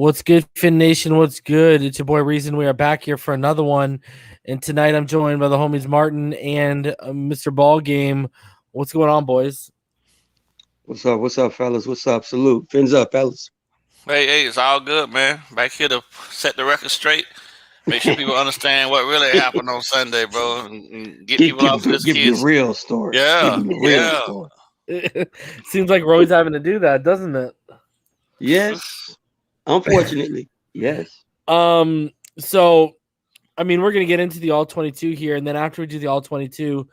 What's good, Fin Nation? What's good? It's your boy Reason. We are back here for another one, and tonight I'm joined by the homies Martin and Mr. BallGame. What's going on, boys? What's up? What's up, fellas? What's up? Salute. Fins up, fellas. Hey, it's all good, man. Back here to set the record straight. Make sure people understand what really happened on Sunday, bro, and get people off of this give you kids. real story. Give Yeah, you real yeah. story. Seems like we're always having to do that, doesn't it? Yes. Unfortunately. Yes. So I mean, we're gonna get into the all 22 here, and then after we do the all 22,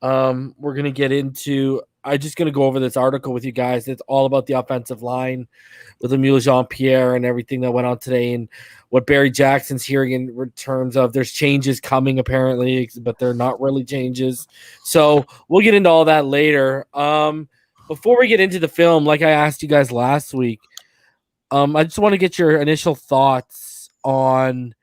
we're gonna get into. I'm just gonna go over this article with you guys. It's all about the offensive line with Emile Jean-Pierre and everything that went on today, and what Barry Jackson's hearing in terms of there's changes coming apparently, but they're not really changes. So we'll get into all that later. Before we get into the film, like I asked you guys last week, I just want to get your initial thoughts on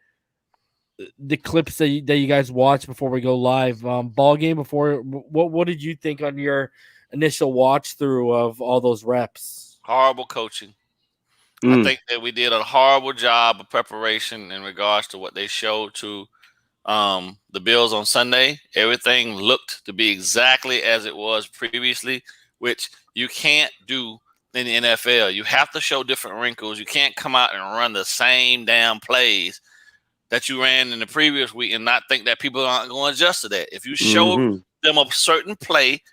the clips that you guys watch before we go live. BallGame, before what did you think on your initial watch through of all those reps? Horrible coaching. I think that we did a horrible job of preparation in regards to what they showed to the Bills on Sunday. Everything looked to be exactly as it was previously, which you can't do in the NFL. You have to show different wrinkles. You can't come out and run the same damn plays that you ran in the previous week and not think that people aren't going to adjust to that. If you show them a certain play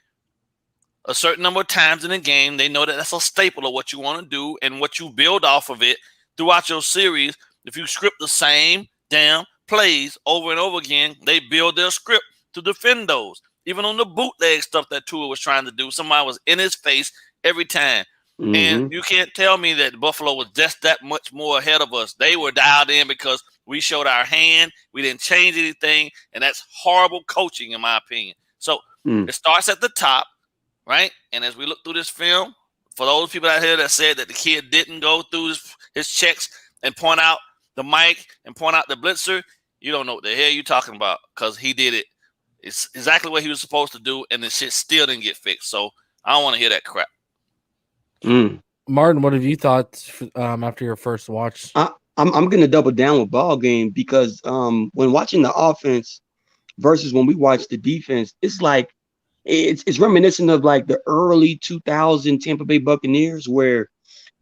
a certain number of times in the game, they know that that's a staple of what you want to do and what you build off of it throughout your series. If you script the same damn plays over and over again, they build their script to defend those. Even on the bootleg stuff that Tua was trying to do, somebody was in his face every time. And you can't tell me that Buffalo was just that much more ahead of us. They were dialed in because we showed our hand. We didn't change anything. And that's horrible coaching, in my opinion. So it starts at the top, right? And as we look through this film, for those people out here that said that the kid didn't go through his checks and point out the mic and point out the blitzer, you don't know what the hell you're talking about because he did it. It's exactly what he was supposed to do, and the shit still didn't get fixed. So I don't want to hear that crap. Martin, what have you thought after your first watch? I'm gonna double down with BallGame because when watching the offense versus when we watch the defense, it's like it's reminiscent of like the early 2000 Tampa Bay Buccaneers where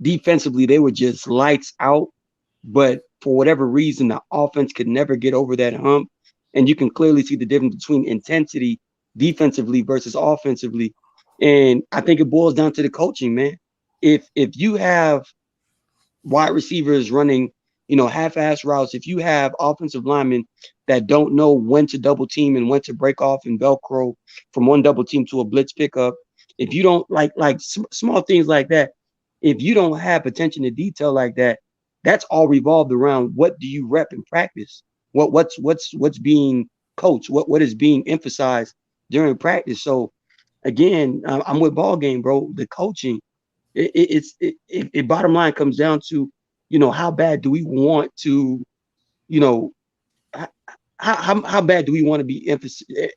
defensively they were just lights out, but for whatever reason the offense could never get over that hump, and you can clearly see the difference between intensity defensively versus offensively, and I think it boils down to the coaching, man. If you have wide receivers running, half-ass routes, if you have offensive linemen that don't know when to double team and when to break off and Velcro from one double team to a blitz pickup, if you don't like small things like that, if you don't have attention to detail like that, that's all revolved around what do you rep in practice? What's being coached? What is being emphasized during practice? So again, I'm with BallGame, bro. The coaching. It bottom line comes down to, how bad do we want to, how bad do we want to be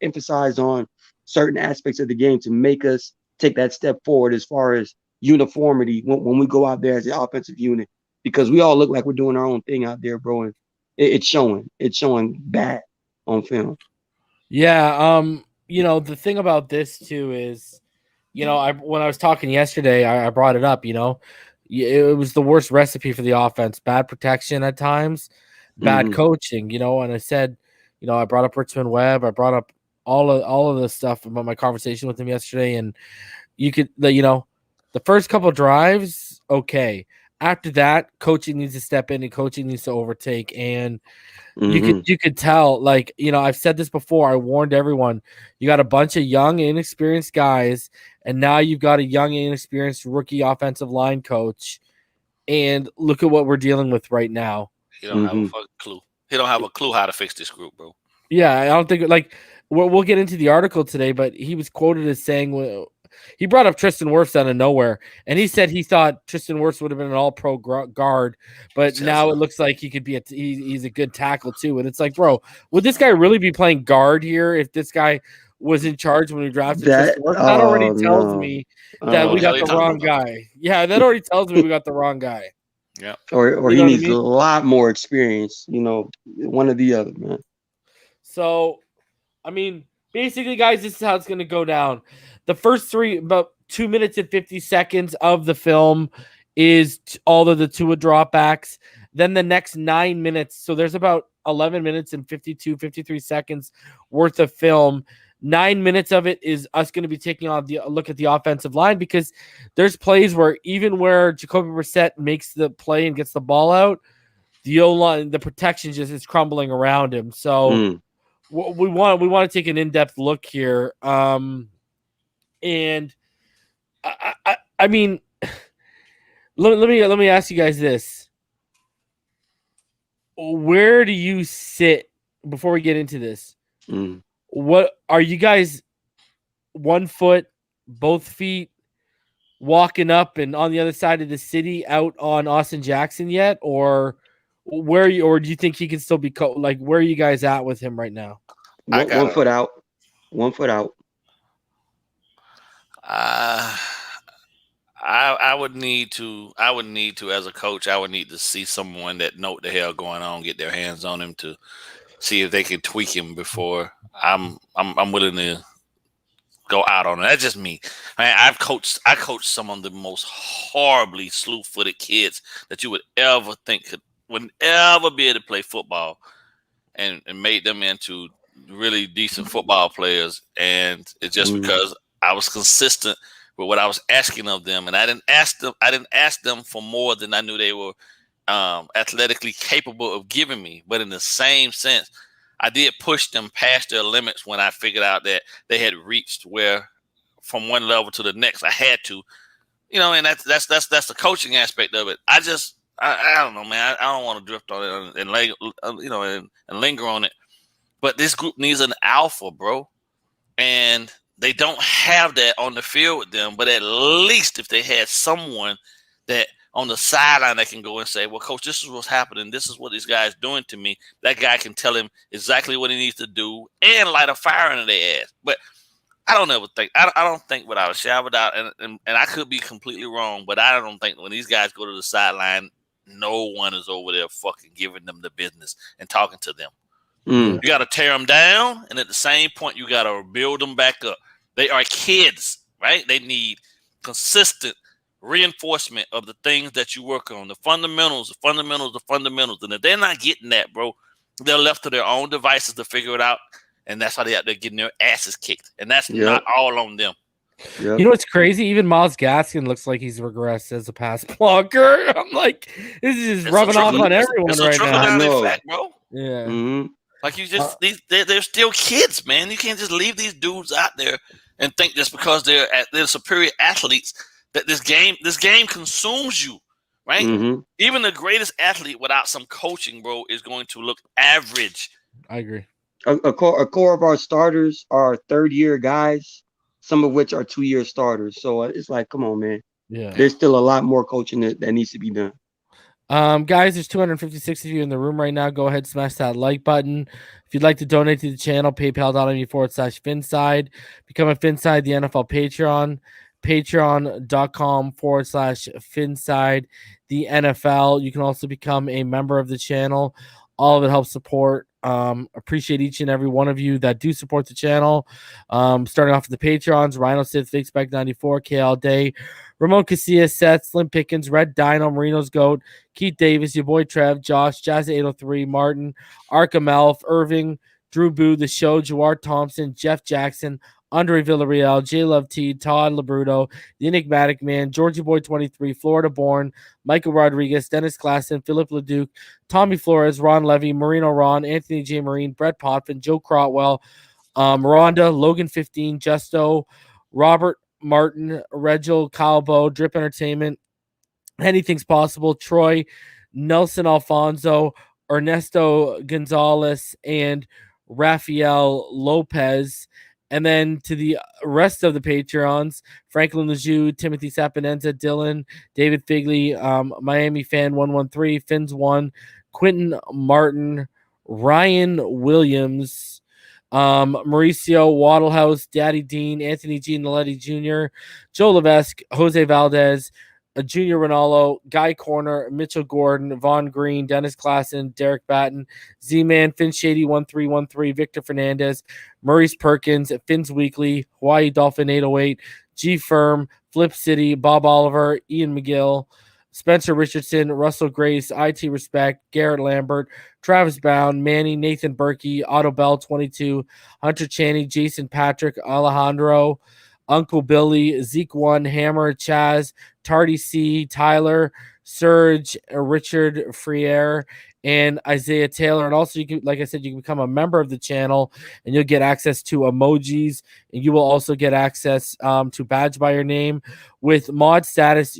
emphasized on certain aspects of the game to make us take that step forward as far as uniformity when we go out there as the offensive unit, because we all look like we're doing our own thing out there, bro. And it's showing bad on film. Yeah. The thing about this too is, when I was talking yesterday, I brought it up, it was the worst recipe for the offense. Bad protection at times, bad coaching, and I said, I brought up Richmond Webb. I brought up all of this stuff about my conversation with him yesterday. And you could, the first couple of drives, okay. After that, coaching needs to step in and coaching needs to overtake. And you could tell, like, I've said this before. I warned everyone. You got a bunch of young, inexperienced guys, and now you've got a young, inexperienced rookie offensive line coach. And look at what we're dealing with right now. He don't have a fucking clue. He don't have a clue how to fix this group, bro. Yeah, I don't think we'll get into the article today, but he was quoted as saying he brought up Tristan Wirfs out of nowhere, and he said he thought Tristan Wirfs would have been an all-pro guard, but now it looks like he could be he's a good tackle too. And it's like, bro, would this guy really be playing guard here if this guy was in charge when we drafted Tristan Wirfs? That already tells me that we got the wrong guy. Yeah, that already tells me we got the wrong guy. Yeah. Or You he know what I needs mean? a lot more experience. One or the other, man. So, I mean, basically, guys, this is how it's going to go down. The first about 2 minutes and 50 seconds of the film is all of the Tua dropbacks. Then the next 9 minutes, so there's about 11 minutes and 53 seconds worth of film. 9 minutes of it is us going to be taking on a look at the offensive line, because there's plays where even where Jacoby Brissett makes the play and gets the ball out, the O-line, the protection just is crumbling around him. So we want to take an in-depth look here. And I mean, let me ask you guys this. Where do you sit before we get into this? What are you guys, 1 foot, both feet, walking up and on the other side of the city out on Austin Jackson yet? Or or do you think he can still be like, where are you guys at with him right now? 1 foot out. 1 foot out. I would need to as a coach, I would need to see someone that know what the hell going on, get their hands on him to see if they can tweak him before I'm willing to go out on it. That's just me. I coached some of the most horribly slew-footed kids that you would ever think would ever be able to play football, and made them into really decent football players. And it's just because I was consistent with what I was asking of them, and I didn't ask them for more than I knew they were athletically capable of giving me. But in the same sense, I did push them past their limits when I figured out that they had reached where from one level to the next I had to, and that's the coaching aspect of it. I don't know, man. I don't want to drift on it and linger on it. But this group needs an alpha, bro. And they don't have that on the field with them. But at least if they had someone that on the sideline that can go and say, well, coach, this is what's happening. This is what these guys doing to me. That guy can tell him exactly what he needs to do and light a fire into their ass. But I don't ever think, I don't think without a shadow of a doubt, and I could be completely wrong, but I don't think when these guys go to the sideline, no one is over there fucking giving them the business and talking to them. You got to tear them down, and at the same point, you got to build them back up. They are kids, right? They need consistent reinforcement of the things that you work on, the fundamentals. And if they're not getting that, bro, they're left to their own devices to figure it out. And that's how they're getting their asses kicked. And that's not all on them. Yep. You know what's crazy? Even Myles Gaskin looks like he's regressed as a pass blocker. I'm like, this is just rubbing off on everyone right now. I know, effect, bro. Yeah. Like you just they're still kids, man. You can't just leave these dudes out there and think just because they're superior athletes that this game consumes you, right? Even the greatest athlete without some coaching, bro, is going to look average. I agree. A core of our starters are third-year guys, some of which are 2-year starters. So it's like, come on, man. Yeah. There's still a lot more coaching that needs to be done. Guys, there's 256 of you in the room right now. Go ahead, smash that like button. If you'd like to donate to the channel, paypal.me/Phinside. Become a Phinside, the NFL Patreon. Patreon.com/Phinside, the NFL. You can also become a member of the channel. All of it helps support. Appreciate each and every one of you that do support the channel. Starting off with the Patreons: Rhino Sith, Big Spec 94, KL Day, Ramon Casillas, Seth, Slim Pickens, Red Dino, Marino's Goat, Keith Davis, your boy Trev, Josh, Jazz803, Martin, Arkham Elf, Irving, Drew Boo, The Show, Jawar Thompson, Jeff Jackson, Andre Villarreal, J Love T, Todd Labruto, The Enigmatic Man, Georgie Boy 23, Florida Born, Michael Rodriguez, Dennis Klassen, Philip Leduc, Tommy Flores, Ron Levy, Marino Ron, Anthony J. Marine, Brett Potvin, Joe Crotwell, Rhonda, Logan 15, Justo, Robert Martin, Reginald Calbo, Drip Entertainment, Anything's Possible, Troy, Nelson Alfonso, Ernesto Gonzalez, and Rafael Lopez. And then to the rest of the Patreons: Franklin Lejeune, Timothy Saponenza, Dylan, David Figley, Miami Fan 113, Fins 1, Quentin Martin, Ryan Williams, Mauricio Waddlehouse, Daddy Dean, Anthony G. Naletti Jr., Joe Levesque, Jose Valdez, Junior Ronaldo, Guy Corner, Mitchell Gordon, Vaughn Green, Dennis Klassen, Derek Batten, Z-Man, Finn Shady 1313, Victor Fernandez, Maurice Perkins, Finn's Weekly, Hawaii Dolphin 808, G Firm, Flip City, Bob Oliver, Ian McGill, Spencer Richardson, Russell Grace, IT Respect, Garrett Lambert, Travis Bound, Manny, Nathan Berkey, Otto Bell 22, Hunter Channing, Jason Patrick, Alejandro, Uncle Billy, Zeke One, Hammer, Chaz, Tardy C, Tyler, Serge, Richard Friere, and Isaiah Taylor. And also, you can, like I said, you can become a member of the channel, and you'll get access to emojis, and you will also get access to badge by your name with mod status.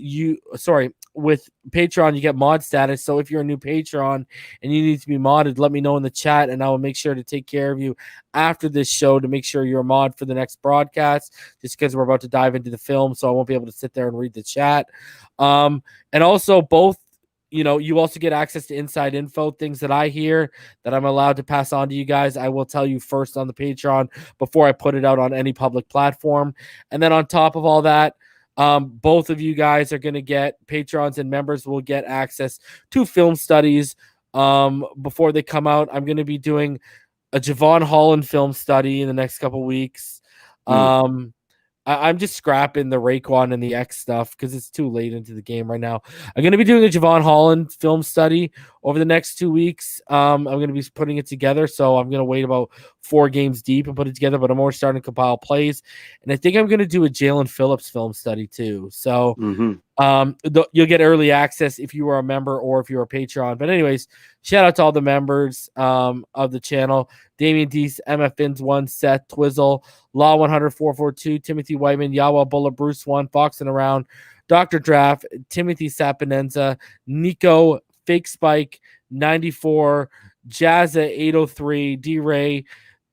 With Patreon, you get mod status. So if you're a new Patreon and you need to be modded, let me know in the chat, and I will make sure to take care of you after this show to make sure you're a mod for the next broadcast, just because we're about to dive into the film, so I won't be able to sit there and read the chat. And also you also get access to inside info, things that I hear that I'm allowed to pass on to you guys. I will tell you first on the Patreon before I put it out on any public platform. And then on top of all that, both of you guys are going to get, patrons and members will get access to film studies before they come out. I'm going to be doing a Javon Holland film study in the next couple weeks. I'm just scrapping the Raekwon and the X stuff because it's too late into the game right now. I'm going to be doing a Javon Holland film study over the next 2 weeks. I'm going to be putting it together, so I'm going to wait about 4 games deep and put it together, but I'm already starting to compile plays. And I think I'm going to do a Jalen Phillips film study too. So you'll get early access if you are a member or if you're a Patreon. But anyways, shout out to all the members of the channel. Damian Deese, MF Fins 1, Seth Twizzle, Law 100-442, Timothy Whiteman, Yawa Bullet, Bruce 1, Fox and Around, Dr. Draft, Timothy Sapinenza, Nico, Fake Spike 94, Jazza 803, D-Ray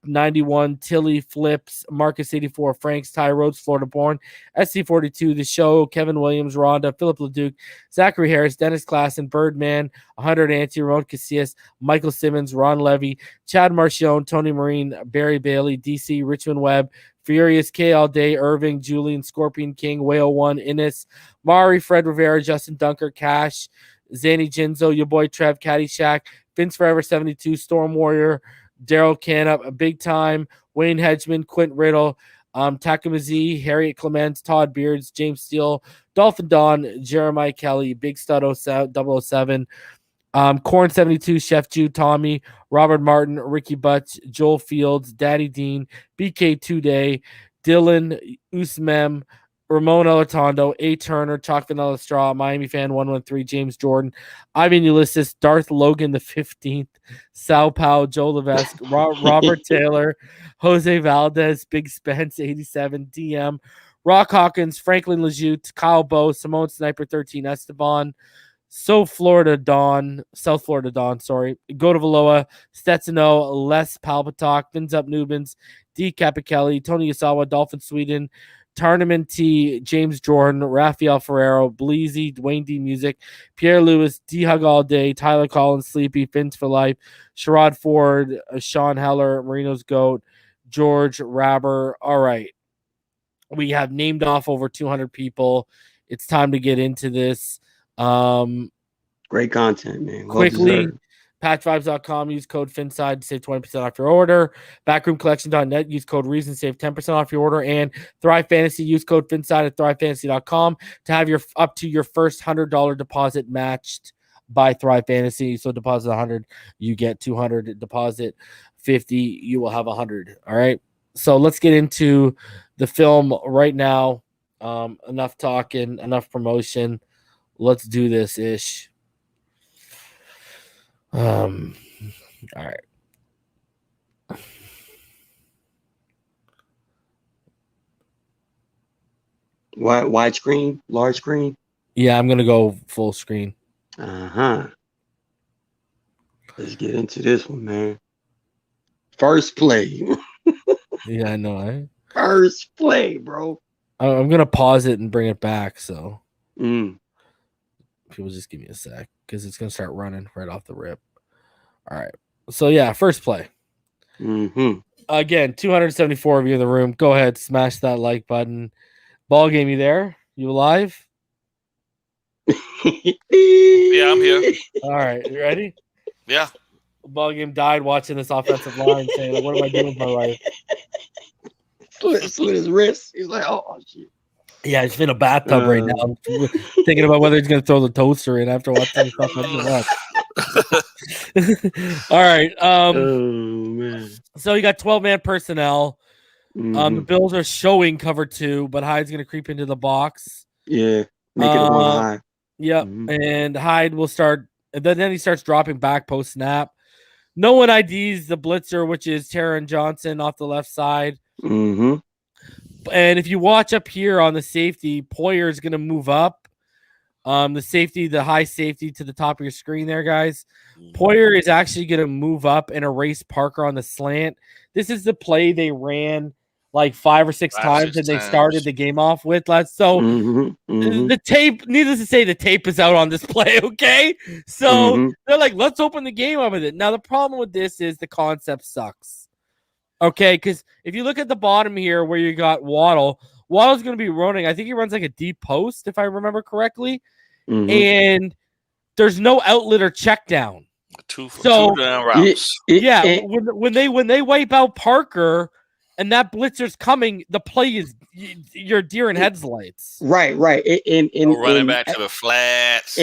91, Tilly Flips, Marcus 84, Franks, Ty Rhodes, Florida Born, SC42, The Show, Kevin Williams, Rhonda, Philip Leduc, Zachary Harris, Dennis Klassen, Birdman, 100 Anti, Ramon Casillas, Michael Simmons, Ron Levy, Chad Marcione, Tony Marine, Barry Bailey, DC, Richmond Webb, Furious, K All Day, Irving, Julian, Scorpion King, Whale 1, Innes, Mari, Fred Rivera, Justin Dunker, Cash, Zanny Jinzo, your boy Trev, Caddyshack, Vince Forever 72, Storm Warrior, Daryl Canup, Big Time, Wayne Hedgeman, Quint Riddle, Takamazi, Harriet Clements, Todd Beards, James Steele, Dolphin Don, Jeremiah Kelly, Big Stud 007, Corn 72, Chef Jew, Tommy, Robert Martin, Ricky Butts, Joel Fields, Daddy Dean, BK 2-Day, Dylan, Usmem, Ramon Elizondo, A. Turner, Chalk Vanilla Straw, Miami Fan 113, James Jordan, Ivan Ulysses, Darth Logan the 15th, Sao Paulo, Joe Levesque, Robert Taylor, Jose Valdez, Big Spence 87, DM, Rock Hawkins, Franklin Lejeute, Kyle Bowe, Simone Sniper 13, Esteban, South Florida Dawn, Go to Valoa, Stetsino, Les Palpatok, Fins Up Nubans, D. Capichelli, Tony Yasawa, Dolphin Sweden, Tournament T, James Jordan, Rafael Ferrero, Bleezy, Dwayne D Music, Pierre Lewis, D Hug All Day, Tyler Collins, Sleepy, Fins for Life, Sherrod Ford, Sean Heller, Marino's Goat, George Rabber. All right. We have named off over 200 people. It's time to get into this. Great content, man. Quickly, patchvibes.com, use code Phinside to save 20% off your order. Backroomcollection.net, use code Reason, save 10% off your order. And Thrive Fantasy, use code Phinside at thrivefantasy.com to have your up to your first $100 deposit matched by Thrive Fantasy. So deposit 100, you get 200. Deposit 50, you will have 100. All right. So let's get into the film right now. Enough talking, enough promotion. Let's do this ish. All right. Wide screen, large screen. Yeah, I'm gonna go full screen. Let's get into this one, man. First play. Yeah, I know. Eh? First play, bro. I'm gonna pause it and bring it back. So people just give me a sec because it's gonna start running right off the rip. All right. So yeah, first play. Again, 274 of you in the room. Go ahead, smash that like button. BallGame, you there? You alive? Yeah, I'm here. All right, you ready? Yeah. BallGame died watching this offensive line, saying, like, "What am I doing with my life?" Slit his wrist. He's like, "Oh shit." Yeah, he's in a bathtub right now, I'm thinking about whether he's going to throw the toaster in after watching this offensive line. All right. Oh man. So you got 12-man personnel. The Bills are showing cover 2, but Hyde's going to creep into the box. Yeah, make it a 1 high. Yep, and Hyde will start. And then he starts dropping back post snap. No one IDs the blitzer, which is Taron Johnson off the left side. And if you watch up here on the safety, Poyer is going to move up. The high safety to the top of your screen there, guys. Poyer is actually going to move up and erase Parker on the slant. This is the play they ran like 5 or 6 times and they started the game off with. So the tape, needless to say, the tape is out on this play, okay? So they're like, let's open the game up with it. Now, the problem with this is the concept sucks. Okay, because if you look at the bottom here where you got Waddle's going to be running. I think he runs like a deep post, if I remember correctly. And there's no outlet or check down. Two down routes. When they wipe out Parker and that blitzer's coming, the play is your deer in headlights. Right. And running back to the flats.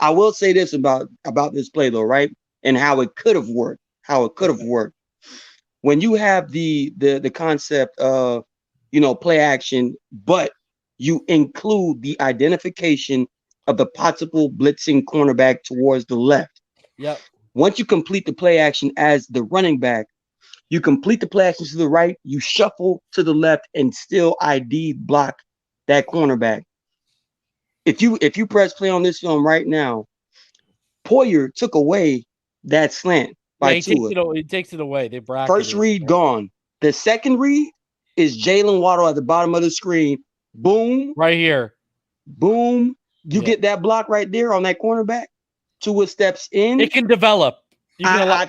I will say this about this play though, right? And how it could have worked. When you have the concept of, play action, but you include the identification of the possible blitzing cornerback towards the left. Yep. Once you complete the play action as the running back, you complete the play action to the right, you shuffle to the left and still ID block that cornerback. If you press play on this film right now, Poyer took away that slant. He takes it away. They bracketed first read gone. The second read is Jalen Waddle at the bottom of the screen. Boom. Right here. Boom. You get that block right there on that cornerback. Tua steps in. It can develop. I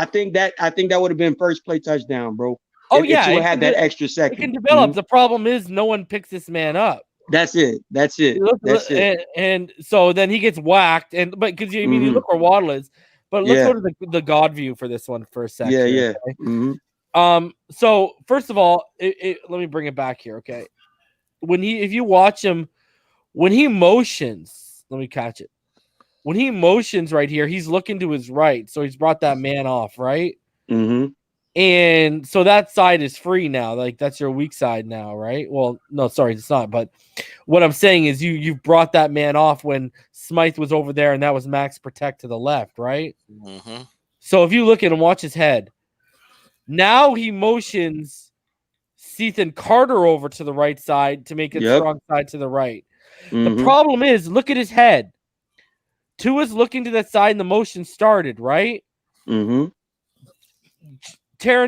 think that would have been first play touchdown, bro. If Tua had that extra second. It can develop. The problem is no one picks this man up. That's it. And so then he gets whacked. But because you look where Waddle is. But let's go to the God view for this one for a second. Yeah. Okay? So first of all, let me bring it back here. Okay. If you watch him, when he motions, let me catch it. When he motions right here, he's looking to his right. So he's brought that man off, right? And so that side is free now. Like that's your weak side now, right? Well, no, sorry, it's not. But what I'm saying is you've brought that man off when Smythe was over there and that was Max Protect to the left, right? So if you look at him, watch his head. Now he motions Sethan Carter over to the right side to make it strong side to the right. The problem is, look at his head. Tua's looking to that side and the motion started, right? Taron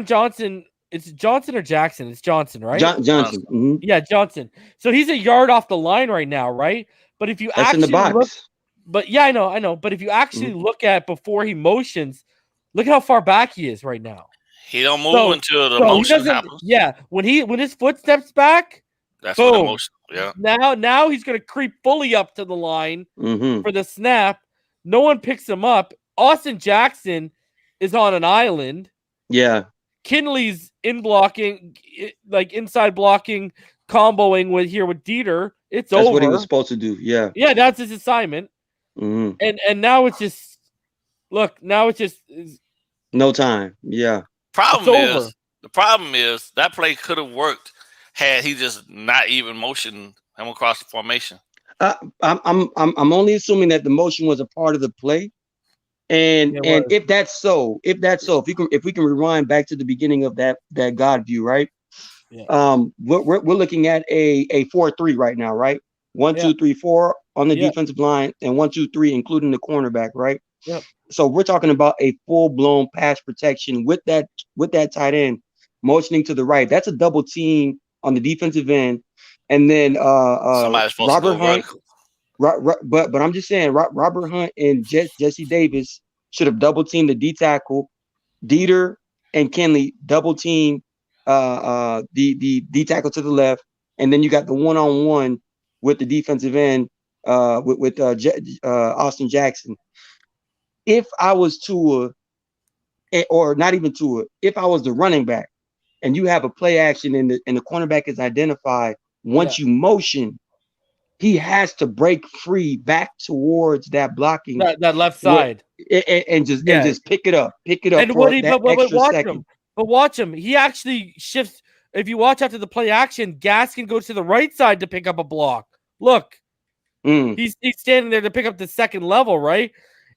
Johnson, it's Johnson or Jackson? It's Johnson, right? Johnson. Yeah, Johnson. So he's a yard off the line right now, right? But if you actually in the box. look, but yeah, I know. But if you actually look at before he motions, look how far back he is right now. He don't move until the motion happens. Yeah, when his foot steps back, that's when the motion. Yeah. Now he's gonna creep fully up to the line for the snap. No one picks him up. Austin Jackson is on an island. Yeah. Kinley's in blocking, like inside blocking, comboing with Dieter. That's over. That's what he was supposed to do. Yeah. Yeah, that's his assignment. And now it's just no time. Yeah. The problem is that play could have worked had he just not even motioned him across the formation. I'm only assuming that the motion was a part of the play. And if that's so, if we can rewind back to the beginning of that God view, right? Yeah. We're looking at a 4-3 right now, right? 1, 2, 3, 4 on the defensive line, and 1, 2, 3 including the cornerback, right? Yep. So we're talking about a full-blown pass protection with that tight end motioning to the right. That's a double team on the defensive end, and then Robert Hunt. But I'm just saying, Robert Hunt and Jesse Davis should have double teamed the D tackle. Dieter and Kinley double team the D tackle to the left, and then you got the 1-on-1 with the defensive end with Austin Jackson. If I was Tua, or not even Tua, if I was the running back, and you have a play action and the cornerback is identified, once you motion, he has to break free back towards that blocking that left side and just pick it up and for that extra watch second. him. But watch him. He actually shifts. If you watch after the play action, Gaskin goes to the right side to pick up a block. Look, he's standing there to pick up the second level, right?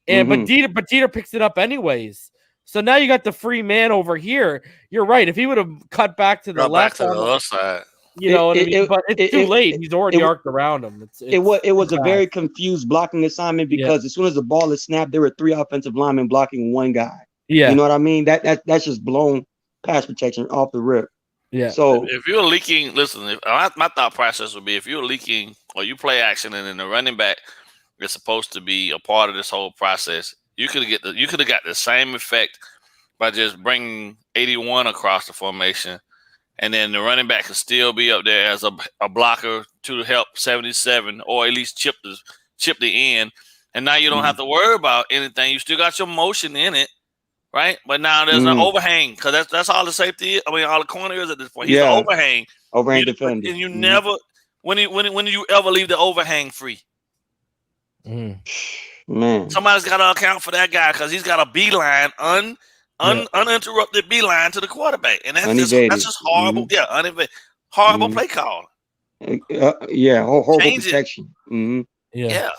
And but Dieter picks it up anyways. So now you got the free man over here. You're right. If he would have cut back to the left, back to the other side, you know what I mean. But it's too late. He's already arced around him. It was a very confused blocking assignment because as soon as the ball is snapped, there were 3 offensive linemen blocking one guy. Yeah, you know what I mean. That's just blown pass protection off the rip. Yeah. So if you're leaking, listen. My thought process would be if you're leaking or you play action and then the running back is supposed to be a part of this whole process, you could have got the same effect by just bringing 81 across the formation, and then the running back could still be up there as a blocker to help 77, or at least chip the end. And now you don't have to worry about anything. You still got your motion in it, right? But now there's an overhang because that's all the safety is. I mean, all the corner is at this point. He's an overhang. Overhang defender. And you never when do you ever leave the overhang free? Man, somebody's got to account for that guy because he's got a beeline, uninterrupted beeline to the quarterback, and that's just horrible. Yeah, horrible play call. Horrible protection. Yeah.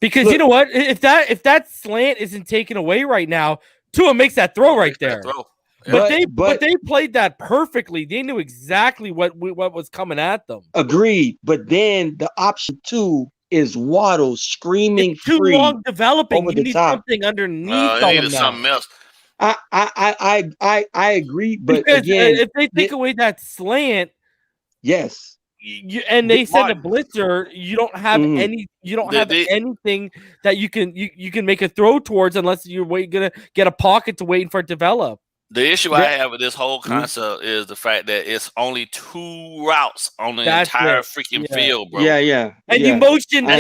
Because you know what? If that slant isn't taken away right now, Tua makes that throw right there. But they played that perfectly. They knew exactly what was coming at them. Agreed. But then the option 2 is Waddle screaming it's too free long developing. Over you the need top. something underneath. Something else. I agree, but because, again, if they take away that slant, yes, and they send a blitzer, you don't have any. You don't have anything that you can make a throw towards unless you're gonna get a pocket to waiting for it to develop. The issue I have with this whole concept is the fact that it's only 2 routes on the entire freaking field, bro. Yeah. And you motioned,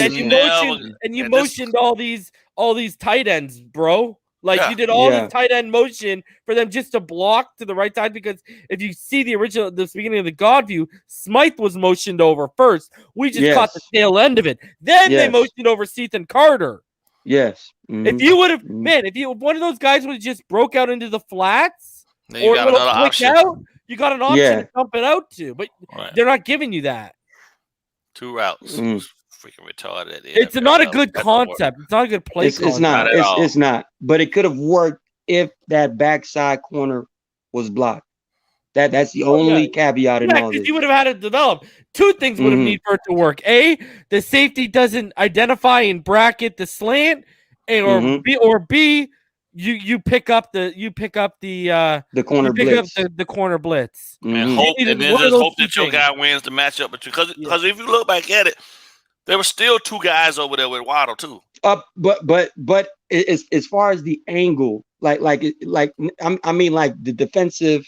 you motioned all these tight ends, bro. Like you did all the tight end motion for them just to block to the right side, because if you see the beginning of the God view, Smythe was motioned over first. We just caught the tail end of it. Then they motioned over Ethan Carter. Yes. If you would have, if one of those guys would have just broke out into the flats or got another option. You got an option to dump it out to, but they're not giving you that. 2 routes. Freaking retarded. It's not a good concept. It's not a good play. It's not. It's not. But it could have worked if that backside corner was blocked. That's the only caveat in all this. You would have had it develop. 2 things would have needed for it to work. A, the safety doesn't identify and bracket the slant, or B, you pick up the corner blitz. The corner blitz. And hope that your guy wins the matchup. Because if you look back at it, there were still 2 guys over there with Waddle too. But as far as the angle, like the defensive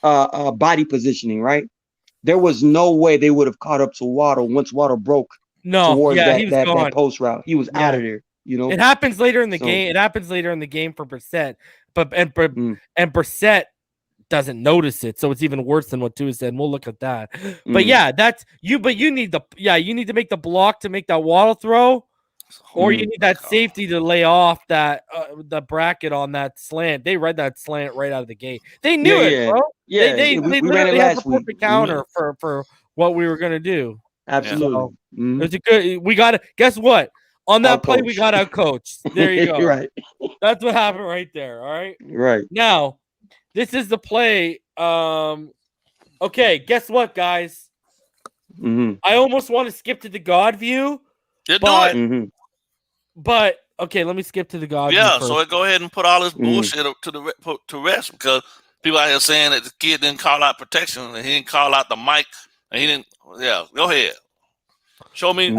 body positioning, right? There was no way they would have caught up to Waddle once Waddle broke towards that post route. He was out of there. You know, it happens later in the game. It happens later in the game for Brissett, and Brissett doesn't notice it, so it's even worse than what Tua said. We'll look at that. But that's you. But you need to make the block to make that Waddle throw, or you need that safety to lay off that the bracket on that slant. They read that slant right out of the gate. They knew it, bro. Yeah, they literally had the perfect counter for what we were gonna do. Absolutely. So, it's a good. We got to guess what. On that play, we got out coached. There you go. Right. That's what happened right there. All right. Right. Now, this is the play. Okay, guess what, guys? I almost want to skip to the God view. But okay, let me skip to the God view. Yeah, so go ahead and put all this bullshit to rest, because people out here saying that the kid didn't call out protection and he didn't call out the mic and he didn't. Yeah, go ahead. Show me,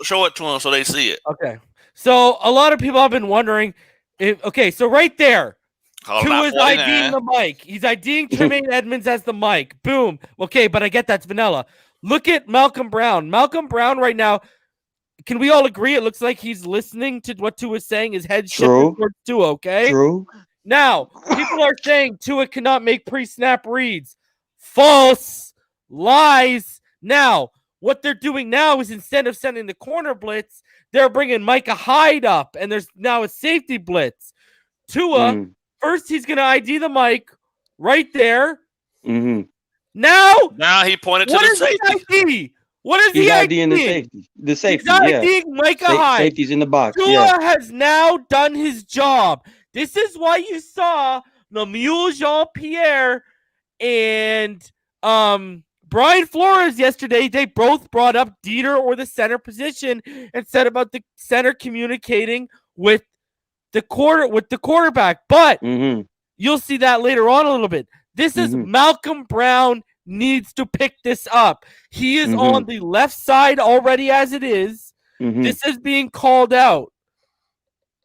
show it to them so they see it. Okay. So a lot of people have been wondering so right there, Tua's IDing the mic. He's IDing Tremaine Edmonds as the mic. Boom. Okay, but I get that's vanilla. Look at Malcolm Brown. Malcolm Brown right now, can we all agree it looks like he's listening to what Tua's saying? His head shifted towards Tua, okay? True. Now, people are saying Tua cannot make pre-snap reads. False. Lies. Now, what they're doing now is instead of sending the corner blitz, they're bringing Micah Hyde up, and there's now a safety blitz. Tua, first he's going to ID the mic right there. Mm-hmm. Now he pointed to the safety. ID? What is He's the IDing ID? the safety. He's IDing Micah Hyde. Safety's in the box. Tua has now done his job. This is why you saw Lemuel Jean-Pierre and Brian Flores yesterday. They both brought up Dieter or the center position and said about the center communicating with the quarterback. But you'll see that later on a little bit. This is Malcolm Brown needs to pick this up. He is on the left side already as it is. This is being called out.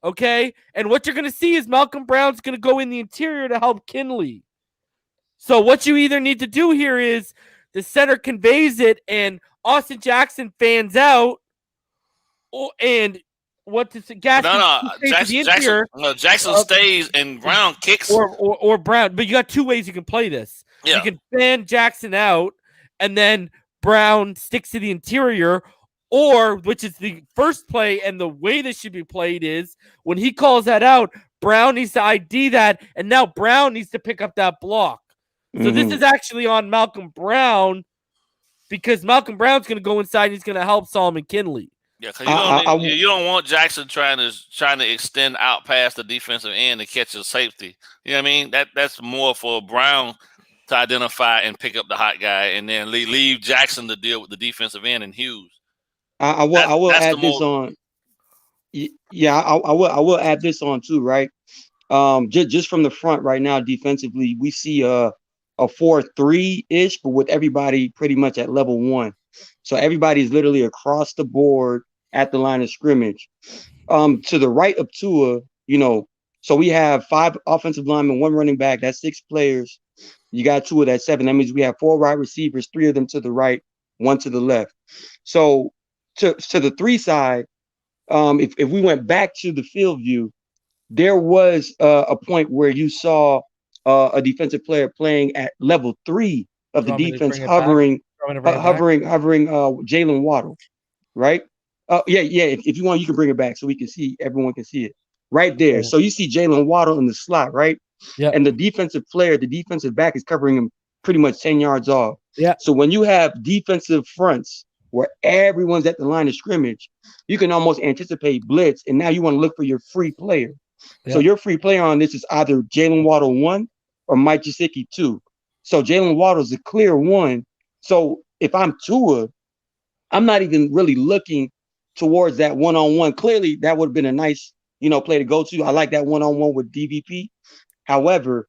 Okay? And what you're going to see is Malcolm Brown's going to go in the interior to help Kinley. So what you either need to do here is the center conveys it and Austin Jackson fans out, and what does Jackson stays and Brown kicks. Or Brown. But you got two ways you can play this. Yeah. You can fan Jackson out, and then Brown sticks to the interior, or, which is the first play, and the way this should be played is when he calls that out, Brown needs to ID that, and now Brown needs to pick up that block. So this is actually on Malcolm Brown, because Malcolm Brown's going to go inside and he's going to help Solomon Kinley. Yeah, because you don't want Jackson trying to extend out past the defensive end to catch a safety. You know what I mean? That's more for Brown to identify and pick up the hot guy, and then leave Jackson to deal with the defensive end and Hughes. I will add this on. Yeah, I will add this on too, right? Just from the front right now, defensively, we see a 4-3-ish, but with everybody pretty much at level 1. So everybody's literally across the board at the line of scrimmage. To the right of Tua, so we have 5 offensive linemen, 1 running back. That's 6 players. You got Tua, that's 7. That means we have 4 wide receivers, 3 of them to the right, 1 to the left. So to the 3 side, if we went back to the field view, there was a point where you saw a defensive player playing at level 3 of the defense, hovering Jalen Waddle, right? If you want, you can bring it back so we can see, everyone can see it right there. Yeah. So you see Jalen Waddle in the slot, right? Yeah. And the defensive back is covering him pretty much 10 yards off. Yeah. So when you have defensive fronts where everyone's at the line of scrimmage, you can almost anticipate blitz, and now you want to look for your free player. Yeah. So your free player on this is either Jalen Waddle 1 or Mike Gesicki 2. So Jalen Waddle is a clear 1. So if I'm Tua, I'm not even really looking towards that one-on-one. Clearly, that would have been a nice, play to go to. I like that one-on-one with DVP. However,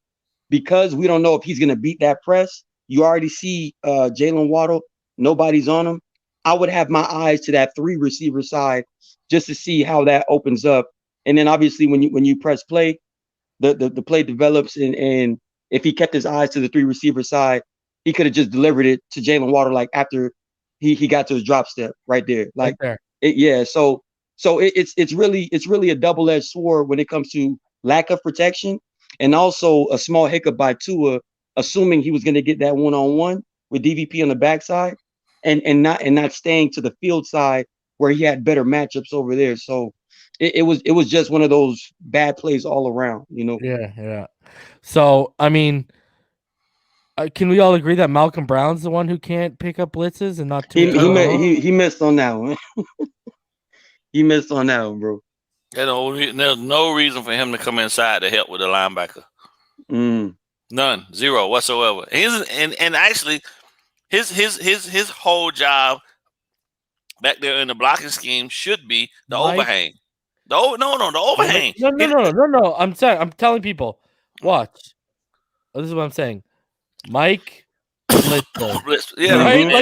because we don't know if he's going to beat that press, you already see Jalen Waddle, nobody's on him. I would have my eyes to that 3 receiver side just to see how that opens up. And then obviously when you press play, the play develops, and if he kept his eyes to the 3 receiver side, he could have just delivered it to Jalen Waddle like after he got to his drop step right there. Like right there. So it's really a double-edged sword when it comes to lack of protection, and also a small hiccup by Tua, assuming he was going to get that one-on-one with DVP on the backside, and not staying to the field side where he had better matchups over there. So it was just one of those bad plays all around, Yeah. So I mean, can we all agree that Malcolm Brown's the one who can't pick up blitzes and not Tua? He missed on that one. He missed on that one, bro. There's no reason for him to come inside to help with the linebacker. None, 0 whatsoever. And actually, his whole job back there in the blocking scheme should be the overhang. The overhang. No. I'm sorry. I'm telling people, watch. This is what I'm saying. Mike Blitzer. Yeah, right.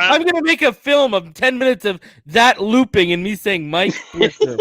I'm gonna make a film of 10 minutes of that looping and me saying Mike Blitzer.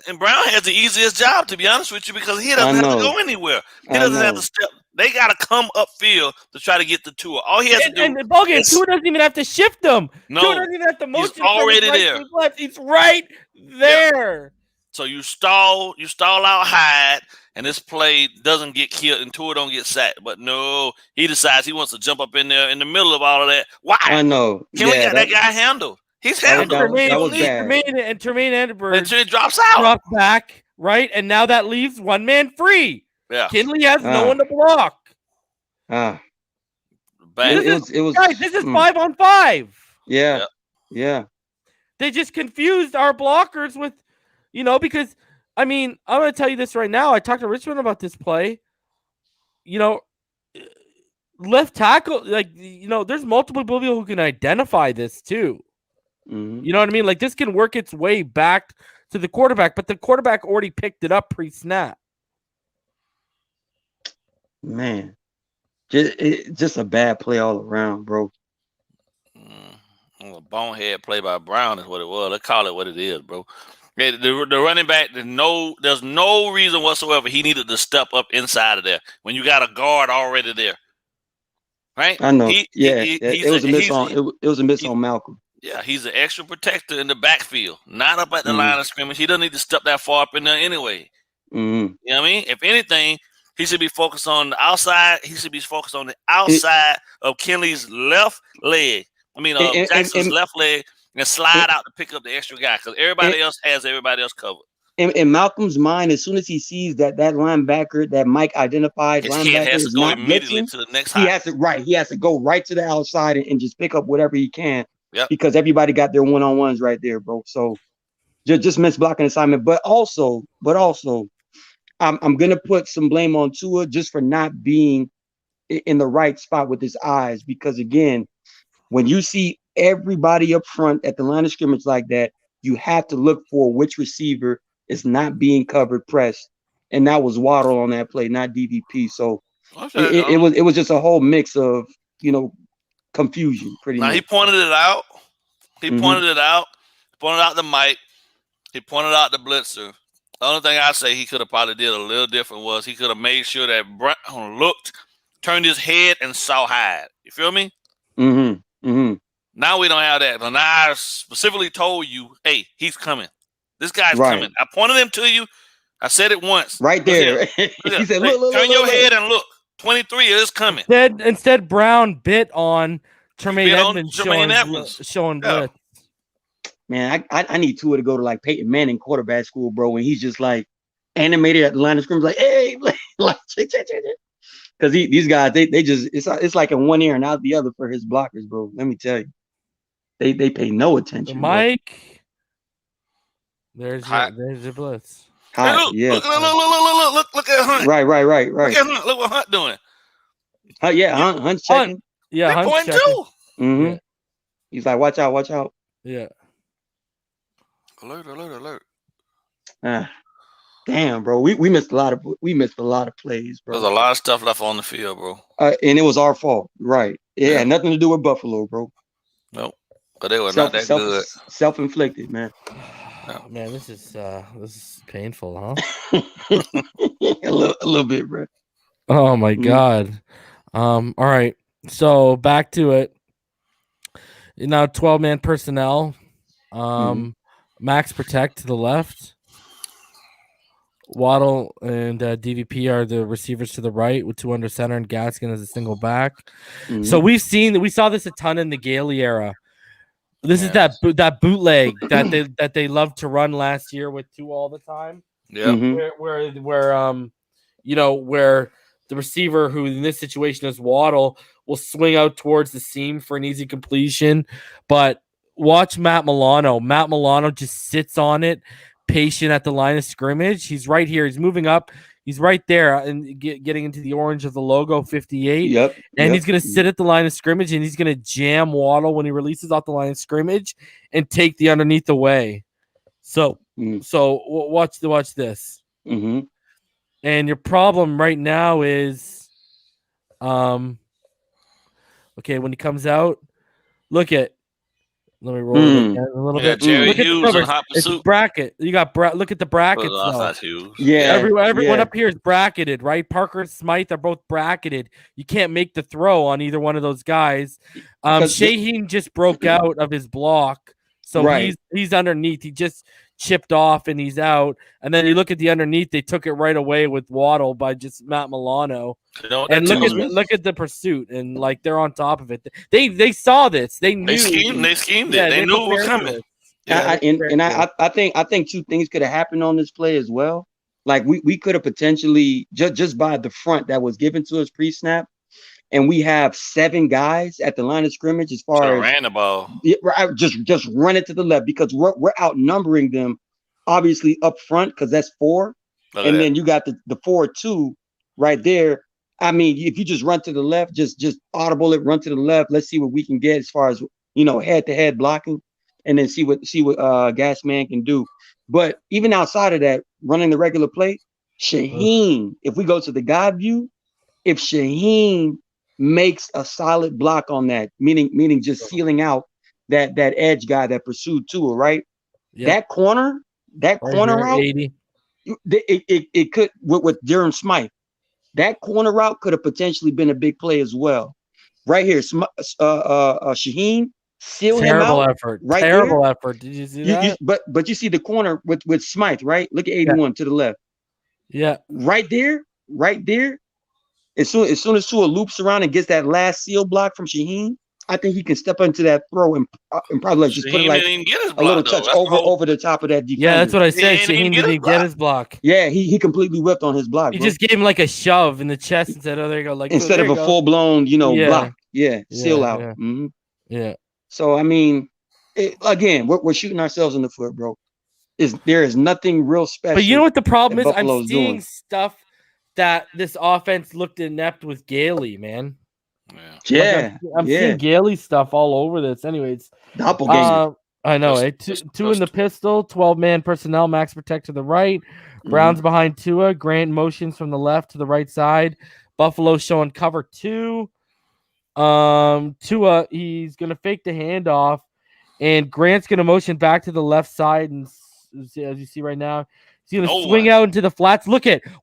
And Brown has the easiest job, to be honest with you, because he doesn't have to go anywhere. He doesn't have to step They got to come upfield to try to get the Tua. All he has to do. And the BallGame, Tua doesn't even have to shift them. No, Tua doesn't even have to motion. He's already there. Left. He's right there. Yeah. So you stall out Hyde, and this play doesn't get killed, and Tua don't get sacked. But no, he decides he wants to jump up in there in the middle of all of that. Why? I know. Can we get that guy handled? He's handled. That was bad. Tremaine Edinburgh and Tremaine drops out. Drop back, right? And now that leaves one man free. Yeah. Kinley has no one to block. Bad. It was guys, this is 5-on-5. Yeah. They just confused our blockers with, because I mean, I'm going to tell you this right now. I talked to Richmond about this play. Left tackle, there's multiple people who can identify this too. Mm-hmm. You know what I mean? Like this can work its way back to the quarterback, but the quarterback already picked it up pre-snap. Man, just a bad play all around, bro. A bonehead play by Brown is what it was. Let's call it what it is, bro. The running back, there's no reason whatsoever he needed to step up inside of there when you got a guard already there. Right? I know. It was a miss on Malcolm. Yeah, he's an extra protector in the backfield, not up at the line of scrimmage. He doesn't need to step that far up in there anyway. Mm-hmm. You know what I mean? If anything, he should be focused on the outside. He should be focused on the outside of Kinley's left leg. Jackson's left leg, and slide out to pick up the extra guy because everybody else has everybody else covered. In Malcolm's mind, as soon as he sees that linebacker that Mike identified, linebacker is not immediately blitzing, to the next he has to go right to the outside and just pick up whatever he can. Yep. Because everybody got their one-on-ones right there, bro. So just missed blocking assignment. But also, I'm gonna put some blame on Tua just for not being in the right spot with his eyes. Because again, when you see everybody up front at the line of scrimmage like that, you have to look for which receiver is not being covered pressed. And that was Waddle on that play, not DVP. So it was just a whole mix of, confusion pretty much. He pointed it out. He pointed it out. Pointed out the mic. He pointed out the blitzer. The only thing I say he could have probably did a little different was he could have made sure that Brown looked, turned his head, and saw Hyde. You feel me? Mm-hmm. Mm-hmm. Now we don't have that. But now I specifically told you, hey, he's coming. This guy's coming. I pointed him to you. I said it once. Right there. He said, look, turn your head and look. 23 is coming. Instead, Brown bit on Tremaine Edmonds showing blitz. Man, I need Tua to go to like Peyton Manning quarterback school, bro. When he's just like animated at the line of scrimmage, like, hey, because these guys, they just it's like in one ear and out the other for his blockers, bro. Let me tell you, they pay no attention. Mike, there's your blitz. Hey, look, look at Hunt. Right. Look at Hunt. Look what Hunt doing. Hunt's checking. Yeah, Hunt's point checking. Too. Mm-hmm. Yeah. He's like, watch out. Yeah. Alert. Damn, bro. We missed a lot of plays, bro. There's a lot of stuff left on the field, bro. And it was our fault, right? It had nothing to do with Buffalo, bro. Nope. But they were not that good. Self-inflicted, man. Oh, man, this is painful, huh? a little bit, bro. Oh my God. All right. So back to it. Now 12-man personnel. Max protect to the left. Waddle and DVP are the receivers to the right with two under center and Gaskin as a single back. So we saw this a ton in the Gailey era. This is that bootleg that they loved to run last year with two all the time. Yeah, where the receiver, who in this situation is Waddle, will swing out towards the seam for an easy completion. But watch Matt Milano. Matt Milano just sits on it, patient at the line of scrimmage. He's right here. He's moving up. He's right there and getting into the orange of the logo, 58. Yep. He's going to sit at the line of scrimmage, and he's going to jam Waddle when he releases off the line of scrimmage and take the underneath away. So watch this. Mm-hmm. And your problem right now is, okay, when he comes out, look at Let me roll it again a little bit. Jerry Look at the Hughes numbers. in hot It's pursuit. bracket. You got look at the brackets That's though. not Hughes. Yeah, Everyone up here is bracketed, right? Parker and Smythe are both bracketed. You can't make the throw on either one of those guys. Shaheen just broke out of his block, so he's underneath. He just chipped off and he's out. And then you look at the underneath; they took it right away with Waddle by just Matt Milano. And look at the pursuit, and like they're on top of it. They saw this. They knew. They schemed it. They knew it was coming. Yeah. I think two things could have happened on this play as well. Like we could have potentially just by the front that was given to us pre-snap, and we have 7 guys at the line of scrimmage as far as ran the ball. Just run it to the left because we're outnumbering them, obviously up front because that's 4, and then you got the 4-2 right there. I mean, if you just run to the left, just audible it, run to the left. Let's see what we can get as far as head-to-head blocking, and then see what Gas Man can do. But even outside of that, running the regular play, Shaheen, if we go to the God view, if Shaheen makes a solid block on that, meaning just sealing out that edge guy that pursued Tua, right? Yeah. That corner route, 80. It could with Durham Smythe. That corner route could have potentially been a big play as well. Right here, Shaheen seal him out. Terrible effort. Did you see that? But you see the corner with Smythe, right? Look at 81 to the left. Yeah. Right there. As soon as Tua loops around and gets that last seal block from Shaheen, I think he can step into that throw and probably just put like a little touch over the top of that defender. Yeah, that's what I said. Shaheen didn't get his block. Yeah, he completely whipped on his block. He just gave him like a shove in the chest and said, "Oh, there you go." Like instead of a full blown, block. Yeah, seal out. Yeah. Mm-hmm. Yeah. So I mean, again, we're shooting ourselves in the foot, bro. There is nothing real special. But you know what the problem is? I'm seeing stuff that this offense looked inept with Gailey, man. Yeah. I'm seeing Gailey stuff all over this. Anyways, doppelganger. I know. Two in the pistol, 12-man personnel, max protect to the right. Browns behind Tua. Grant motions from the left to the right side. Buffalo showing cover 2. Tua, he's gonna fake the handoff, and Grant's gonna motion back to the left side, and as you see right now, he's gonna swing out into the flats.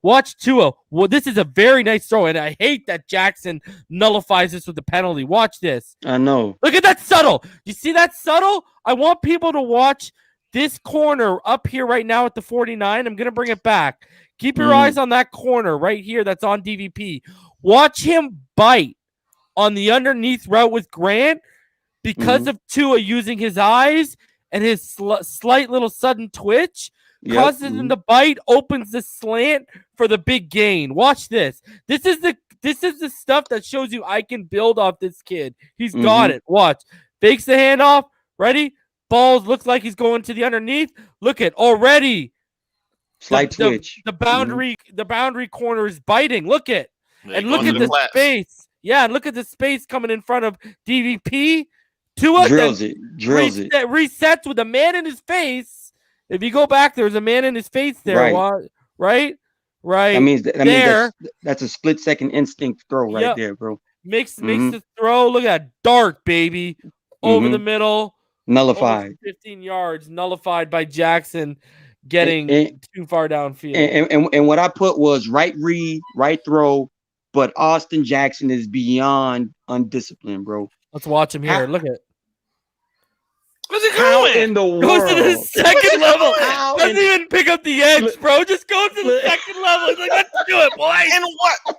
Watch Tua. Well, this is a very nice throw, and I hate that Jackson nullifies this with the penalty. Watch this. I know. Look at that subtle. You see that subtle? I want people to watch this corner up here right now at the 49. I'm gonna bring it back. Keep your eyes on that corner right here that's on DVP. Watch him bite on the underneath route with Grant because of Tua using his eyes and his slight little sudden twitch. Causes him to bite, opens the slant for the big gain. Watch this. This is the stuff that shows you I can build off this kid. He's got it. Watch. Fakes the handoff. Ready? Balls looks like he's going to the underneath. Look at already. Slight twitch. The boundary corner is biting. Look at. And look at the space. Yeah, and look at the space coming in front of DVP. Tua drills it. Resets with a man in his face. If you go back, there's a man in his face there. Right. That means that's a split-second instinct throw right there, bro. Makes the throw. Look at that dart, baby. Over the middle. Nullified. 15 yards. Nullified by Jackson getting too far downfield. And what I put was right read, right throw, but Austin Jackson is beyond undisciplined, bro. Let's watch him here. Look at it. Where's he going? In the world? Goes to the second level. Doesn't even pick up the edge, bro. Just goes to the second level. He's like, let's do it, boys. And what?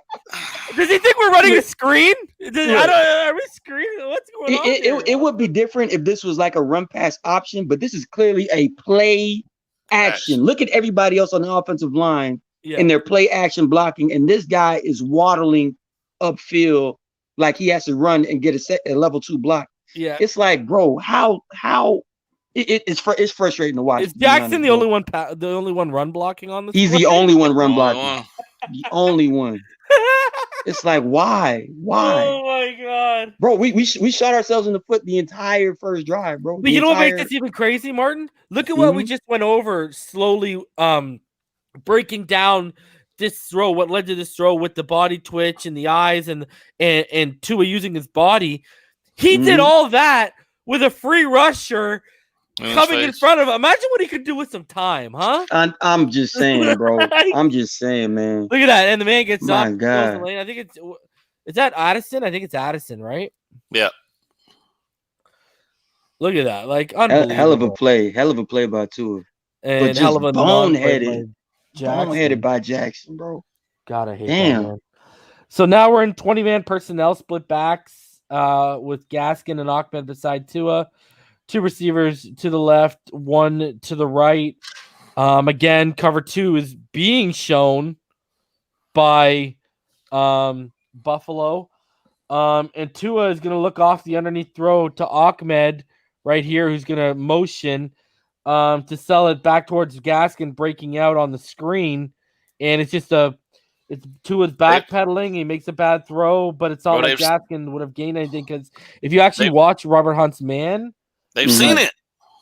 Does he think we're running a screen? Are we screening? What's going on? It would be different if this was like a run pass option, but this is clearly a play action. Look at everybody else on the offensive line in their play action blocking, and this guy is waddling upfield like he has to run and get a level 2 block. Yeah, it's like, bro, how it's frustrating to watch. Is Jackson the only one run blocking on this? He's the only one run blocking. The only one. It's like, why? Oh my god, bro, we shot ourselves in the foot the entire first drive, bro. But you know what makes this even crazy, Martin? Look at what we just went over slowly, breaking down this throw, what led to this throw with the body twitch and the eyes and Tua using his body. He did all that with a free rusher coming in front of him. Imagine what he could do with some time, huh? I'm just saying, bro. I'm just saying, man. Look at that. And the man gets My up. God. Goes the lane. I think is that Addison? I think it's Addison, right? Yeah. Look at that. Like, unbelievable. Hell of a play. Hell of a play by Tua. And but hell of a boneheaded. Boneheaded by Jackson, bro. Gotta hate that, man. So now we're in 20-man personnel, split backs with Gaskin and Ahmed beside Tua. 2 receivers to the left, 1 to the right. Again, cover 2 is being shown by Buffalo. And Tua is going to look off the underneath throw to Ahmed right here, who's going to motion to sell it back towards Gaskin, breaking out on the screen. And it's just it's Tua's backpedaling. He makes a bad throw, but it's not like Gaskin would have gained anything, because if you actually watch Robert Hunt's man, they've seen it.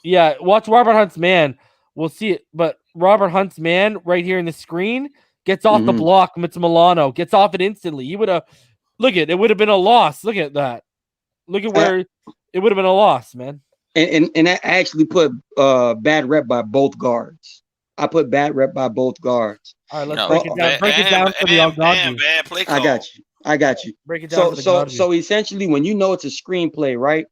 Yeah, watch Robert Hunt's man. We'll see it. But Robert Hunt's man right here in the screen gets off the block. Milano gets off it instantly. He would have it would have been a loss. Look at that. Look at where it would have been a loss, man. And I actually put bad rep by both guards. I put bad rep by both guards. All right, let's break it down. Break it down for the Algonquin. I got you. Break it down. So essentially, when you know it's a screenplay, right?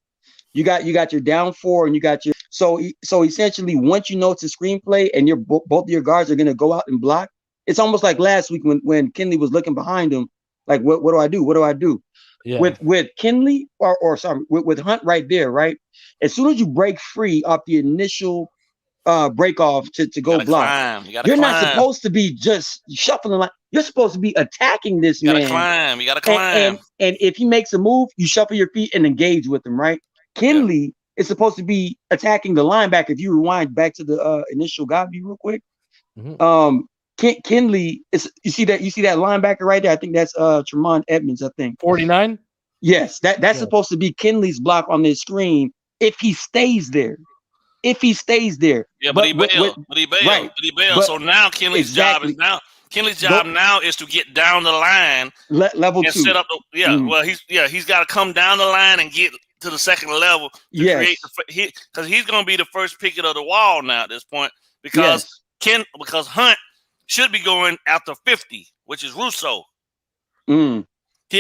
You got your down 4 and you got your so essentially, once you know it's a screenplay and both of your guards are gonna go out and block, it's almost like last week when Kinley was looking behind him, like what do I do? What do I do? Yeah. With Kinley or sorry, with Hunt right there, right? As soon as you break free off the initial break off to go block, you're not supposed to be just shuffling like you're supposed to be attacking this man. You gotta climb. And if he makes a move, you shuffle your feet and engage with him, right? Kinley is supposed to be attacking the linebacker. If you rewind back to the initial guy view real quick, Kinley is you see that linebacker right there. I think that's Tremont Edmonds. I think 49. Yes, that's supposed to be Kinley's block on this screen if he stays there. Yeah, but he bailed. Right. But he bailed. So now Kinley's job is now is to get down the line, level 2, set up. Well, he's got to come down the line and get to the second level to create because he's going to be the first picket of the wall now at this point because Hunt should be going after 50, which is Russo. He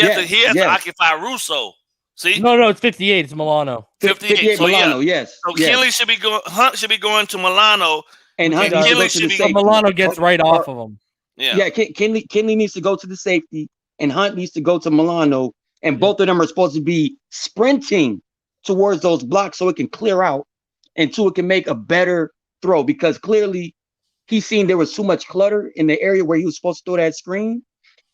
has to occupy Russo. See? No, it's 58. It's Milano. 58 so Milano, yes. So Kinley should be going. Hunt should be going to Milano, and Kinley should be. Milano gets right off of him. Yeah. Kinley needs to go to the safety, and Hunt needs to go to Milano, and both of them are supposed to be sprinting towards those blocks so it can clear out, and so it can make a better throw because clearly he's seen there was too much clutter in the area where he was supposed to throw that screen.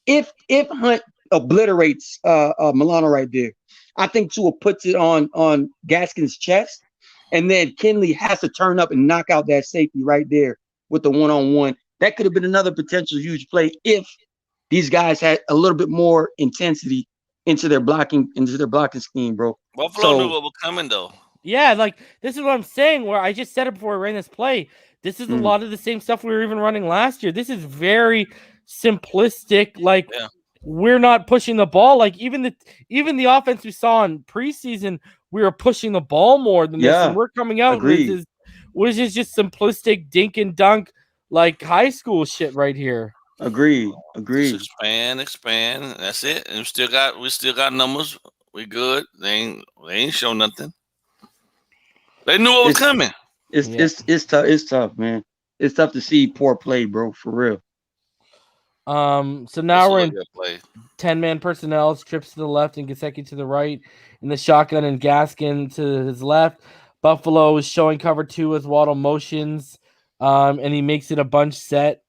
If Hunt obliterates Milano right there, I think Tua puts it on Gaskin's chest, and then Kinley has to turn up and knock out that safety right there with the one-on-one. That could have been another potential huge play if these guys had a little bit more intensity into their blocking scheme, bro. Buffalo knew what was coming, though. Yeah, like this is what I'm saying. Where I just said it before I ran this play. This is a lot of the same stuff we were even running last year. This is very simplistic. Like we're not pushing the ball. Like even the offense we saw in preseason, we were pushing the ball more than this. And we're coming out with which is just simplistic dink and dunk, like high school shit right here. Agreed. Just expand. That's it. And we still got numbers. We good. They ain't show nothing. They knew what was coming. It's tough. It's tough, man. It's tough to see poor play, bro. For real. So now we're in 10-man personnel. Trips to the left and Gesicki to the right. In the shotgun and Gaskin to his left. Buffalo is showing cover 2 as Waddle motions. And he makes it a bunch set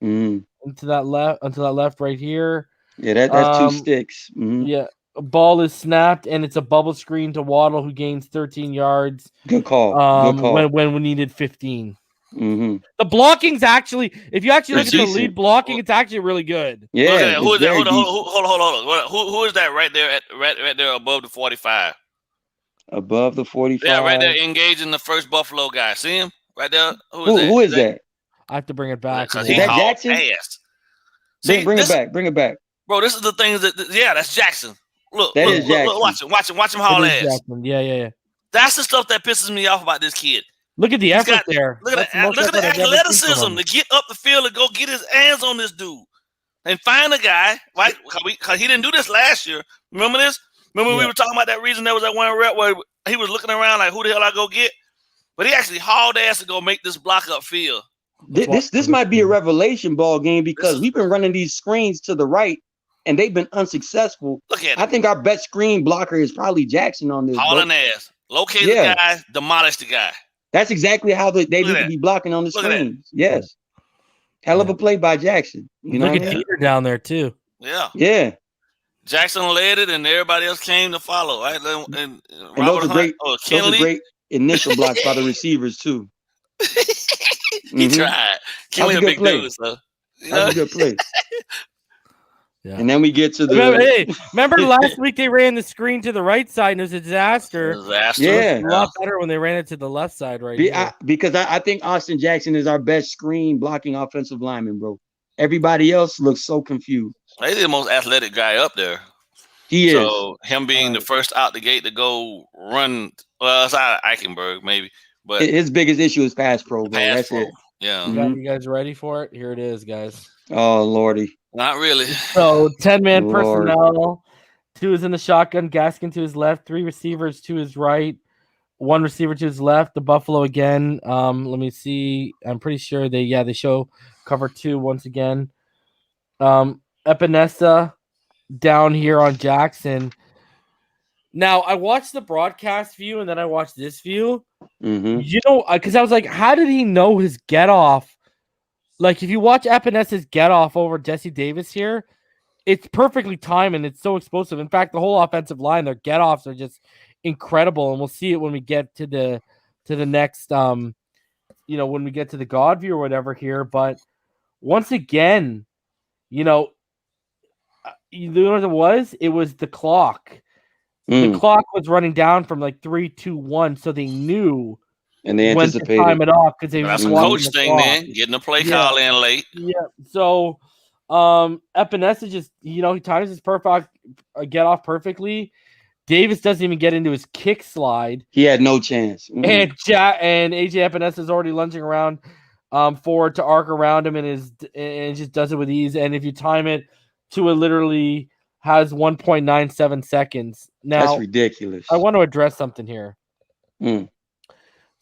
into that left right here. Yeah, that's 2 sticks. Yeah. Ball is snapped and it's a bubble screen to Waddle who gains 13 yards. Good call. When we needed 15. The blocking's actually, if you actually look at the lead blocking, it's actually really good. Yeah. Who is that? Hold on. Who is that right there right there above the 45? Above the 45. Yeah, right there engaging the first Buffalo guy. See him right there? Who is that? I have to bring it back. Is that Jackson? See, bring it back. Bro, this is the things that's Jackson. Look, Jackson. Watch him haul ass. Jackson. Yeah. That's the stuff that pisses me off about this kid. Look at the effort there. Look at the athleticism to get up the field and go get his hands on this dude and find a guy, right? Because he didn't do this last year. Remember this? Remember we were talking about that reason there was that one rep where he was looking around like, who the hell I go get? But he actually hauled ass to go make this block up field. This might be a revelation ball game because we've been running these screens to the right and they've been unsuccessful. Look at it. I think our best screen blocker is probably Jackson on this. Hauling ass. Locate the guy, demolish the guy. That's exactly how they need to be blocking on the screens. Yes. Hell of a play by Jackson. You know Look at Peter down there too. Yeah. Yeah. Jackson led it and everybody else came to follow. Right? And those are great initial blocks by the receivers too. He tried. Kenley a big dude, so that's a good play. Yeah. And then we get to the remember last week they ran the screen to the right side and it was a disaster. Yeah. A lot better when they ran it to the left side because I think Austin Jackson is our best screen blocking offensive lineman, bro. Everybody else looks so confused. He's the most athletic guy up there. He is. So him being the first out the gate to go run, well, it's out of Eichenberg maybe, but his biggest issue is pass pro, bro. That's it. Yeah. You guys ready for it? Here it is, guys. Oh, Lordy. Not really. So 10-man personnel. 2 is in the shotgun. Gaskin to his left. 3 receivers to his right. 1 receiver to his left. The Buffalo again. Let me see. I'm pretty sure they show cover 2 once again. Epinesa down here on Jackson. Now I watched the broadcast view and then I watched this view. You know, because I was like, how did he know his get off? Like, if you watch Epinesa's get off over Jesse Davis here, it's perfectly timed and it's so explosive. In fact, the whole offensive line, their get offs are just incredible, and we'll see it when we get to the next when we get to the God view or whatever here. But once again, you know what it was? It was the clock. The clock was running down from like 3, 2, 1, so they knew. And they anticipated when to time it off because they that's a coach thing, man. Getting the play call in late. Yeah. So Epinesa just he times his perfect get off perfectly. Davis doesn't even get into his kick slide. He had no chance. And AJ Epinesa is already lunging around forward to arc around him and just does it with ease. And if you time it, Tua literally has 1.97 seconds. Now that's ridiculous. I want to address something here.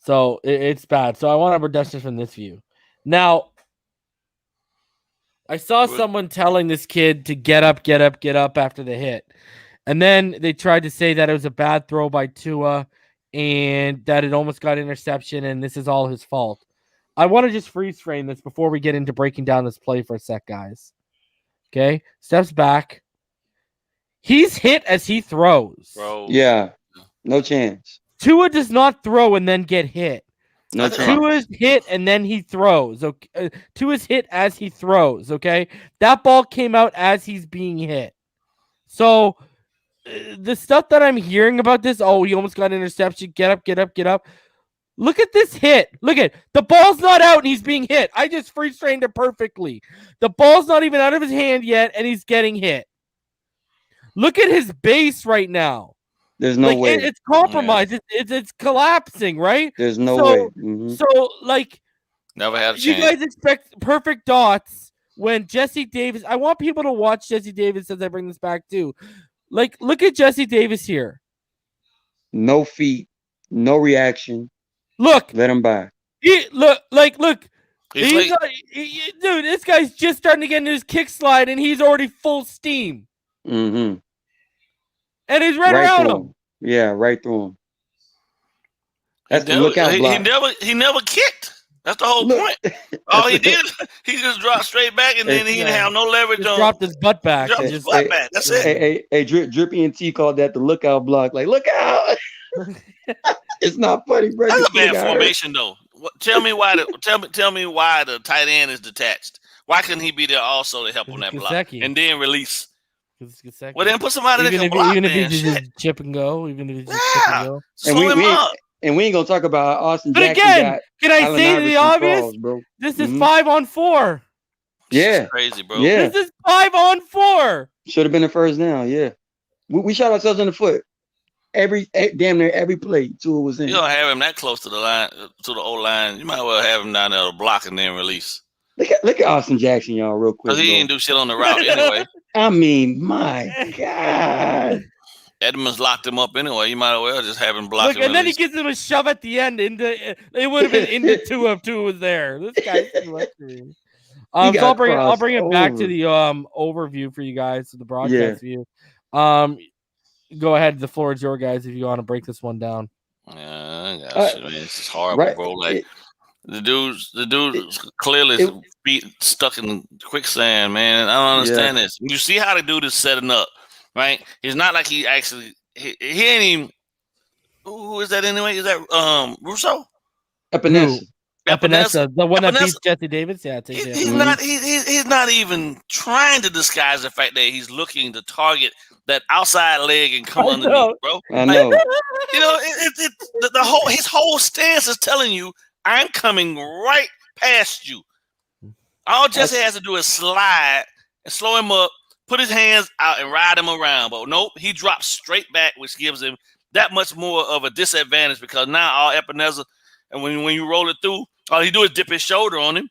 So it's bad. So I want to address this from this view. Now, I saw someone telling this kid to get up after the hit. And then they tried to say that it was a bad throw by Tua and that it almost got interception and this is all his fault. I want to just freeze frame this before we get into breaking down this play for a sec, guys. Okay? Steps back. He's hit as he throws. Bro. Yeah. No chance. Tua does not throw and then get hit. No chance. Tua's hit and then he throws. Okay, Tua's hit as he throws. Okay, that ball came out as he's being hit. So the stuff that I'm hearing about this, he almost got an interception. Get up. Look at this hit. Look at the ball's not out and he's being hit. I just freeze framed it perfectly. The ball's not even out of his hand yet and he's getting hit. Look at his base right now. There's no way. It's compromised. Yeah. It's collapsing, right? There's no way. So, never had a chance. You guys expect perfect dots when Jesse Davis. I want people to watch Jesse Davis as I bring this back too. Look at Jesse Davis here. No feet, no reaction. Look, let him by. Look. Dude, this guy's just starting to get into his kick slide, and he's already full steam. And he's right around him. Yeah, right through him. That's the lookout block. He never kicked. That's the whole point. All he did, he just dropped straight back, and then he didn't have no leverage on. Dropped his butt back. That's it. Hey, Drippy and T called that the lookout block. Like, look out! It's not funny, bro. That's a bad formation, though. Tell me why the tight end is detached. Why couldn't he be there also to help on that block and then release? Well, then put somebody that can block. Even if he just chip and go. And we ain't gonna talk about Austin Jackson. But again, can I say the obvious? Bro. This is 5-on-4. Yeah, crazy, bro. Yeah, this is 5-on-4. Should have been the first down. Yeah, we shot ourselves in the foot. damn near every play Tua was in. You don't have him that close to the line, to the old line. You might well have him down there to block and then release. Look at Austin Jackson, y'all, real quick. Because he didn't do shit on the route anyway. I mean, my God. Edmonds locked him up anyway. You might as well just have him block and then he gives him a shove at the end. It would have been into Tua if Tua was there. This guy's too much for me. So I'll bring it back to the overview for you guys, to the broadcast view. Go ahead. The floor is your guys if you want to break this one down. Yeah, man. It's just horrible, bro. Like the dude's clearly feet stuck in quicksand, man. I don't understand this. You see how the dude is setting up, right? It's not like he actually he ain't even. Who is that anyway? Is that Russo? Epinesa, the one that beats Jesse Davis. Yeah, he's not. He's not even trying to disguise the fact that he's looking to target that outside leg and come underneath, bro. I know. You know, his whole stance is telling you, I'm coming right past you. All Jesse has to do is slide and slow him up, put his hands out and ride him around. But nope, he drops straight back, which gives him that much more of a disadvantage because now all Epinesa, and when you roll it through, all he do is dip his shoulder on him.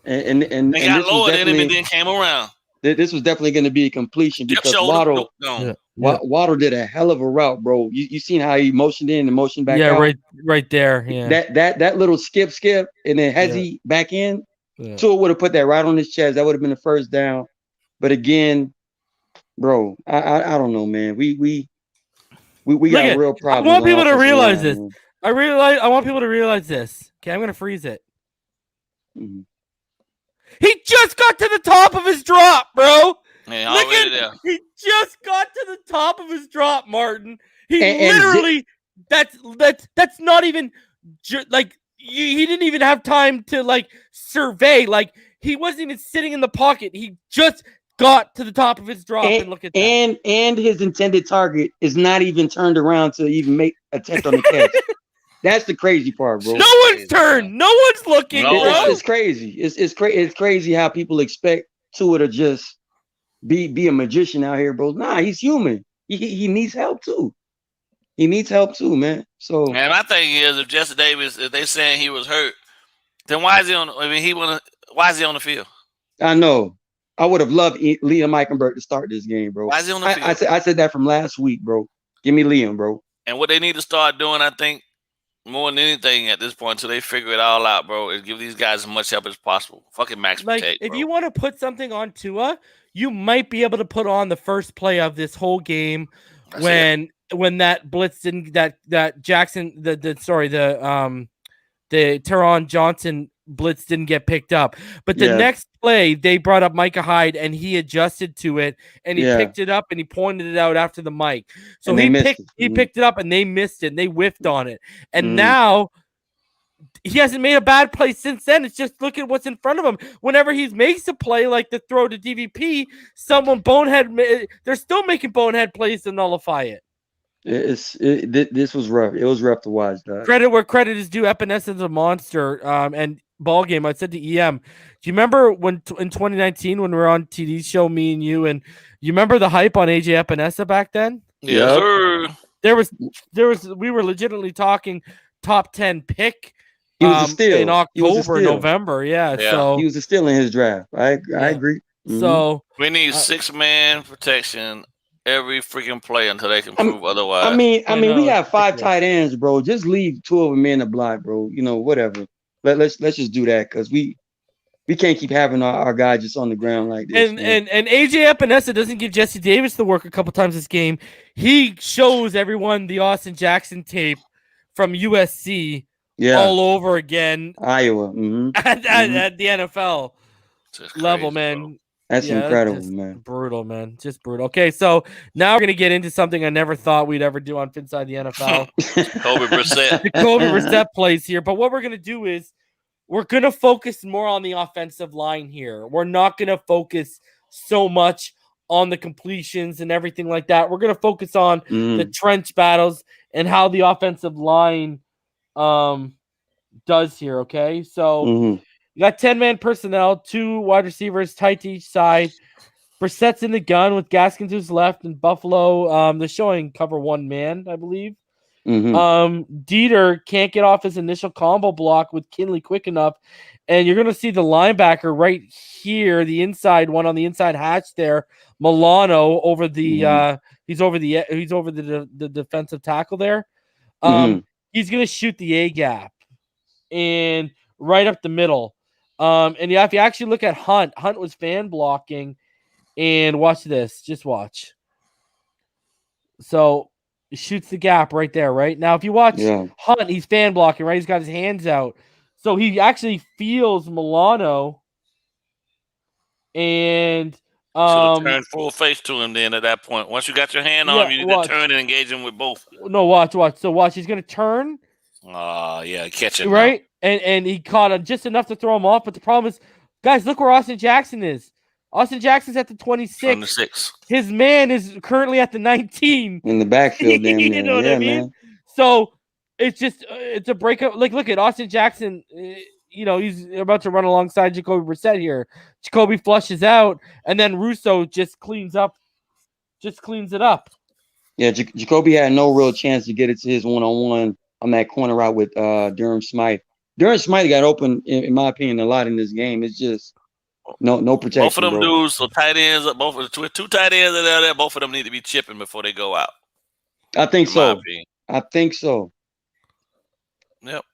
And got lower than him and then came around. This was definitely going to be a completion because Waddle did a hell of a route, bro. You seen how he motioned in and motioned back out? Yeah, right there. Yeah. That little skip, and then he back in. Yeah. Tua would have put that right on his chest. That would have been the first down. But again, bro, I don't know, man. We got real problems. I want people to realize this. I want people to realize this. Okay, I'm gonna freeze it. Mm-hmm. He just got to the top of his drop, bro. Yeah, he just got to the top of his drop, Martin. He literally that's not even like he didn't even have time to like survey. Like he wasn't even sitting in the pocket. He just got to the top of his drop and look at that. And his intended target is not even turned around to even make attempt on the catch. That's the crazy part, bro. No one's turned. No one's looking, bro. It's crazy. It's crazy how people expect Tua to just be a magician out here, bro. Nah, he's human. He needs help too. He needs help too, man. So, man, my thing is, if Jesse Davis, if they saying he was hurt, then why is he on? I mean, why is he on the field? I know. I would have loved Liam Eichenberg to start this game, bro. Why is he on the field? I said that from last week, bro. Give me Liam, bro. And what they need to start doing, I think, more than anything at this point, until they figure it all out, bro, is give these guys as much help as possible. Fucking max protect, if bro. you want to put something on Tua, you might be able to put on the first play of this whole game when that blitz didn't that Jackson the Teron Johnson blitz didn't get picked up. But the next play, they brought up Micah Hyde and he adjusted to it and he picked it up and he pointed it out after the mic. So he picked it up and they missed it and they whiffed on it. And now he hasn't made a bad play since then. It's just look at what's in front of him. Whenever he makes a play like the throw to DVP, they're still making bonehead plays to nullify it. This was rough. It was rough to watch. Credit where credit is due. Epinesa's a monster. And BallGame, I said to EM, do you remember when in 2019 when we were on TD's show, me and you remember the hype on AJ Epinesa back then? Yeah, sir. We were legitimately talking top 10 pick. He was a steal in October, November. Yeah. So he was a steal in his draft. I agree. Mm-hmm. So we need 6-man protection every freaking play until they can prove otherwise. I mean, we have 5 tight ends, bro. Just leave 2 of them in the block, bro. You know, whatever. Let's just do that because we can't keep having our guy just on the ground like this. And AJ Epinesa doesn't give Jesse Davis the work a couple times this game. He shows everyone the Austin Jackson tape from USC all over again. Iowa. At the NFL level, man. Bro. That's incredible, man. Brutal, man. Just brutal. Okay, so now we're going to get into something I never thought we'd ever do on Phinside the NFL. Kobe Brissett. Kobe Brissett plays here. But what we're going to do is we're going to focus more on the offensive line here. We're not going to focus so much on the completions and everything like that. We're going to focus on the trench battles and how the offensive line does here, okay? So you got 10-man personnel, 2 wide receivers, tight to each side. Brissett's in the gun with Gaskins to his left and Buffalo. They're showing cover 1 man, I believe. Dieter can't get off his initial combo block with Kinley quick enough. And you're going to see the linebacker right here, the inside one on the inside hatch there. Milano over the he's over the defensive tackle there. He's going to shoot the A gap and right up the middle. And yeah, if you actually look at Hunt was fan blocking. And watch this. Just watch. So he shoots the gap right there, right? Now, if you watch Hunt, he's fan blocking, right? He's got his hands out. So he actually feels Milano. And should have turned full face to him then at that point. Once you got your hand on him, you need to turn and engage him with both. No, watch. So watch. He's going to turn. Yeah, catch it. Right? And he caught him just enough to throw him off. But the problem is, guys, look where Austin Jackson is. Austin Jackson's at the 26. His man is currently at the 19. In the backfield, you know what I mean? Man. So it's a breakup. Like, look at Austin Jackson. He's about to run alongside Jacoby Brissett here. Jacoby flushes out, and then Russo just cleans it up. Yeah, Jacoby had no real chance to get it to his one-on-one on that corner route with Durham Smythe. Durham Smythe got open, in my opinion, a lot in this game. It's just no protection. Both of them dudes, so tight ends, two tight ends in there, both of them need to be chipping before they go out. I think so. Yep.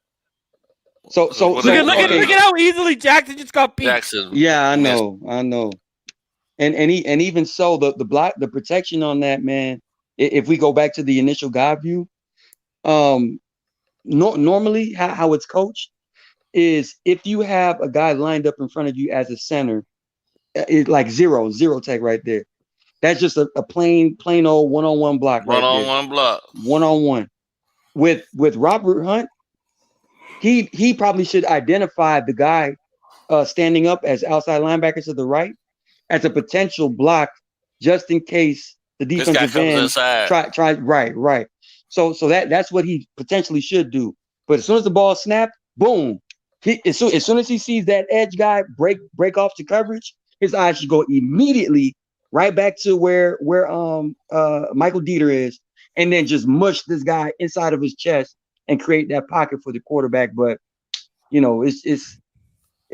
So look at how easily Jackson just got beat. Yeah, I know. And even so, the protection on that, man. If we go back to the initial guide view, normally how it's coached is if you have a guy lined up in front of you as a center, it's like zero tech right there. That's just a plain old one-on-one block. One-on-one. With Robert Hunt, he probably should identify the guy standing up as outside linebacker to the right as a potential block, just in case the defensive end try right. So that's what he potentially should do. But as soon as the ball snapped, boom. As soon as he sees that edge guy break off to coverage, his eyes should go immediately right back to where Michael Dieter is, and then just mush this guy inside of his chest and create that pocket for the quarterback. But it's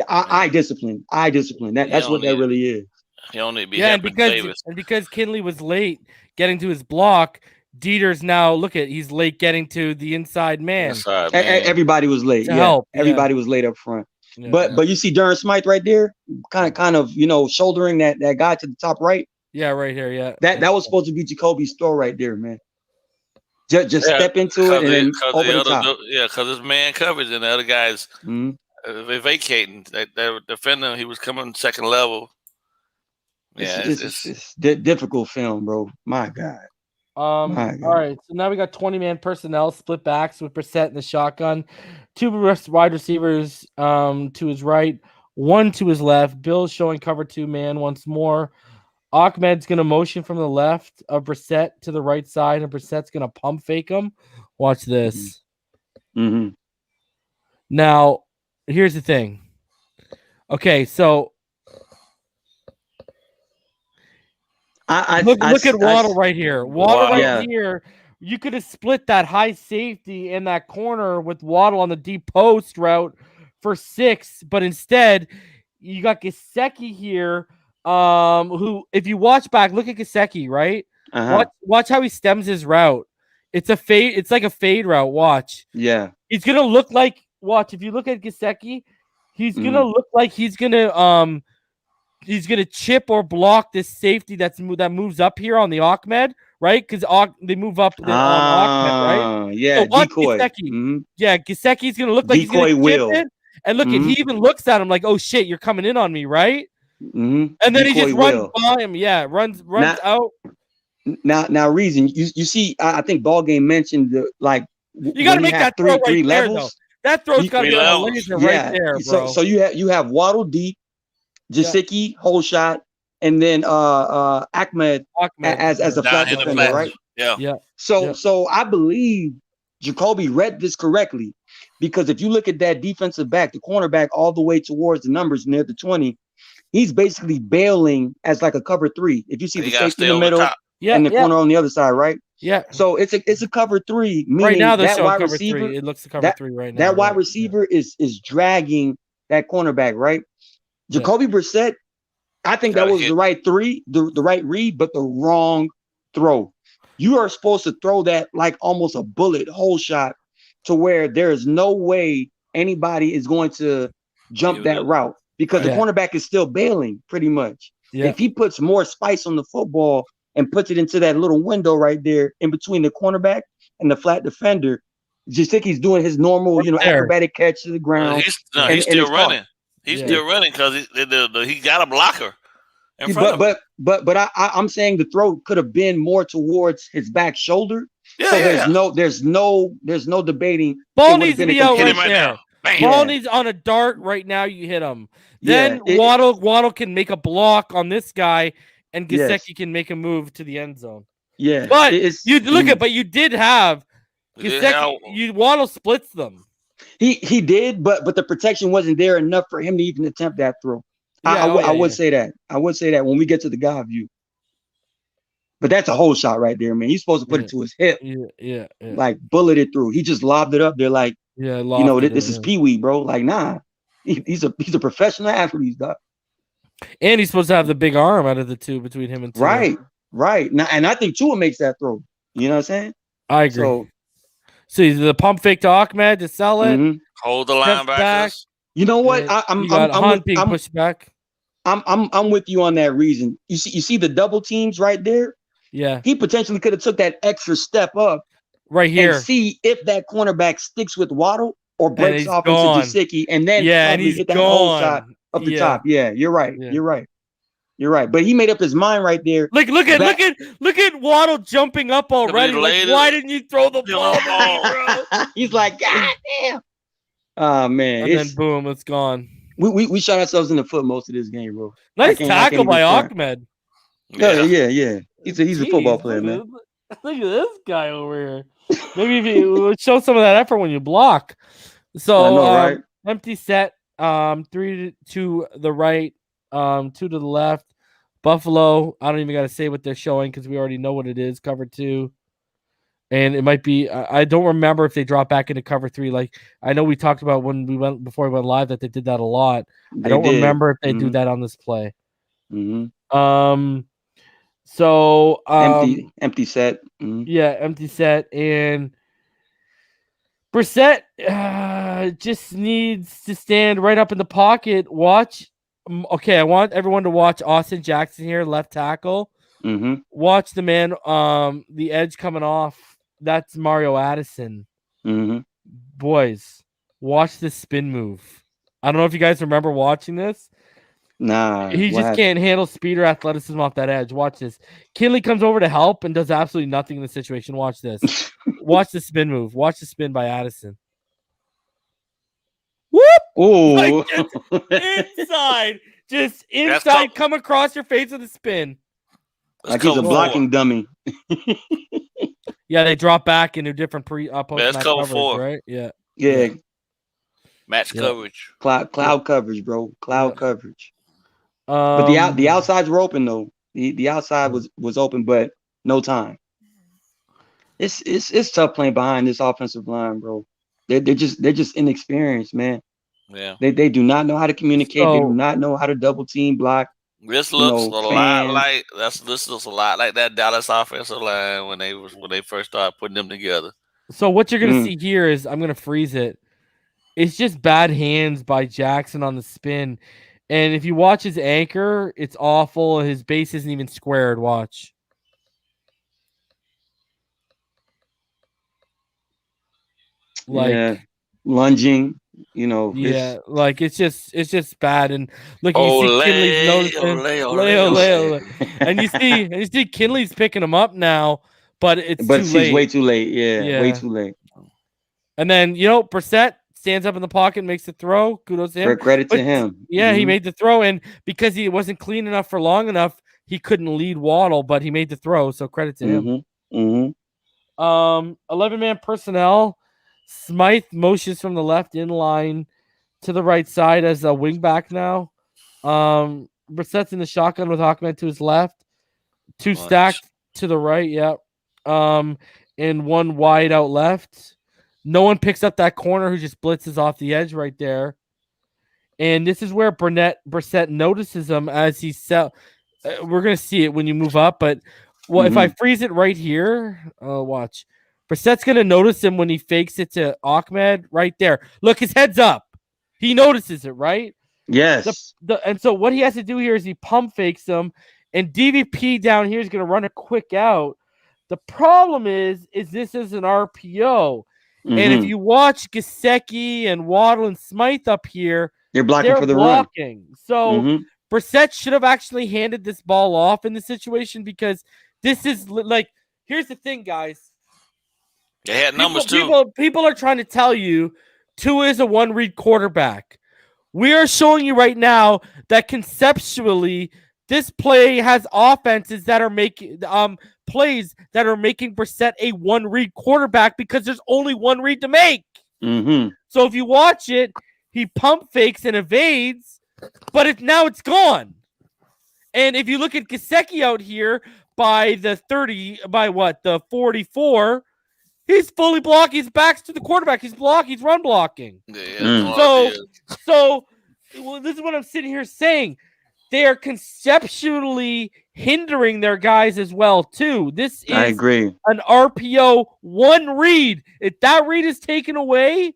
eye discipline. That's what that really is. He only be and because Kinley was late getting to his block. Dieter's now he's late getting to the inside man. Everybody was late. Everybody was late up front. Yeah, but you see Durham Smythe right there, kind of shouldering that guy to the top right. Yeah, right here. Yeah, that was supposed to be Jacoby's throw right there, man. Just step into it and then open the top. Because it's man coverage and the other guys vacating. They're defending. He was coming second level. Yeah, it's difficult film, bro. My God. All right, so now we got 20-man personnel, split backs with Brissett in the shotgun, 2 wide receivers to his right, 1 to his left. Bill's showing cover 2 man once more. Ahmed's going to motion from the left of Brissett to the right side, and Brissett's going to pump fake him. Watch this. Now, here's the thing. Okay, so look at Waddle right here. Here. You could have split that high safety in that corner with Waddle on the deep post route for 6, but instead you got Gesicki here. Who, if you watch back, look at Gesicki, right? Watch how he stems his route. It's a fade. It's like a fade route. Watch. Yeah. He's gonna look like. Watch. If you look at Gesicki, he's gonna look like he's gonna chip or block this safety that moves up here on the Ahmed, right? Because they move up on Ahmed, right? Yeah, so decoy. Yeah, Gesicki's gonna look like decoy he's gonna chip it. And look, he even looks at him like, "Oh shit, you're coming in on me, right?" And then decoy he just runs by him. Yeah, runs out. Now, reason you see, I think BallGame mentioned you got to make that throw right there, though. That throw's got to be a laser right there, bro. So you have Waddle deep, Gesicki whole shot, and then Ahmed as a flat defender, right? Yeah. So I believe Jacoby read this correctly, because if you look at that defensive back, the cornerback all the way towards the numbers near the 20, he's basically bailing as like a cover 3. If you see the safety in the middle and the corner on the other side, right? Yeah. So it's a cover 3, meaning right now that wide cover receiver. 3. It looks like cover 3 right now. That wide receiver is dragging that cornerback, right? Jacoby Brissett, I think that was the right the right read, but the wrong throw. You are supposed to throw that like almost a bullet hole shot to where there is no way anybody is going to jump that route because the cornerback is still bailing pretty much. Yeah. If he puts more spice on the football and puts it into that little window right there in between the cornerback and the flat defender, Gesicki's doing his normal, acrobatic catch to the ground. He's still running. He's still running because he got a blocker in front of him. But I'm saying the throw could have been more towards his back shoulder. Yeah, so there's no debating. Ball needs to be out right there. Ball needs on a dart right now. You hit him. Then Waddle can make a block on this guy, and Gesicki can make a move to the end zone. Yeah, but you did have Gesicki. Waddle splits them. He did, but the protection wasn't there enough for him to even attempt that throw. I would say that. I would say that when we get to the God view. But that's a whole shot right there, man. He's supposed to put it to his hip. Yeah. Like bullet it through. He just lobbed it up there like, this is Pee-wee, bro. Like, nah. He's a professional athlete, dog. And he's supposed to have the big arm out of the two between him and Tua. Right. Now, and I think Tua makes that throw. You know what I'm saying? I agree. So the pump fake to Ahmed to sell it. Mm-hmm. Hold the linebackers. You know what? I'm push back. I'm with you on that reason. You see the double teams right there? Yeah. He potentially could have took that extra step up right here and see if that cornerback sticks with Waddle or breaks off into Gesicki and then probably hit that whole shot up the top. Yeah, you're right. You're right. But he made up his mind right there. Look at Waddle jumping up already. Like, why didn't you throw the ball to me, bro? He's like, God damn. Oh man. And then boom, it's gone. We shot ourselves in the foot most of this game, bro. Nice tackle by Ahmed. Yeah. He's a football player, man. Look at this guy over here. Maybe if you show some of that effort when you block. So right? Empty set, 3 to the right, 2 to the left. Buffalo, I don't even got to say what they're showing because we already know what it is. Cover 2. And it might be, I don't remember if they drop back into cover 3. Like, I know we talked about before we went live that they did that a lot. I don't remember if they do that on this play. Mm-hmm. So empty set. Mm-hmm. Yeah, empty set. And Brissett just needs to stand right up in the pocket. Watch. Okay, I want everyone to watch Austin Jackson here, left tackle. Mm-hmm. Watch the man, the edge coming off. That's Mario Addison. Mm-hmm. Boys, watch this spin move. I don't know if you guys remember watching this. Nah. He just can't handle speed or athleticism off that edge. Watch this. Kinley comes over to help and does absolutely nothing in the situation. Watch this. Watch the spin move. Watch the spin by Addison. Whoop! Oh, inside. Just inside. Come across your face with a spin. Like he's a blocking dummy. Yeah, they drop back into different post that's cover coverage, 4, right? Yeah. Match coverage. Cloud coverage, bro. Cloud coverage. But the outsides were open though. The outside was open, but no time. It's tough playing behind this offensive line, bro. They're just inexperienced, man. Yeah. They do not know how to communicate. They do not know how to double team block. This looks a lot like that Dallas offensive line when they first started putting them together. So what you're gonna see here is I'm gonna freeze it. It's just bad hands by Jackson on the spin. And if you watch his anchor, it's awful. His base isn't even squared. Watch. Like lunging, like it's just bad. And look, you see Kinley's noticing. And you see Kinley's picking him up now, but it's way too late. Yeah, way too late. And then Brissett stands up in the pocket and makes the throw. Kudos to him. Credit to him. Yeah, he made the throw, and because he wasn't clean enough for long enough, he couldn't lead Waddle, but he made the throw, so credit to him. 11-man personnel. Smythe motions from the left in line to the right side as a wing back now. Brissett's in the shotgun with Ahmed to his left, 2 stacked to the right. Yep. And 1 wide out left. No one picks up that corner who just blitzes off the edge right there. And this is where Brissett notices him as he we're gonna see it when you move up, but if I freeze it right here, watch. Brissett's gonna notice him when he fakes it to Ahmed right there. Look, his head's up. He notices it, right? Yes. And so what he has to do here is he pump fakes him, and DVP down here is gonna run a quick out. The problem is this is an RPO. And if you watch Gesicki and Waddle and Smythe up here, they're blocking for the run. So Brissett should have actually handed this ball off in this situation because this is like, here's the thing, guys. They had numbers too. People are trying to tell you Tua is a 1-read quarterback. We are showing you right now that conceptually this play has offenses that are making plays that are making Brissett a 1-read quarterback because there's only 1 read to make. So if you watch it, he pump fakes and evades, but now it's gone. And if you look at Gesicki out here by the 44, he's fully blocking. His back's to the quarterback. He's run blocking. So this is what I'm sitting here saying. They are conceptually hindering their guys as well, too. This is I agree. An RPO 1 read. If that read is taken away,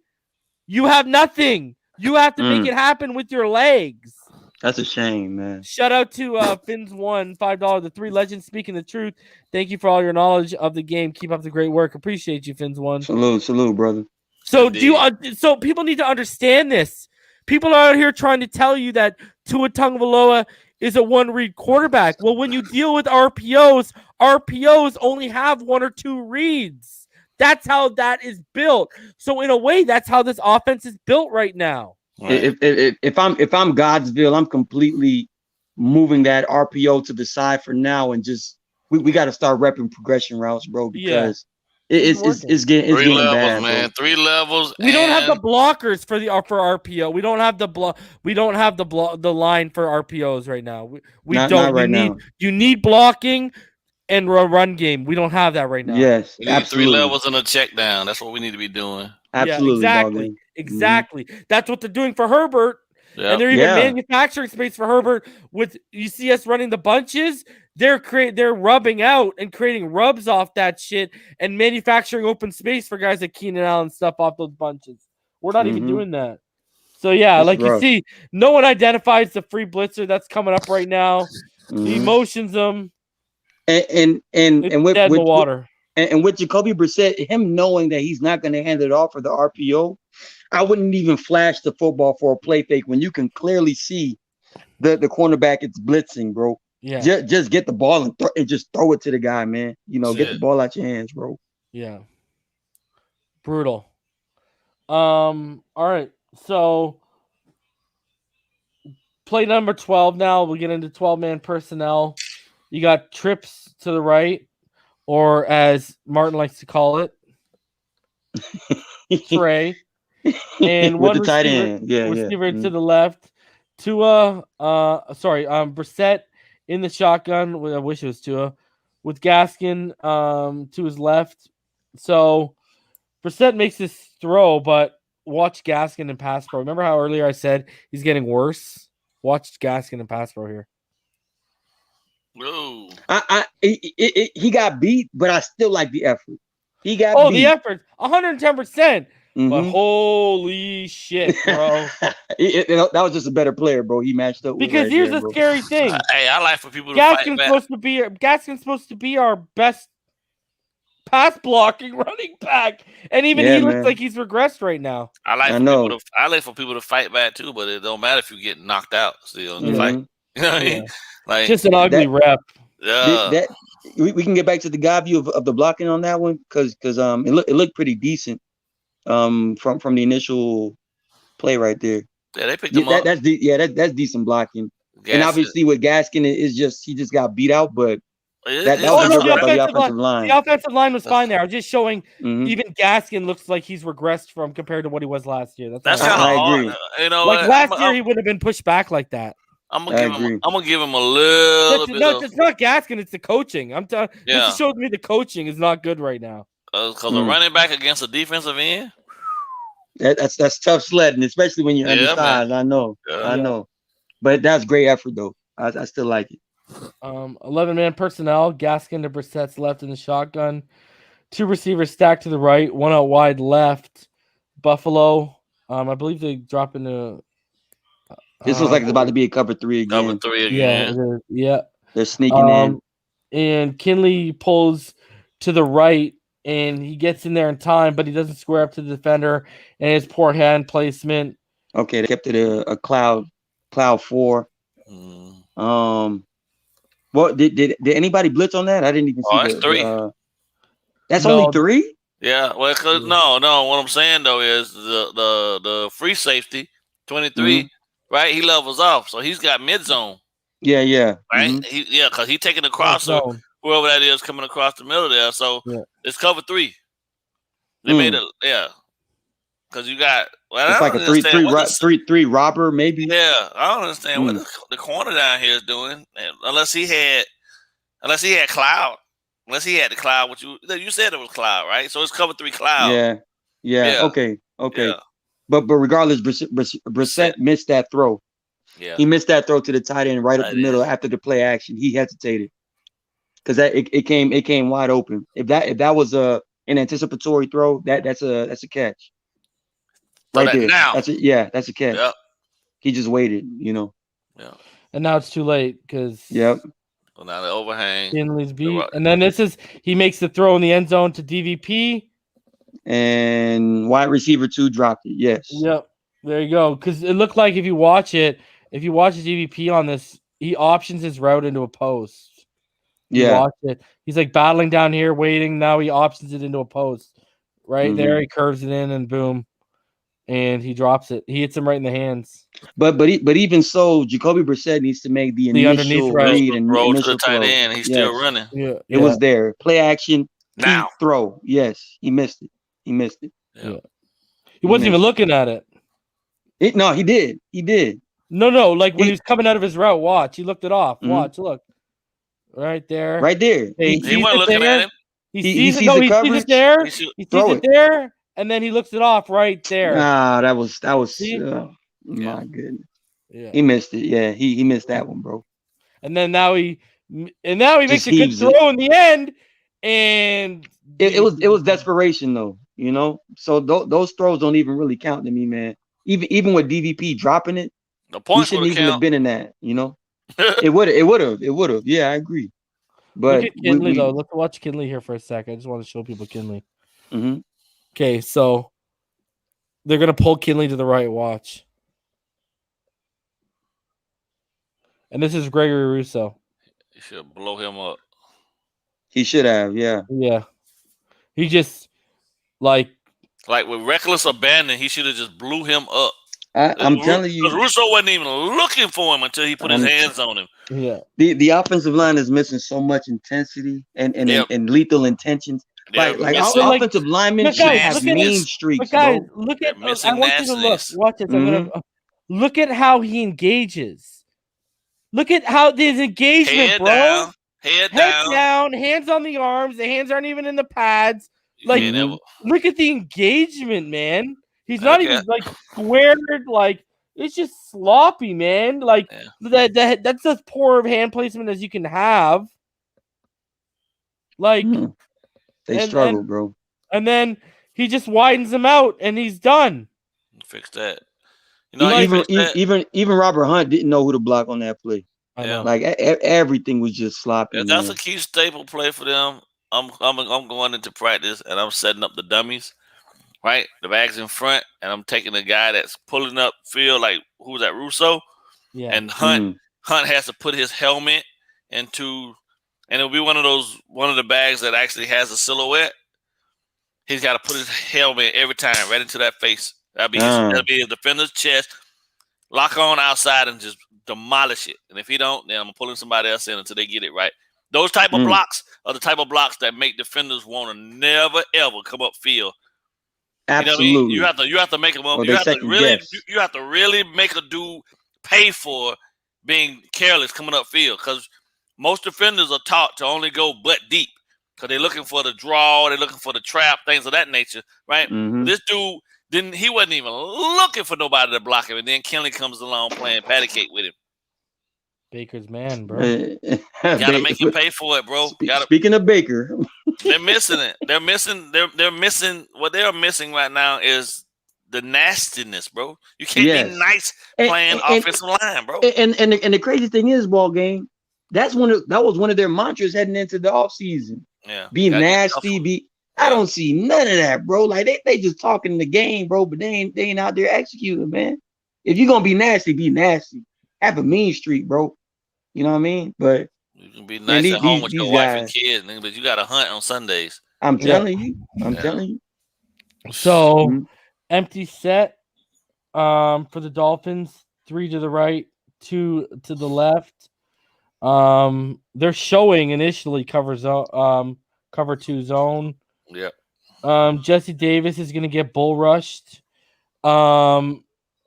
you have nothing. You have to make it happen with your legs. That's a shame, man. Shout out to Fins1, $5, the 3 legends speaking the truth. Thank you for all your knowledge of the game. Keep up the great work. Appreciate you, Fins1. Salute, brother. So so people need to understand this. People are out here trying to tell you that Tua Tagovailoa is a 1-read quarterback. Well, when you deal with RPOs only have 1 or 2 reads. That's how that is built. So in a way, that's how this offense is built right now. Right. If I'm Godsville, I'm completely moving that RPO to the side for now, and just we got to start repping progression routes, bro, because it's getting 3 levels, bad, man. bro. 3 levels. We don't have the blockers for RPO. We don't have the line for RPOs right now. We don't. Not right now. You need blocking and a run game. We don't have that right now. Yes, we need absolutely. 3 levels and a check down. That's what we need to be doing. Absolutely, yeah, exactly. That's what they're doing for Herbert. Yep. And they're even manufacturing space for Herbert. With you see us running the bunches, they're rubbing out and creating rubs off that shit and manufacturing open space for guys like Keenan Allen stuff off those bunches. We're not even doing that. So that's like rough. You see, no one identifies the free blitzer that's coming up right now. He motions them. And with the water. And with Jacoby Brissett, him knowing that he's not going to hand it off for the RPO, I wouldn't even flash the football for a play fake when you can clearly see the cornerback is blitzing, bro. Yeah. Just get the ball and just throw it to the guy, man. Get the ball out your hands, bro. Yeah. Brutal. All right. So play number 12 now. We'll get into 12-man personnel. You got trips to the right, or as Martin likes to call it, Trey. And with the tight end. Receiver to the left. Tua, Brissett in the shotgun. I wish it was Tua. With Gaskin to his left. So Brissett makes this throw, but watch Gaskin and pass pro. Remember how earlier I said he's getting worse? Watch Gaskin and pass pro here. Whoa. He got beat, but I still like the effort. He got beat. The effort, 110%. But holy shit, bro. That was just a better player, bro. He matched up. Because here's the scary thing. Hey, I like for people to fight back. Gaskin's supposed to be our best pass blocking running back, and even he looks like he's regressed right now. I like for people to fight back too, but it don't matter if you get knocked out still in the fight. You know what I mean? Like, just an ugly rep. Yeah. We can get back to the guy view of the blocking on that one because it looked pretty decent from the initial play right there. Yeah, they picked him up. That's decent blocking. And obviously with Gaskin, he just got beat out, but that was a good job by the offensive line. The offensive line was fine there. I was just showing even Gaskin looks like he's regressed compared to what he was last year. That's kind of hard. agree. You know, last year he would have been pushed back like that. I'm gonna give him a little bit. No, it's not Gaskin. It's the coaching. I'm telling. Yeah. This shows me the coaching is not good right now. Because a running back against a defensive end. That's tough sledding, especially when you're undersized. Man. I know. But that's great effort though. I still like it. 11-man personnel. Gaskin to Brissett's left in the shotgun. 2 receivers stacked to the right. 1 out wide left. Buffalo. I believe they drop into. This looks like it's about to be a cover 3 again. Cover 3 again. Yeah. They're sneaking in. And Kinley pulls to the right, and he gets in there in time, but he doesn't square up to the defender, and his poor hand placement. Okay, they kept it a cloud 4. What did anybody blitz on that? I didn't even see. That's 3. That's only 3. Yeah, well, no. What I'm saying though is the free safety 23, right? He levels off, so he's got mid zone. Yeah. Right. Because he's taking the crosser, whoever that is coming across the middle there. So it's cover 3. They made it, because you got. Well, it's like a 3 robber, maybe. Yeah, I don't understand what the corner down here is doing, unless he had cloud. Unless he had the cloud, which you said it was cloud, right? So it's cover 3 cloud. Yeah. Okay. Yeah. But regardless, Brissett missed that throw. Yeah, he missed that throw to the tight end right up the middle after the play action. He hesitated because it came wide open. If that was an anticipatory throw, that's a catch. So right there. Now, that's a catch. Yep. He just waited, Yeah. And now it's too late because. Yep. So now the overhang. Kinley's beat, and then he makes the throw in the end zone to DVP. And wide receiver 2 dropped it. Yes. Yep. There you go. Because it looked like if you watch DVP on this, he options his route into a post. Watch it. He's like battling down here, waiting. Now he options it into a post. Right there, he curves it in, and boom, and he drops it. He hits him right in the hands. But even so, Jacoby Brissett needs to make the initial read and roll initial to the tight end. He's still running. Yeah, it was there. Play action. Now throw. Yes, he missed it. Yeah. He wasn't even looking at it. No, he did. No. Like when he was coming out of his route, watch. He looked it off. Watch. Look. Right there. He wasn't looking at him. He sees the coverage. He sees it there. He sees it there, and then he looks it off right there. Nah, that was. My goodness. Yeah. He missed it. Yeah, he missed that one, bro. And then now he makes a good throw in the end, and it was desperation though, So those throws don't even really count to me, man. Even with DVP dropping it, he shouldn't even have been in that, It would have. Yeah, I agree. But look at Kinley though. Let's watch Kinley here for a second. I just want to show people Kinley. Mm-hmm. Okay, so they're gonna pull Kinley to the right. Watch. And this is Gregory Rousseau. You should blow him up. He should have, yeah. Yeah. He just like with reckless abandon, he should have just blew him up. I'm telling you, because Rousseau wasn't even looking for him until he put his hands on him. Yeah. The offensive line is missing so much intensity and lethal intentions. Yeah, like our offensive linemen should have mean streaks. But guys, look at. I want you to look. Watch this. Look at how he engages. Look at how this engagement, bro. Head down, hands on the arms. The hands aren't even in the pads. Like, look at the engagement, man. He's not even like squared. Like, it's just sloppy, man. Like that's as poor of hand placement as you can have. Like, they struggle, bro. And then he just widens them out, and he's done. Fix that. Even Robert Hunt didn't know who to block on that play. Yeah. Like everything was just sloppy. That's a key staple play for them. I'm going into practice and I'm setting up the dummies, right? The bag's in front, and I'm taking the guy that's pulling up field, like who's that, Rousseau? Yeah. And Hunt has to put his helmet into, and it'll be one of the bags that actually has a silhouette. He's got to put his helmet every time right into that face. That'll be his defender's chest. Lock on outside and just demolish it. And if he don't, then I'm gonna pull somebody else in until they get it right. Those type of blocks are the type of blocks that make defenders want to never ever come up field. Absolutely. You know what I mean? You have to make them. You have to really make a dude pay for being careless coming upfield because most defenders are taught to only go butt deep because they're looking for the draw, they're looking for the trap, things of that nature, right? Mm-hmm. This dude he wasn't even looking for nobody to block him, and then Kenley comes along playing patty cake with him. Baker's man, bro. Gotta make him pay for it, bro. Speaking of Baker, they're missing it. They're missing what they're missing right now is the nastiness, bro. You can't be nice playing offensive line, bro. And the crazy thing is, BallGame, that was one of their mantras heading into the offseason. Yeah. Be nasty, I don't see none of that, bro. Like they just talking the game, bro, but they ain't out there executing, man. If you're gonna be nasty, be nasty. Have a mean streak, bro. You know what I mean? But you can be nice at home with your wife and kids, but you got to hunt on Sundays. I'm telling you. I'm telling you. So empty set for the Dolphins, 3 to the right, 2 to the left. They're showing initially cover 2 zone. Yeah. Jesse Davis is gonna get bull rushed on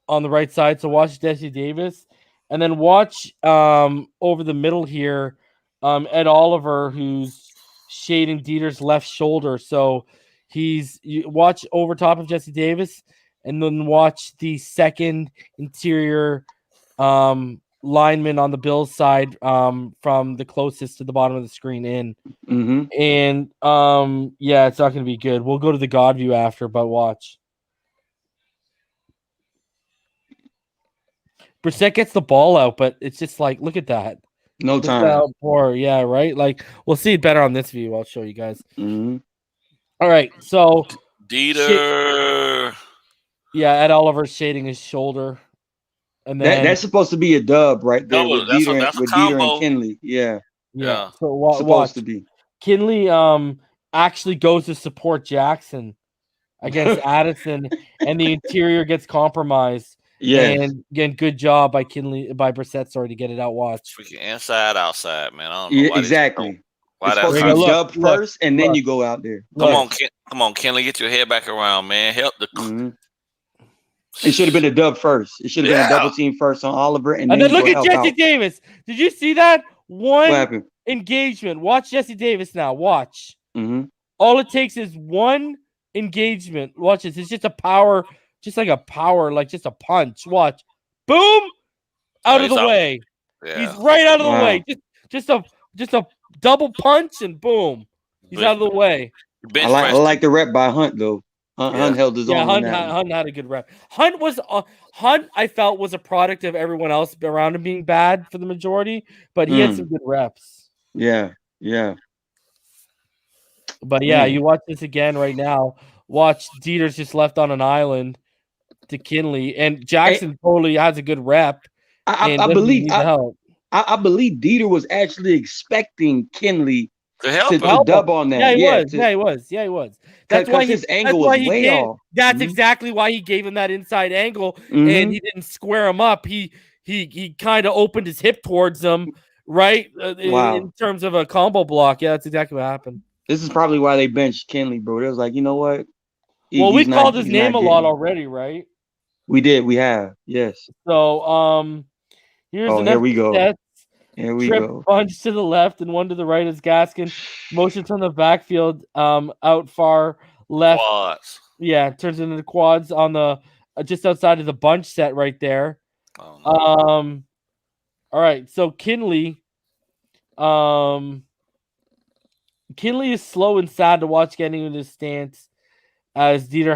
the right side. So watch Jesse Davis. And then watch over the middle here, Ed Oliver, who's shading Dieter's left shoulder. So you watch over top of Jesse Davis, and then watch the second interior lineman on the Bills side from the closest to the bottom of the screen in. Mm-hmm. And it's not going to be good. We'll go to the God view after, but watch. Brissett gets the ball out, but it's just like, look at that. No time. Yeah, right? Like, we'll see it better on this view. I'll show you guys. Mm-hmm. All right, so Dieter. Ed Oliver's shading his shoulder. And then that's supposed to be a dub right there with Dieter and Kenley. Yeah. So watch. Supposed to be. Kenley actually goes to support Jackson against Addison, and the interior gets compromised. Yeah, and again, good job by Brissett, to get it out. Watch. Freaking inside, outside, man. I don't know why exactly. Why that's dub first, and then you go out there. Come on, Kenley, get your head back around, man. Help the. Mm-hmm. It should have been a dub first. It should have been a double team first on Oliver, and then look at Jesse Davis. Did you see that one engagement? Watch Jesse Davis now. Watch. Mm-hmm. All it takes is one engagement. Watch this. It's just a power. Just like a power, like just a punch. Watch. Boom! Out of the way. Yeah. He's right out of the way. Just a double punch and boom. He's out of the way. I like the rep by Hunt though. Hunt held his own. Hunt had a good rep. Hunt I felt was a product of everyone else around him being bad for the majority, but he had some good reps. Yeah. But you watch this again right now. Watch Dieter's just left on an island to Kenley, and Jackson totally has a good rep. I believe Dieter was actually expecting Kenley to dub on that. He was. That's why his angle was way off. That's exactly why he gave him that inside angle, and he didn't square him up. He kind of opened his hip towards him, right? In terms of a combo block. Yeah, that's exactly what happened. This is probably why they benched Kenley, bro. It was like, you know what? We called his name a lot already, right? We did. We have. Yes. So, here we go. Here we go. Punch to the left and one to the right as Gaskin motions on the backfield, out far left. Quads. Yeah, turns into the quads on the just outside of the bunch set right there. Oh, no. All right. So Kenley is slow and sad to watch getting into his stance. As Dieter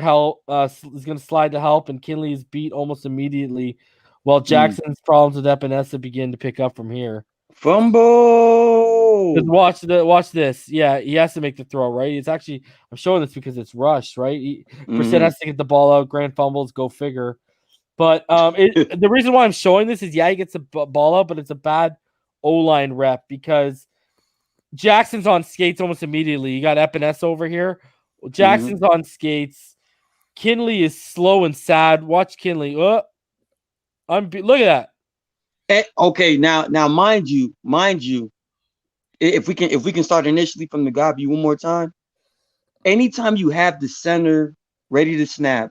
is going to slide to help, and Kenley is beat almost immediately, while Jackson's problems with Epinesa begin to pick up from here. Fumble! Watch this. Yeah, he has to make the throw, right? It's actually, I'm showing this because it's rushed, right? Brissett has to get the ball out, grand fumbles, go figure. But the reason why I'm showing this is, he gets the ball out, but it's a bad O-line rep because Jackson's on skates almost immediately. You got Epinesa over here. Jackson's on skates. Kenley is slow and sad. Watch Kenley. Look at that. Okay, now mind you, if we can start initially from the God view one more time. Anytime you have the center ready to snap,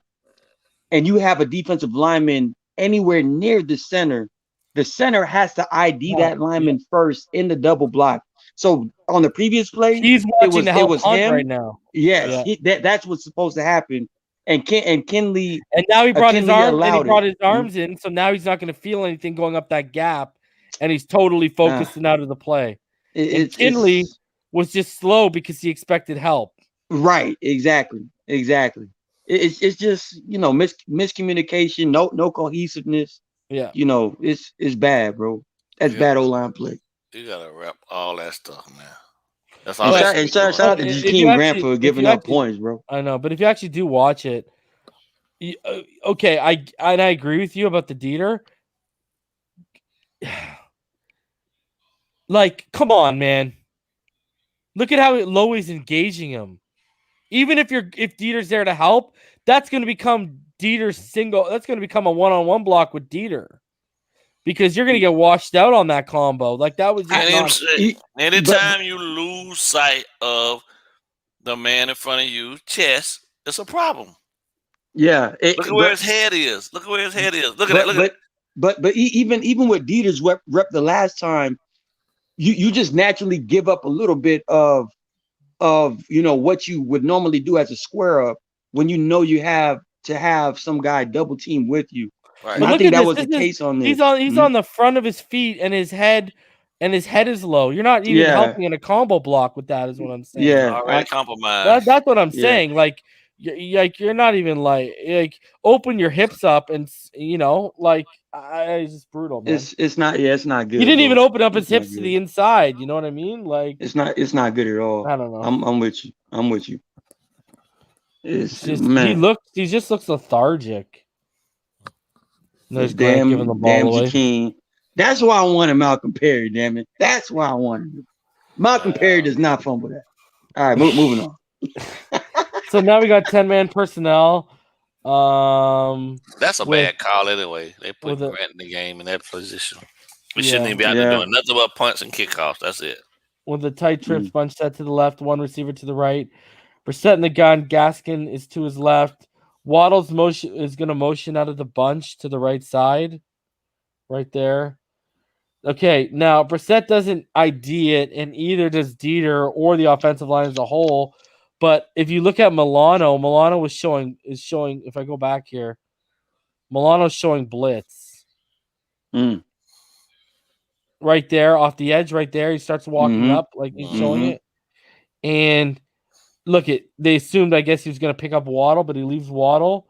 and you have a defensive lineman anywhere near the center, the center has to ID Oh, that lineman first in the double block. So on the previous play, He's watching to help Hunt him right now. Yes, Yeah. that's what's supposed to happen. And Kinley And now he brought his arm and he allowed brought it. his arms in, so now he's not going to feel anything going up that gap, and he's totally focused and out of the play. And Kinley was just slow because he expected help. Right, exactly. It's just miscommunication, no cohesiveness. Yeah, it's bad, bro. That's bad O-line play. You gotta wrap all that stuff, man. That's all. And shout out to Jakeem Grant for giving up points, bro. I know, but if you actually do watch it, okay, I agree with you about the Dieter. Like, come on, man. Look at how Lowe is engaging him. Even if Dieter's there to help, that's going to become Dieter's single. That's going to become a one-on-one block with Dieter. Because you're going to get washed out on that combo. Like, that was just anytime you lose sight of the man in front of you, chest, it's a problem. Yeah. Look at where his head is. Look at that. But even with Dieter's rep the last time, you just naturally give up a little bit of what you would normally do as a square up when you have to have some guy double team with you. Right. I think that was the case on this. He's on the front of his feet and his head is low. You're not even helping in a combo block with that, is what I'm saying. Yeah, already compromised. That's what I'm saying. Like you're not even like open your hips up and it's just brutal, man. It's not good. He didn't even open up his hips to the inside. You know what I mean? Like it's not good at all. I don't know. I'm with you. It's just man. He just looks lethargic. There's damn giving the ball away. King. That's why I wanted Malcolm Perry, damn it. That's why I wanted him. Malcolm Perry does not fumble that. All right, moving on. So now we got 10-man personnel. That's a bad call anyway. They put Grant in the game in that position. We shouldn't even be out there doing nothing but punts and kickoffs. That's it. With the tight trips, bunch set to the left, one receiver to the right. Brissett in the gun. Gaskin is to his left. Waddle's motion is going to motion out of the bunch to the right side, right there. Okay, now Brissett doesn't ID it, and either does Dieter or the offensive line as a whole. But if you look at Milano is showing. If I go back here, Milano's showing blitz. Right there, off the edge, right there. He starts walking up like he's showing it, and. Look, they assumed, I guess, he was going to pick up Waddle, but he leaves Waddle.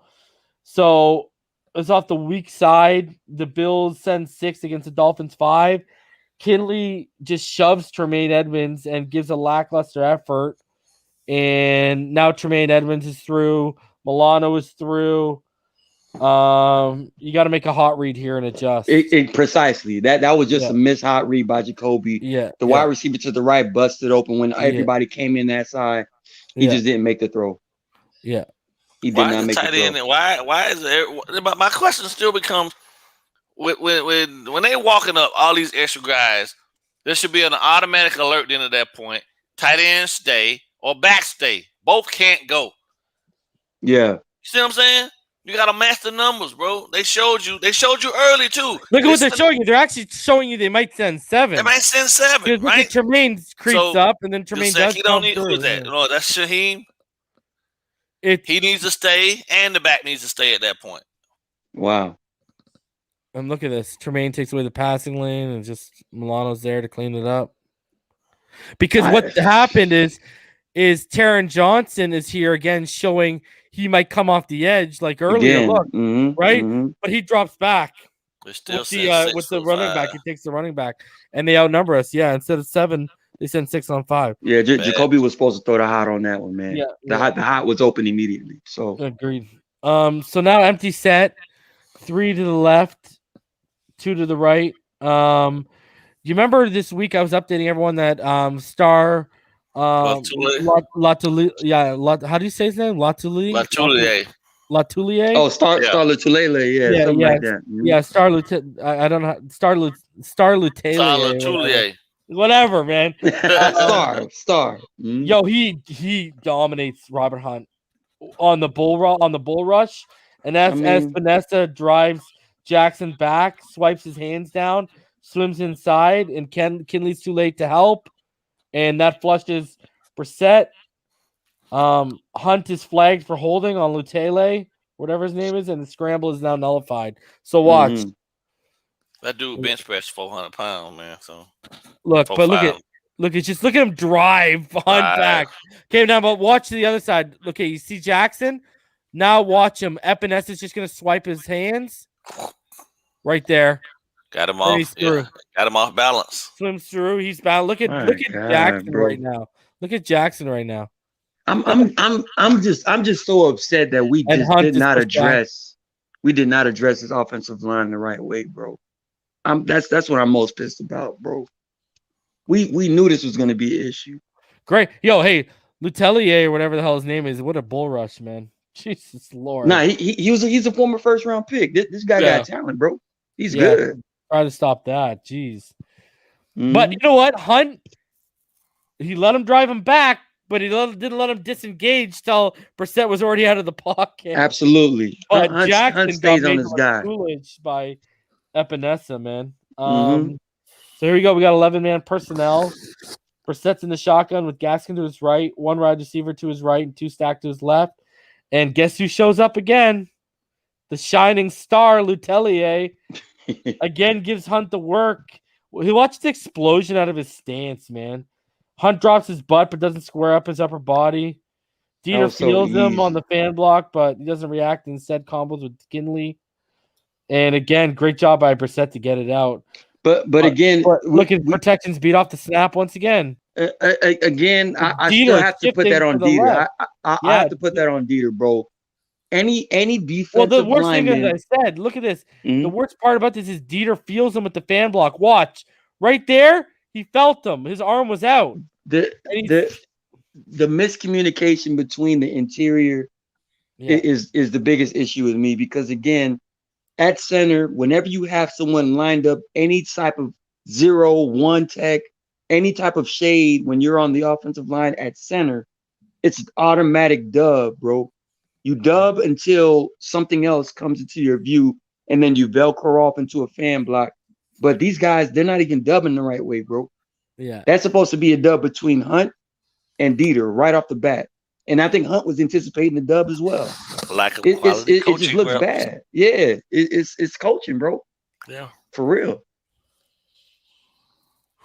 So it's off the weak side. The Bills send 6 against the Dolphins 5. Kinley just shoves Tremaine Edmonds and gives a lackluster effort. And now Tremaine Edmonds is through. Milano is through. You got to make a hot read here and adjust. Precisely. That was just a missed hot read by Jacoby. Yeah. The wide receiver to the right busted open when everybody came in that side. He just didn't make the throw. Yeah. He did not make the throw. Why is it? My question still becomes when they walking up all these extra guys, there should be an automatic alert then at that point. Tight end stay or back stay. Both can't go. Yeah. You see what I'm saying? You gotta match the numbers, bro. They showed you early too. Look at what they're showing you. They're actually showing you they might send 7. They might send 7. Look at Tremaine creeps up, and then Tremaine does. He don't need who is that? No, that's Shaheem. He needs to stay, and the back needs to stay at that point. Wow. And look at this. Tremaine takes away the passing lane, and just Milano's there to clean it up. Because what happened is Taron Johnson is here again, showing he might come off the edge like earlier. Look, right? But he drops back. With the running back, he takes the running back, and they outnumber us. Yeah, instead of 7, they send 6 on 5. Yeah, Jacoby was supposed to throw the hot on that one, man. Yeah, the hot was open immediately. So agreed. So now empty set, 3 to the left, 2 to the right. You remember this week I was updating everyone that Star. How do you say his name? Latoulier. Oh, Star Latulele, yeah, something like that. Yeah, Star Lut. I don't know. Star Latulele. Whatever, man. Star. Yo, he dominates Robert Hunt on the bull rush, and as Vanessa drives Jackson back, swipes his hands down, swims inside, and Kinley's too late to help. And that flushes Brissett. Hunt is flagged for holding on Lutele, whatever his name is, and the scramble is now nullified. So watch. That dude bench press 400 pounds, man. So look at him drive Hunt back. Okay, now but watch the other side. Okay, you see Jackson. Now watch him. Epinesa is just gonna swipe his hands right there. Got him off. Yeah. Got him off balance. Swims through. He's bound. Look at Jackson right now. Look at Jackson right now. I'm just so upset that we just did not address this offensive line the right way, bro. That's what I'm most pissed about, bro. We knew this was gonna be an issue. Great. Yo, hey, Lutelier or whatever the hell his name is. What a bull rush, man. Jesus Lord. Nah, he's a former first round pick. This guy got talent, bro. He's good. Try to stop that. Jeez. But you know what? Hunt, he let him drive him back, but he didn't let him disengage till Brissett was already out of the pocket. Absolutely. But Jackson stays on his guy. Coolidge by Epinesa, man. So here we go. We got 11-man personnel. Brissett's in the shotgun with Gaskin to his right, one wide receiver to his right, and two stacked to his left. And guess who shows up again? The shining star, Lutelier. Again, gives Hunt the work. He watched the explosion out of his stance, man. Hunt drops his butt, but doesn't square up his upper body. Dieter feels him on the fan block, but he doesn't react. Instead, combos with Kinley. And again, great job by Brissett to get it out. But again, look at protections beat off the snap once again. Again, I still have to put that on Dieter. I have to put that on Dieter, bro. Any defensive Well, the worst lineman, thing is I said, look at this. The worst part about this is Dieter feels him with the fan block. Watch. Right there, he felt him. His arm was out. The miscommunication between the interior is the biggest issue with me, because again, at center, whenever you have someone lined up, any type of 0-1 tech, any type of shade when you're on the offensive line at center, it's an automatic dub, bro. You dub until something else comes into your view, and then you Velcro off into a fan block. But these guys, they're not even dubbing the right way, bro. Yeah. That's supposed to be a dub between Hunt and Dieter right off the bat. And I think Hunt was anticipating the dub as well. It just looks bad. Yeah, it's coaching, bro. Yeah, for real.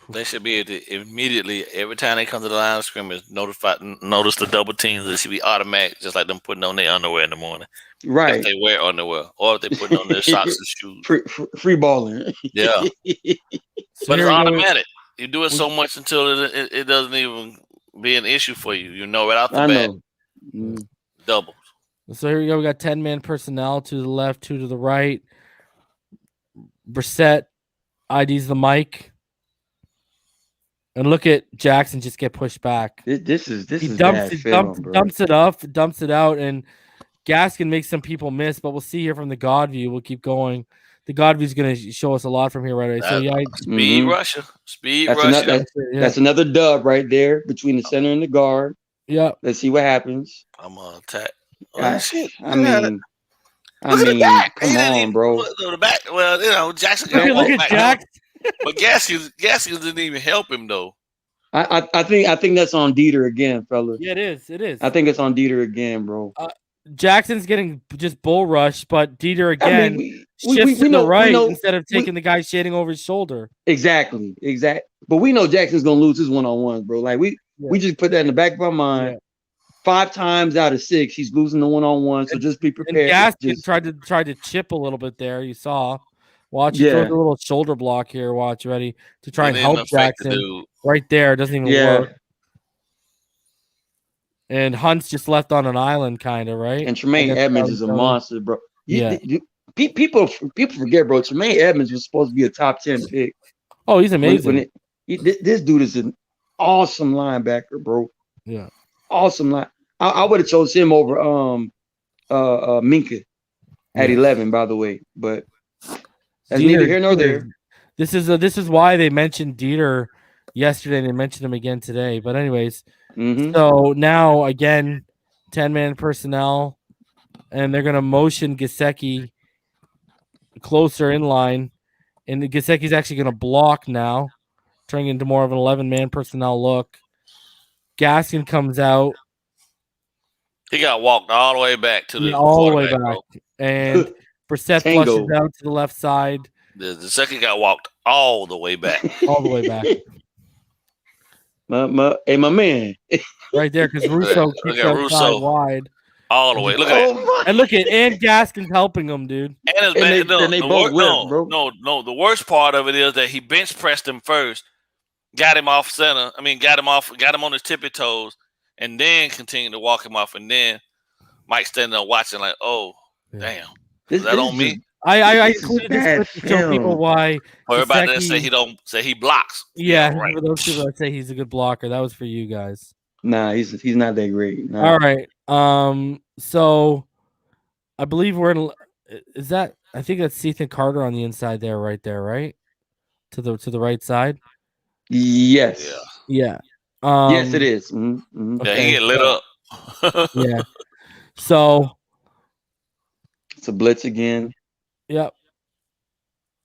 They should be able to immediately, every time they come to the line of scrimmage, notice the double teams. It should be automatic, just like them putting on their underwear in the morning. Right. If they wear underwear, or if they putting on their socks and shoes. Free balling. Yeah. But it's automatic. You do it so much until it doesn't even be an issue for you. You know right out the bat. Doubles. So here we go. We got 10-man personnel, 2 to the left, 2 to the right. Brissett IDs the mic. And look at Jackson just get pushed back. This is dumps it out, and Gaskin makes some people miss, but we'll see here from the God view. We'll keep going. The God view is going to show us a lot from here right away. So yeah, speed rusher. That's another dub right there between the center and the guard. Yeah. Let's see what happens. I'm gonna attack. I mean, come on, bro. The back. Well, you know, Jackson. Look at Jackson. But Gaskins didn't even help him though. I think that's on Dieter again, fellas. Yeah, it is. I think it's on Dieter again, bro. Jackson's getting just bull rushed, but Dieter again shifts to the right instead of taking the guy shading over his shoulder. Exactly. But we know Jackson's gonna lose his one-on-ones, bro. Like we just put that in the back of our mind. 5 times out of 6, he's losing the one-on-one. So just be prepared. And Gaskin tried to chip a little bit there. You saw. Watch, he throws a little shoulder block here. Watch, ready to try and help Jackson. Right there, doesn't even work. And Hunt's just left on an island, kind of, right? And Tremaine Edmonds is a monster, bro. People forget, bro. Tremaine Edmonds was supposed to be a top 10 pick. Oh, he's amazing. This dude is an awesome linebacker, bro. Yeah, awesome line. I would have chose him over Minka at 11, by the way, but. That's neither here nor there. This is why they mentioned Dieter yesterday, and they mentioned him again today. But anyways, so now again, 10-man personnel, and they're gonna motion Gesicki closer in line, and Gesicki's actually going to block now, turning into more of an 11-man personnel look. Gaskin comes out. He got walked all the way back to the all the way back, bro. And Brissett Tango. flushes out to the left side. The second got walked all the way back. All the way back. My man. Right there, because Russo keeps outside wide. All the way. Look at that. And look at Gaskin's helping him, dude. And they both whipped, bro. No, the worst part of it is that he bench pressed him first, got him off center. Got him on his tippy toes, and then continued to walk him off. And then Mike standing there watching like, oh, damn. Is that on me? I included this to show people why. Everybody that say he blocks. Yeah, right. For those people that say he's a good blocker, that was for you guys. Nah, he's not that great. Nah. All right. So I believe we're in. Is that? I think that's Ethan Carter on the inside there, right there, right to the right side. Yes. Yeah. Yes, it is. Mm-hmm. Yeah, he get lit up. Yeah. So it's a blitz again. Yep.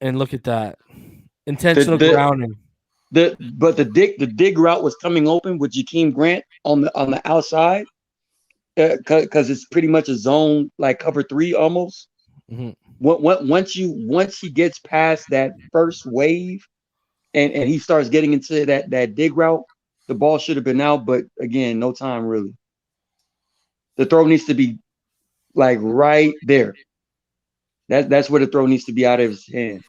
And look at that. Intentional grounding. But the dig route was coming open with Jakeem Grant on the outside, because it's pretty much a zone like cover 3 almost. Mm-hmm. Once he gets past that first wave, and he starts getting into that dig route, the ball should have been out. But again, no time really. The throw needs to be like right there. That's where the throw needs to be out of his hand.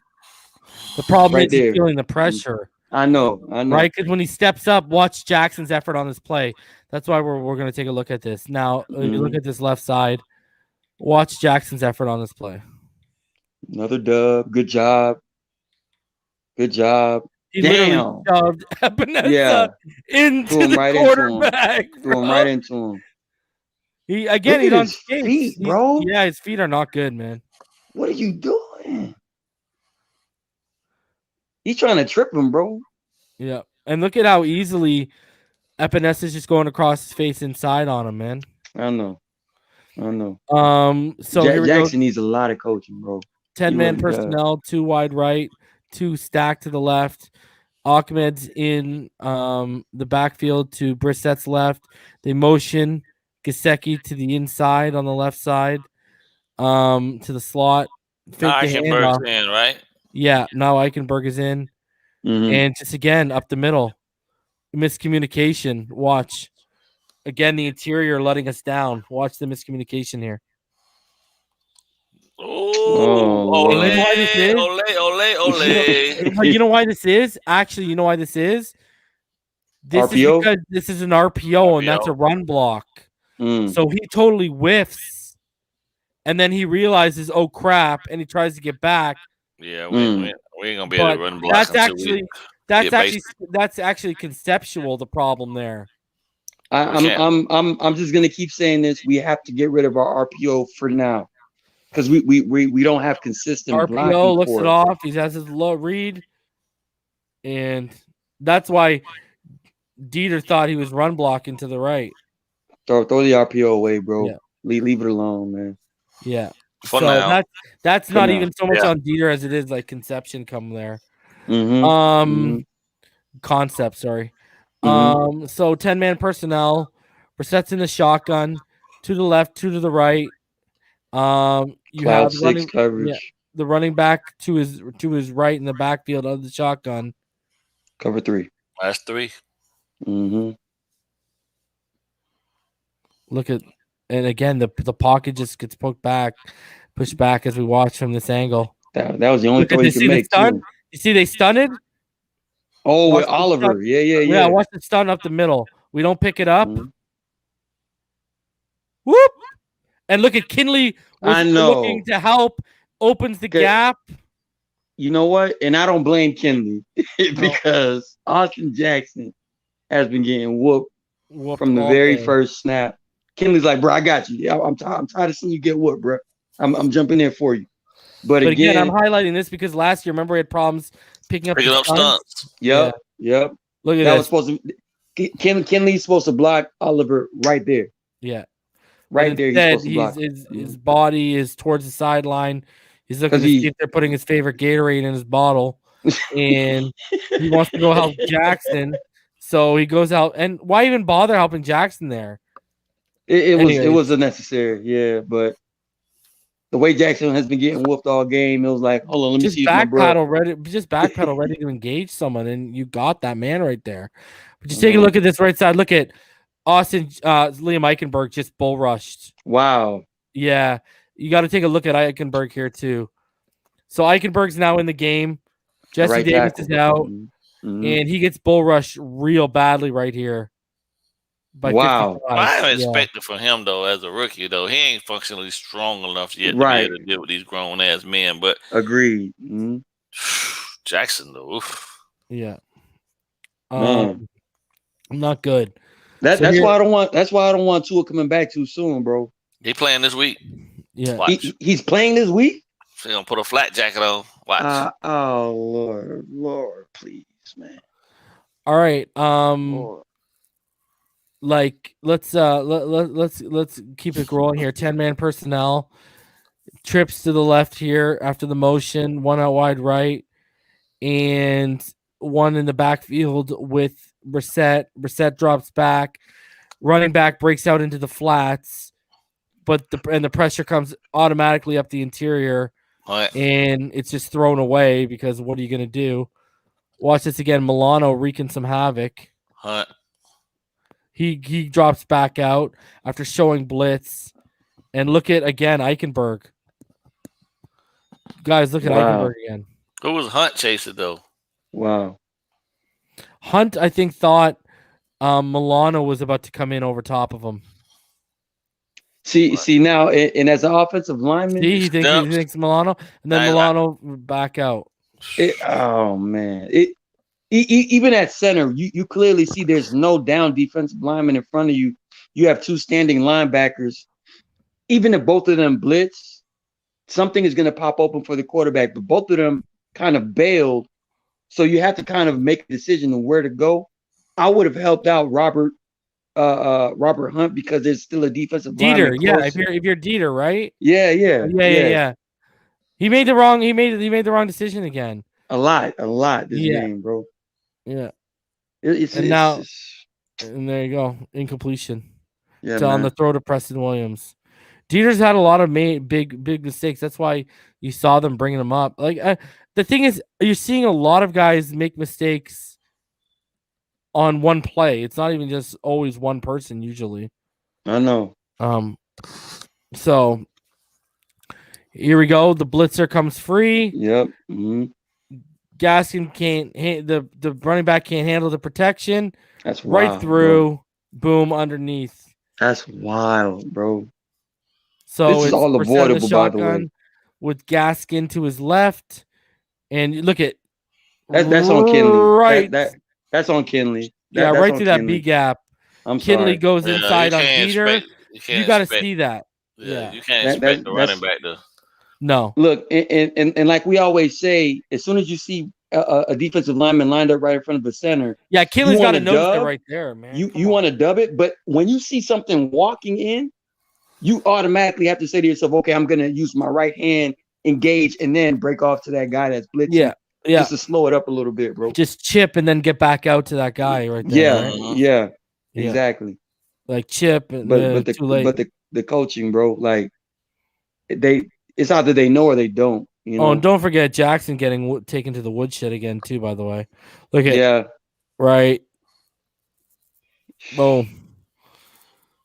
The problem is he's feeling the pressure. I know. Right, because when he steps up, watch Jackson's effort on this play. That's why we're going to take a look at this. Now, if you look at this left side, watch Jackson's effort on this play. Another dub. Good job. He literally shoved Epinesa into the quarterback. Threw him right into him. He's on his feet, bro. His feet are not good, man. What are you doing? He's trying to trip him, bro. Yeah. And look at how easily Epinesa's just going across his face inside on him, man. I know. So Jackson needs a lot of coaching, bro. 10-man personnel, 2 wide right, 2 stacked to the left. Ahmed's in the backfield to Brissett's left. They motion Gesicki to the inside on the left side, to the slot. Eichenberg's in, right? Yeah, now Eichenberg is in. Mm-hmm. And just again, up the middle. Miscommunication. Watch. Again, the interior letting us down. Watch the miscommunication here. Ole. You know why this is? Actually, you know why this is? This RPO? is because this is an RPO, and that's a run block. So he totally whiffs. And then he realizes, oh, crap, and he tries to get back. Yeah, we ain't gonna be able to run block. That's actually conceptual. The problem there. I'm just gonna keep saying this. We have to get rid of our RPO for now, because we don't have consistent RPO. Looks it off. He has his low read, and that's why Dieter thought he was run blocking to the right. Throw the RPO away, bro. Yeah. Leave it alone, man. Yeah. For now. That's not even so much on Dieter as it is like conception come there. Concept, sorry. So 10-man personnel. Brissett's in the shotgun. 2 to the left, 2 to the right. You have coverage. The running back to his right in the backfield of the shotgun. Cover 3. Last 3. Look at, and again the pocket just gets pushed back as we watch from this angle. That was the only throw you could make. You see they stunted? Oh, with Oliver. Yeah. Yeah, watch the stun up the middle. We don't pick it up. Whoop! And look at Kinley was looking to help, opens the gap. You know what? And I don't blame Kinley because Austin Jackson has been getting whooped from the very first snap. Kinley's like, bro, I got you. I'm tired of seeing you get whooped, bro. I'm jumping in for you. But again, I'm highlighting this because last year, remember, we had problems picking up stunts. Yep. Look at that. That was supposed to. Kinley's supposed to block Oliver right there. Yeah. Right there. He's supposed to block. His body is towards the sideline. He's looking to see if they're putting his favorite Gatorade in his bottle, and he wants to go help Jackson. So he goes out, and why even bother helping Jackson there? It was unnecessary, yeah. But the way Jackson has been getting whooped all game, it was like, hold on, let me see if my bro. Just backpedal ready to engage someone, and you got that man right there. But just take a look at this right side. Look at Austin, Liam Eichenberg just bull rushed. Wow. Yeah, you got to take a look at Eichenberg here too. So Eichenberg's now in the game. Jesse Davis is out, and he gets bull rushed real badly right here. Wow. I expected from him though, as a rookie though, he ain't functionally strong enough yet to be able to deal with these grown ass men. But agreed. Jackson though, yeah, not good. That's why I don't want. That's why I don't want Tua coming back too soon, bro. He playing this week. Yeah, he's playing this week. So he's gonna put a flat jacket on. Watch. Oh Lord, please, man. All right. Lord. Like let's keep it rolling here. 10-man personnel. Trips to the left here after the motion. One out wide right, and one in the backfield with Brissett. Brissett drops back. Running back breaks out into the flats, but the pressure comes automatically up the interior, and it's just thrown away because what are you gonna do? Watch this again. Milano wreaking some havoc. He drops back out after showing blitz, and look at again Eichenberg. Guys, look at Eichenberg again. Who was Hunt chasing though? Wow. Hunt, I think, thought Milano was about to come in over top of him. See now, and as an offensive lineman, he thinks Milano, and then Milano back out. Oh man, even at center, you clearly see there's no down defensive lineman in front of you. You have two standing linebackers. Even if both of them blitz, something is going to pop open for the quarterback. But both of them kind of bailed, so you have to kind of make a decision on where to go. I would have helped out Robert Hunt because there's still a defensive Dieter. Yeah, if you're Dieter, right? Yeah. He made the wrong decision again. A lot this game, bro. Yeah. And there you go. Incompletion. Yeah, on the throw to Preston Williams. Dieter's had a lot of big mistakes. That's why you saw them bringing him up. Like the thing is, you're seeing a lot of guys make mistakes on one play. It's not even just always one person usually. I know. So here we go. The blitzer comes free. Yep. Gaskin can't. The running back can't handle the protection. That's wild, right through. Bro. Boom underneath. That's wild, bro. So this is all avoidable, by the way. With Gaskin to his left, and look at that's on Kinley. Right, that's on Kinley. That's right through that B gap. Kinley goes inside on Dieter. You got to see that. Yeah, you can't expect the running back to. No. Look, and like we always say, as soon as you see a defensive lineman lined up right in front of the center, Kinley's got a nose right there, man. You want to dub it, but when you see something walking in, you automatically have to say to yourself, okay, I'm going to use my right hand, engage, and then break off to that guy that's blitzing. Yeah. Just to slow it up a little bit, bro. Just chip and then get back out to that guy right there. Yeah, exactly. Like chip, and but too late. But the coaching, bro, like it's either they know or they don't. You know? Oh, and don't forget Jackson getting taken to the woodshed again too. By the way, look at right. Boom.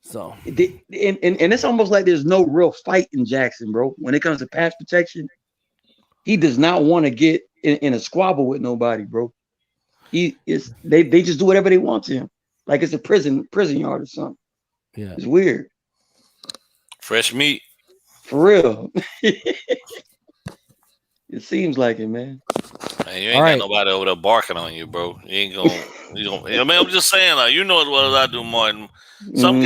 So and it's almost like there's no real fight in Jackson, bro. When it comes to pass protection, he does not want to get in a squabble with nobody, bro. They just do whatever they want to him, like it's a prison yard or something. Yeah, it's weird. Fresh meat, for real. It seems like it, man. You ain't got nobody over there barking on you, bro. You ain't gonna. I mean, I'm just saying, like, you know as well as I do, Martin. Some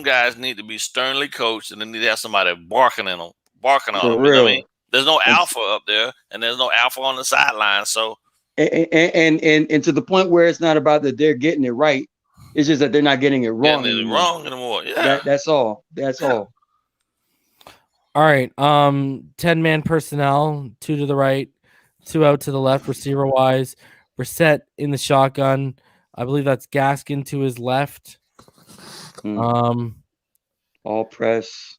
guys need to be sternly coached, and they need to have somebody barking on them. I mean, there's no alpha up there, and there's no alpha on the sideline. So, and to the point where it's not about that they're getting it right. It's just that they're not getting it wrong. Wrong anymore. Yeah, that's all. That's all. All right. 10-man personnel, 2 to the right, 2 out to the left, receiver wise. Brissett in the shotgun. I believe that's Gaskin to his left. All press.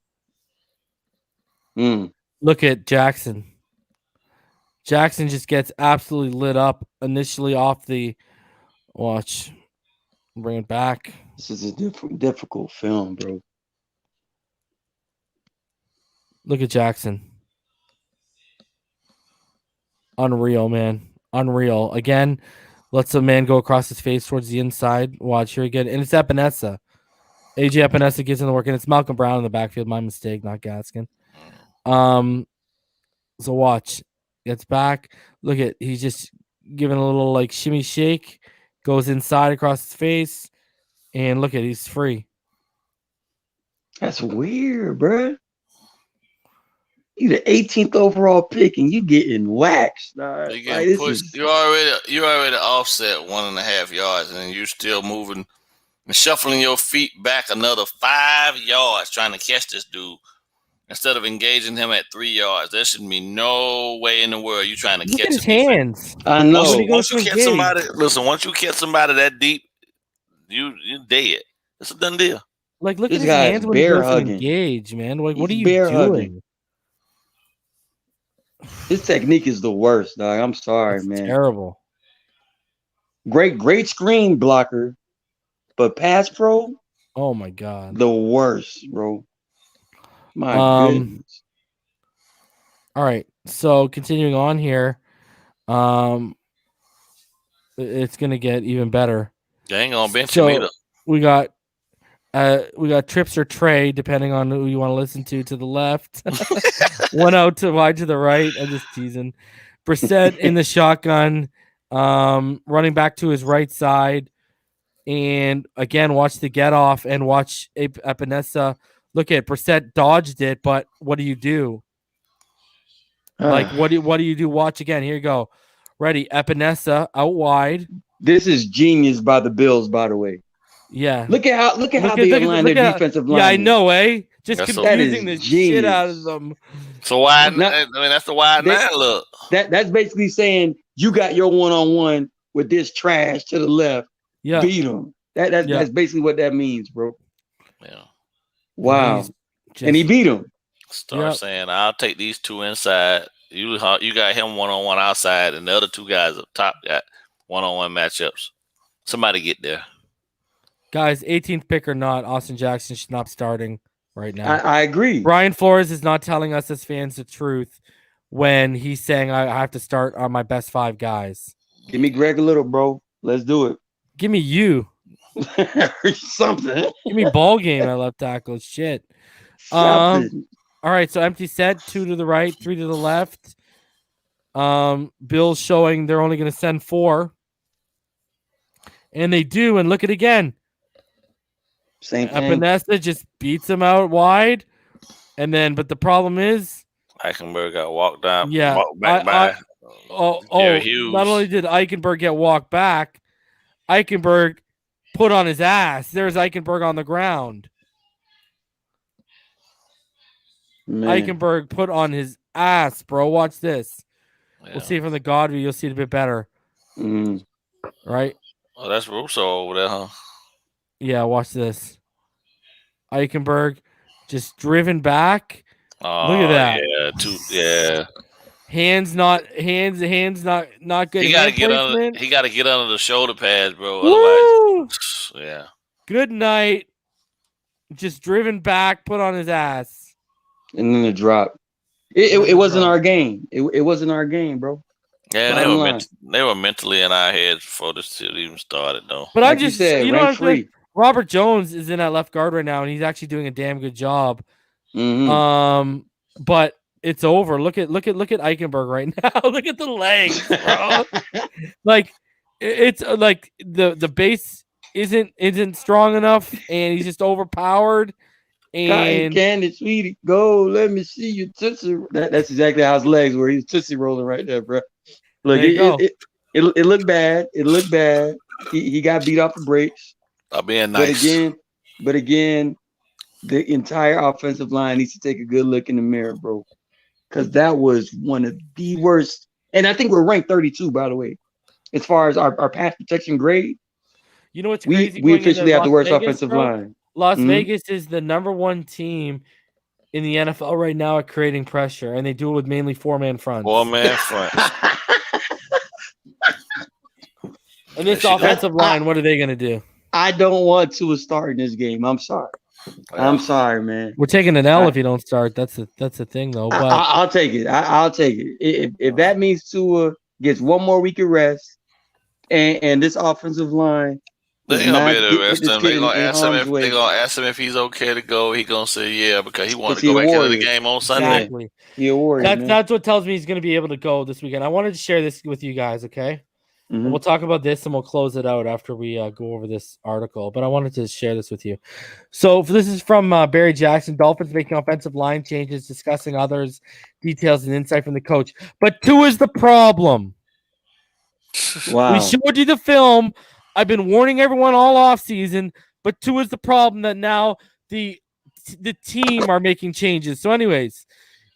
Look at Jackson. Jackson just gets absolutely lit up initially off the watch. Bring it back. This is a difficult film, bro. Look at Jackson. Unreal, man. Unreal. Again, lets the man go across his face towards the inside. Watch here again. And it's Epinesa. AJ Epinesa gets in the work, and it's Malcolm Brown in the backfield. My mistake, not Gaskin. So watch. Gets back. Look at, he's just giving a little like shimmy shake. Goes inside across his face. And look at, he's free. That's weird, bro. You the 18th overall pick and you getting waxed. You getting pushed. You already offset 1.5 yards, and then you're still moving and shuffling your feet back another 5 yards trying to catch this dude instead of engaging him at 3 yards. There should be no way in the world you trying to look catch his hands. I know. Once you catch somebody, listen. Once you catch somebody that deep, you're dead. It's a done deal. Like, look at his hands when he goes to engage, man. Like, what are you doing? His technique is the worst, dog. I'm sorry, man. Terrible. Great screen blocker, but pass pro. Oh my god, the worst, bro. My goodness. All right, so continuing on here, it's gonna get even better. They ain't gonna bench him either. We got Trips or Trey, depending on who you want to listen to the left. 1 out to wide to the right. I'm just teasing. Brissett in the shotgun, running back to his right side. And again, watch the get off and watch Epinesa. Look at Brissett dodged it, but what do you do? Like, what do you do? Watch again. Here you go. Ready. Epinesa out wide. This is genius by the Bills, by the way. Yeah. Look at how they align their defensive line. Yeah, I know, eh? Just confusing the shit out of them. So wide. That's the wide nine look. That's basically saying you got your 1-on-1 with this trash to the left. Yeah. Beat him. That's basically what that means, bro. Yeah. Wow. And he beat him. Start saying, I'll take these 2 inside. You got him 1-on-1 outside, and the other 2 guys up top got 1-on-1 matchups. Somebody get there. Guys, 18th pick or not, Austin Jackson should not be starting right now. I agree. Brian Flores is not telling us as fans the truth when he's saying I have to start on my best 5 guys. Give me Greg a little, bro. Let's do it. Give me you. Something. Give me BallGame at left tackle. Shit. All right, so empty set, 2 to the right, 3 to the left. Bill's showing they're only going to send 4. And they do, and look at it again. Same thing. Epinesa just beats him out wide. And then, but the problem is Eichenberg got walked down. Yeah. Walked back by not only did Eichenberg get walked back, Eichenberg put on his ass. There's Eichenberg on the ground. Man. Eichenberg put on his ass, bro. Watch this. Yeah. We'll see from the God view. You'll see it a bit better. Right? Oh, that's Russo over there, huh? Yeah, watch this. Eichenberg just driven back. Oh, look at that. Yeah. Hands not good. He gotta get under the shoulder pads, bro. Otherwise, yeah. Good night. Just driven back, put on his ass. And then the drop. It wasn't our game. It wasn't our game, bro. Yeah, they were mentally in our heads before this even started, though. But like I just said, you know what I'm Robert Jones is in that left guard right now, and he's actually doing a damn good job. But it's over. Look at Eichenberg right now. Look at the legs, bro. Like it's like the base isn't strong enough, and he's just overpowered. And Candy, sweetie, go. Let me see you tootsie. That's exactly how his legs were. He's tootsie rolling right there, bro. Look, it looked bad. It looked bad. He got beat off the brakes. Being nice. But again, the entire offensive line needs to take a good look in the mirror, bro. Because that was one of the worst. And I think we're ranked 32, by the way, as far as our pass protection grade. You know what's We crazy? we Going into officially have the Las worst Vegas, offensive bro? line. Las Mhm. Vegas is the #1 team in the NFL right now at creating pressure, and they do it with mainly 4-man fronts. 4-man fronts. And this offensive line, what are they going to do? I don't want to start in this game. I'm sorry. Yeah. I'm sorry, man. We're taking an L if you don't start. That's the thing, though. But I'll take it. I'll take it. If that means Tua gets one more week of rest, and this offensive line They does ain't gonna be not able to get arrest this him. kid They gonna in ask him harm's if way. they gonna ask him if he's okay to go. He gonna say yeah because he wanted to he go a back into the warrior. game on Sunday. exactly. He a warrior, man. That's what tells me he's going to be able to go this weekend. I wanted to share this with you guys, okay? And we'll talk about this and we'll close it out after we go over this article. But I wanted to share this with you. So this is from Barry Jackson. Dolphins making offensive line changes, discussing others, details, and insight from the coach. But Tua is the problem. Wow. We showed you the film. I've been warning everyone all offseason, but Tua is the problem that now the team are making changes. So anyways,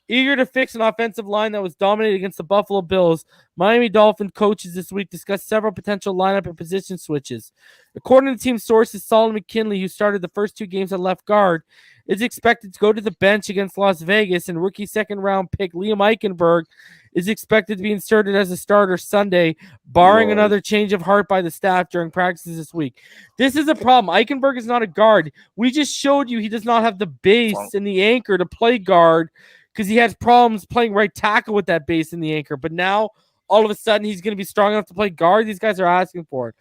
eager to fix an offensive line that was dominated against the Buffalo Bills, Miami Dolphin coaches this week discussed several potential lineup and position switches. According to team sources, Solomon McKinley, who started the first 2 games at left guard, is expected to go to the bench against Las Vegas, and rookie second-round pick Liam Eichenberg is expected to be inserted as a starter Sunday, barring another change of heart by the staff during practices this week. This is a problem. Eichenberg is not a guard. We just showed you he does not have the base and the anchor to play guard, because he has problems playing right tackle with that base in the anchor. But now, all of a sudden, he's going to be strong enough to play guard. These guys are asking for it.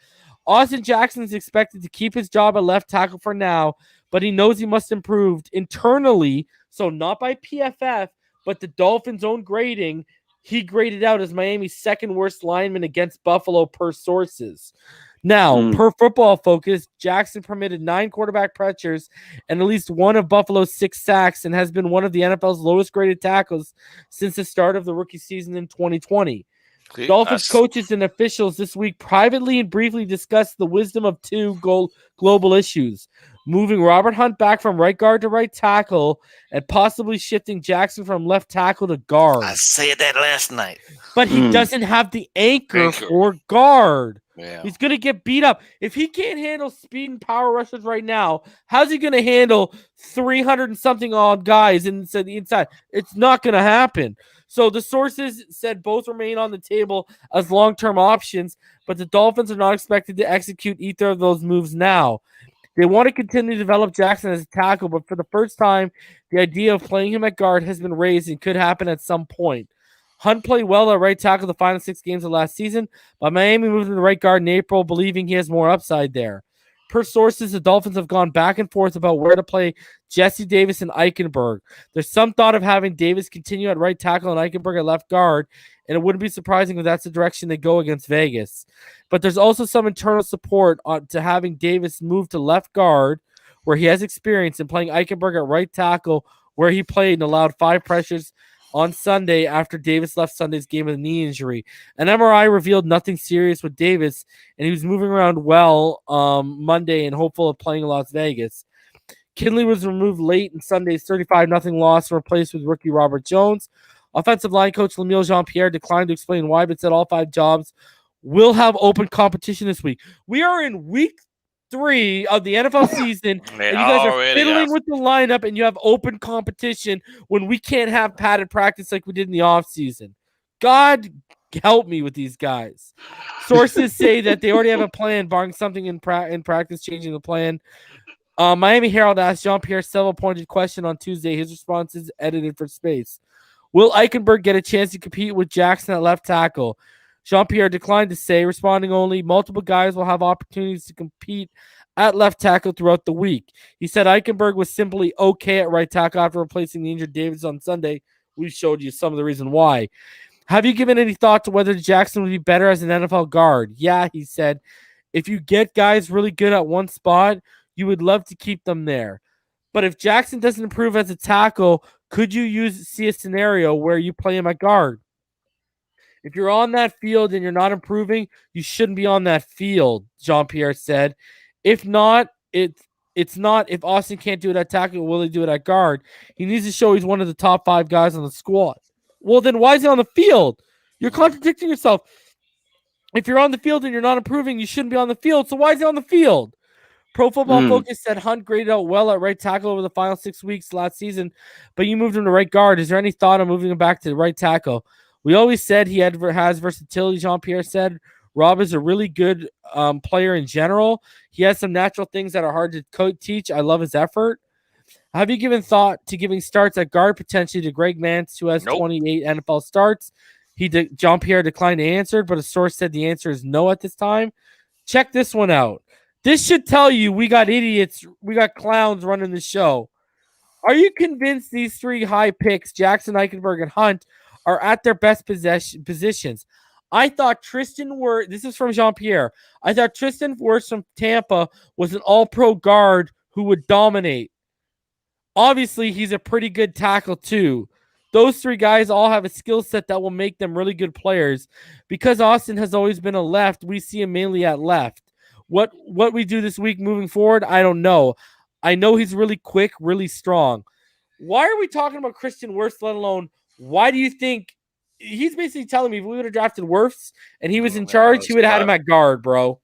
Austin Jackson is expected to keep his job at left tackle for now, but he knows he must improve internally. So not by PFF, but the Dolphins' own grading. He graded out as Miami's second worst lineman against Buffalo per sources. Now, per Football Focus, Jackson permitted 9 quarterback pressures and at least one of Buffalo's 6 sacks and has been one of the NFL's lowest graded tackles since the start of the rookie season in 2020. Dolphins coaches and officials this week privately and briefly discussed the wisdom of 2 global issues: moving Robert Hunt back from right guard to right tackle and possibly shifting Jackson from left tackle to guard. I said that last night. But he doesn't have the anchor for guard. Yeah. He's going to get beat up. If he can't handle speed and power rushers right now, how's he going to handle 300 and something odd guys inside the inside? It's not going to happen. So the sources said both remain on the table as long-term options, but the Dolphins are not expected to execute either of those moves now. They want to continue to develop Jackson as a tackle, but for the first time, the idea of playing him at guard has been raised and could happen at some point. Hunt played well at right tackle the final 6 games of last season, but Miami moved him to right guard in April, believing he has more upside there. Per sources, the Dolphins have gone back and forth about where to play Jesse Davis and Eichenberg. There's some thought of having Davis continue at right tackle and Eichenberg at left guard, and it wouldn't be surprising if that's the direction they go against Vegas. But there's also some internal support to having Davis move to left guard, where he has experience, in playing Eichenberg at right tackle, where he played and allowed 5 pressures on Sunday after Davis left Sunday's game with a knee injury. An MRI revealed nothing serious with Davis, and he was moving around well Monday and hopeful of playing in Las Vegas. Kinley was removed late in Sunday's 35-0 loss and replaced with rookie Robert Jones. Offensive line coach Lemuel Jean-Pierre declined to explain why, but said all 5 jobs will have open competition this week. We are in week 3 of the NFL season, and you guys are fiddling with the lineup, and you have open competition when we can't have padded practice like we did in the offseason. God help me with these guys. Sources say that they already have a plan, barring something in practice changing the plan. Miami Herald asked Jean-Pierre several pointed question on Tuesday. His response is edited for space. Will Eichenberg get a chance to compete with Jackson at left tackle? Jean-Pierre declined to say, responding only, multiple guys will have opportunities to compete at left tackle throughout the week. He said Eichenberg was simply okay at right tackle after replacing the injured Davis on Sunday. We showed you some of the reason why. Have you given any thought to whether Jackson would be better as an NFL guard? Yeah, he said. If you get guys really good at one spot, you would love to keep them there. But if Jackson doesn't improve as a tackle, could you see a scenario where you play him at guard? If you're on that field and you're not improving, you shouldn't be on that field, Jean-Pierre said. If not, it's not if Austin can't do it at tackle, will he do it at guard? He needs to show he's one of the top 5 guys on the squad. Well, then why is he on the field? You're contradicting yourself. If you're on the field and you're not improving, you shouldn't be on the field. So why is he on the field? Pro Football Focus said Hunt graded out well at right tackle over the final 6 weeks last season, but you moved him to right guard. Is there any thought on moving him back to the right tackle? We always said he has versatility, Jean-Pierre said. Rob is a really good player in general. He has some natural things that are hard to teach. I love his effort. Have you given thought to giving starts at guard potentially to Greg Mance, who has 28 NFL starts? Jean-Pierre declined to answer, but a source said the answer is no at this time. Check this one out. This should tell you we got idiots, we got clowns running the show. Are you convinced these 3 high picks, Jackson, Eichenberg, and Hunt, are at their best positions? I thought Tristan Wirfs, this is from Jean-Pierre, I thought Tristan Wirfs from Tampa was an all-pro guard who would dominate. Obviously, he's a pretty good tackle too. Those 3 guys all have a skill set that will make them really good players. Because Austin has always been a left, we see him mainly at left. What we do this week moving forward, I don't know. I know he's really quick, really strong. Why are we talking about Christian Wirfs, let alone why do you think he's basically telling me if we would have drafted Wirfs and he was in charge, he would have had him at guard, bro.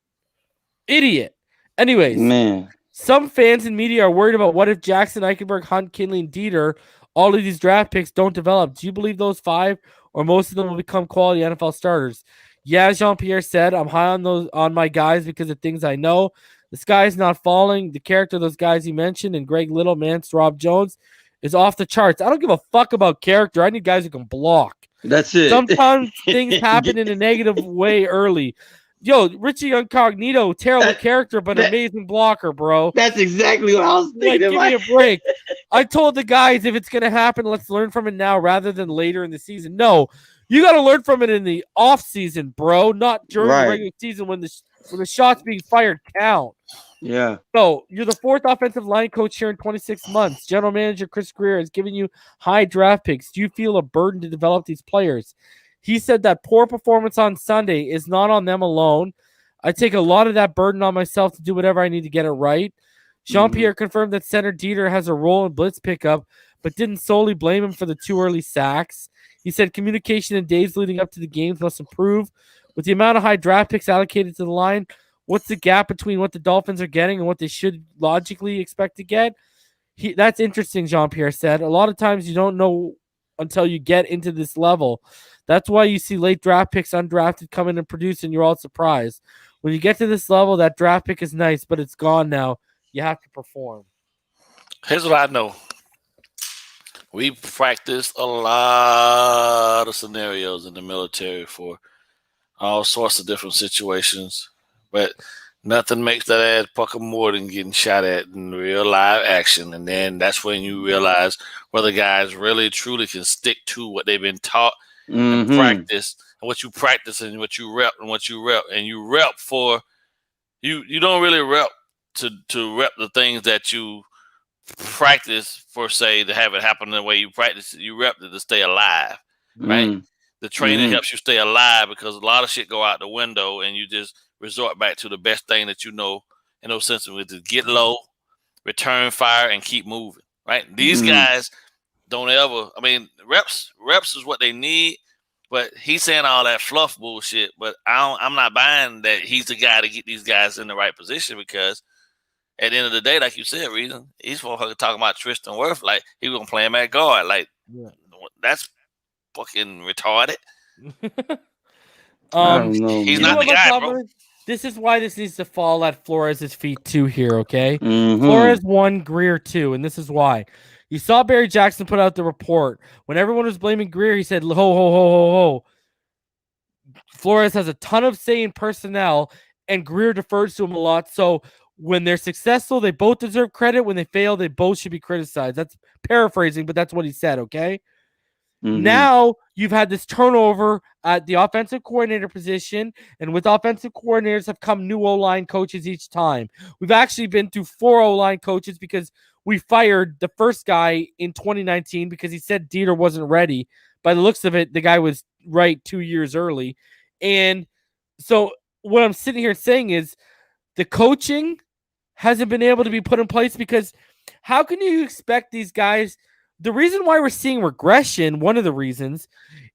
Idiot. Anyways, man. Some fans and media are worried about what if Jackson, Eichenberg, Hunt, Kinley, and Dieter, all of these draft picks don't develop. Do you believe those 5 or most of them will become quality NFL starters? Yeah, Jean-Pierre said, I'm high on my guys because of things I know. The sky is not falling. The character of those guys he mentioned, and Greg Little, Mance, Rob Jones, is off the charts. I don't give a fuck about character. I need guys who can block. That's it. Sometimes things happen in a negative way early. Yo, Richie Incognito, terrible character, but amazing blocker, bro. That's exactly what I was thinking. Give me a break. I told the guys, if it's going to happen, let's learn from it now rather than later in the season. No, you got to learn from it in the off season, bro, not during the regular season when the shots being fired count. Yeah. So you're the 4th offensive line coach here in 26 months. General manager Chris Greer has given you high draft picks. Do you feel a burden to develop these players? He said that poor performance on Sunday is not on them alone. I take a lot of that burden on myself to do whatever I need to get it right. Jean-Pierre confirmed that center Dieter has a role in blitz pickup, but didn't solely blame him for the 2 early sacks. He said communication in days leading up to the games must improve. With the amount of high draft picks allocated to the line, what's the gap between what the Dolphins are getting and what they should logically expect to get? That's interesting, Jean-Pierre said. A lot of times you don't know until you get into this level. That's why you see late draft picks undrafted come in and produce, and you're all surprised. When you get to this level, that draft pick is nice, but it's gone now. You have to perform. Here's what I know. We practiced a lot of scenarios in the military for all sorts of different situations, but nothing makes that ass pucker more than getting shot at in real live action. And then that's when you realize whether guys really truly can stick to what they've been taught and practice, and what you practice and what you rep and what you rep. And you rep for you don't really rep to rep the things that you practice for, say, to have it happen the way you practice it. You rep it to stay alive, right? The training helps you stay alive because a lot of shit go out the window and you just resort back to the best thing that you know in those sense, which is get low, return fire, and keep moving, right? These guys don't ever, I mean, reps is what they need, but he's saying all that fluff bullshit, but I'm not buying that he's the guy to get these guys in the right position, because at the end of the day, like you said, Reason, he's talking about Tristan Wirfs like he was going to play him at guard. Like, that's fucking retarded. I don't know. He's not the guy, bro. This is why this needs to fall at Flores' feet too here, okay? Flores 1, Greer 2, and this is why. You saw Barry Jackson put out the report. When everyone was blaming Greer, he said, ho, ho, ho, ho, ho. Flores has a ton of say in personnel, and Greer defers to him a lot. So when they're successful, they both deserve credit. When they fail, they both should be criticized. That's paraphrasing, but that's what he said, okay? Now you've had this turnover at the offensive coordinator position, and with offensive coordinators have come new O-line coaches each time. We've actually been through 4 O-line coaches because we fired the first guy in 2019 because he said Dieter wasn't ready. By the looks of it, the guy was right 2 years early. And so what I'm sitting here saying is the coaching hasn't been able to be put in place, because how can you expect these guys? The reason why we're seeing regression, one of the reasons,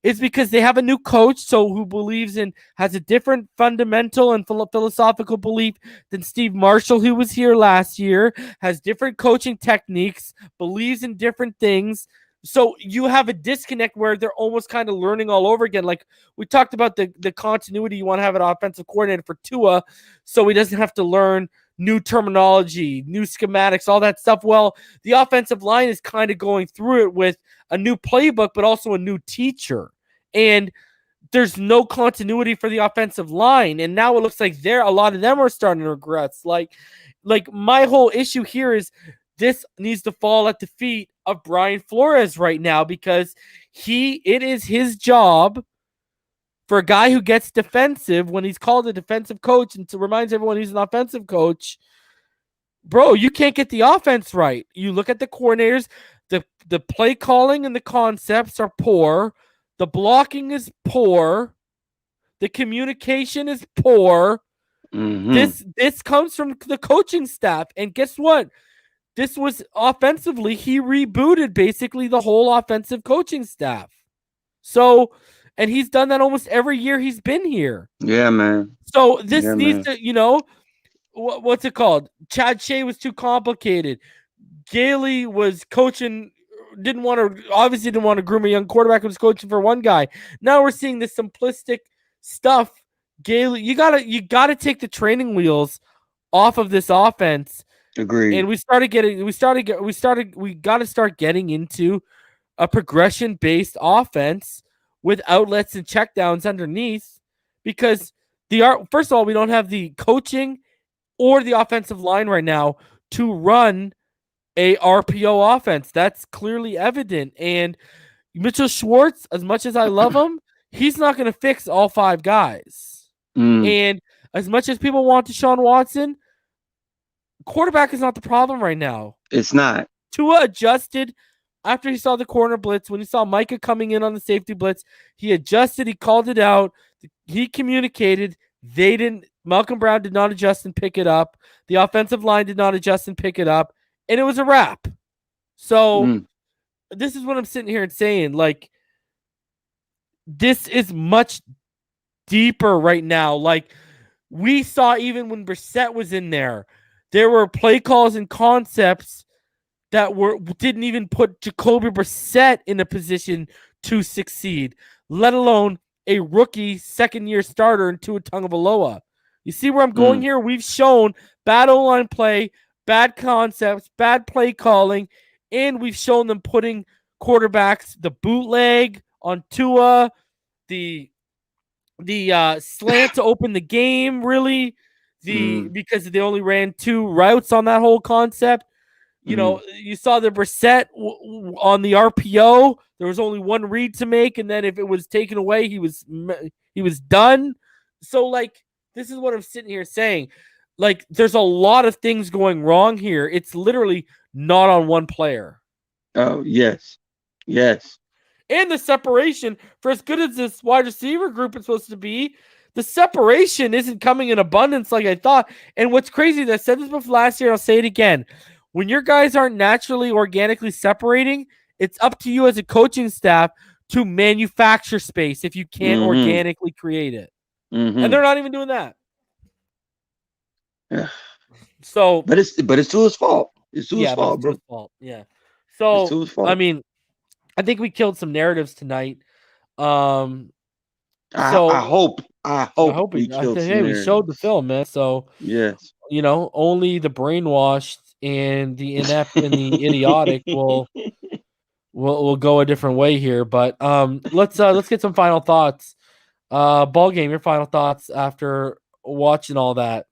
is because they have a new coach, has a different fundamental and philosophical belief than Steve Marshall, who was here last year, has different coaching techniques, believes in different things. So you have a disconnect where they're almost kind of learning all over again. Like we talked about the continuity, you want to have an offensive coordinator for Tua so he doesn't have to learn new terminology, new schematics, all that stuff. Well, the offensive line is kind of going through it with a new playbook, but also a new teacher. And there's no continuity for the offensive line. And now it looks like a lot of them are starting to regress. Like my whole issue here is this needs to fall at the feet of Brian Flores right now, because it is his job for a guy who gets defensive when he's called a defensive coach and to reminds everyone he's an offensive coach. Bro, you can't get the offense right. You look at the coordinators, the play calling and the concepts are poor. The blocking is poor. The communication is poor. Mm-hmm. This comes from the coaching staff. And guess what? This was offensively, he rebooted basically the whole offensive coaching staff. So, and he's done that almost every year he's been here. Yeah, man. So this needs to, what's it called? Chad Shea was too complicated. Gailey was coaching, didn't want to groom a young quarterback who was coaching for one guy. Now we're seeing this simplistic stuff. Gailey, you gotta take the training wheels off of this offense. Agreed. And we got to start getting into a progression-based offense with outlets and checkdowns underneath, because first of all, we don't have the coaching or the offensive line right now to run a RPO offense. That's clearly evident. And Mitchell Schwartz, as much as I love him, he's not going to fix all five guys. And as much as people want Deshaun Watson, quarterback is not the problem right now. It's not. Tua adjusted after he saw the corner blitz. When he saw Micah coming in on the safety blitz, he adjusted. He called it out. He communicated. Malcolm Brown did not adjust and pick it up. The offensive line did not adjust and pick it up. And it was a wrap. So this is what I'm sitting here and saying. Like, this is much deeper right now. Like, we saw even when Brissett was in there were play calls and concepts that didn't even put Jacoby Brissett in a position to succeed, let alone a rookie second-year starter in Tua Tagovailoa. You see where I'm going here? We've shown bad O-line play, bad concepts, bad play calling, and we've shown them putting quarterbacks, the bootleg on Tua, the slant to open the game, really, because they only ran two routes on that whole concept. You saw the Brissett on the RPO. There was only one read to make, and then if it was taken away, he was done. So, like, this is what I'm sitting here saying. Like, there's a lot of things going wrong here. It's literally not on one player. Oh, yes. Yes. And the separation, for as good as this wide receiver group is supposed to be, the separation isn't coming in abundance like I thought. And what's crazy, I said this before last year, I'll say it again. When your guys aren't naturally, organically separating, it's up to you as a coaching staff to manufacture space if you can't organically create it. And they're not even doing that. Yeah. So, but it's Tua's fault. It's Tua's fault, bro. Fault. Yeah. So, I mean, I think we killed some narratives tonight. I hope we killed some narratives. We showed the film, man. So, yes, only the brainwashed and the inept and the idiotic will go a different way here. But let's get some final thoughts. BallGame, your final thoughts after watching all that.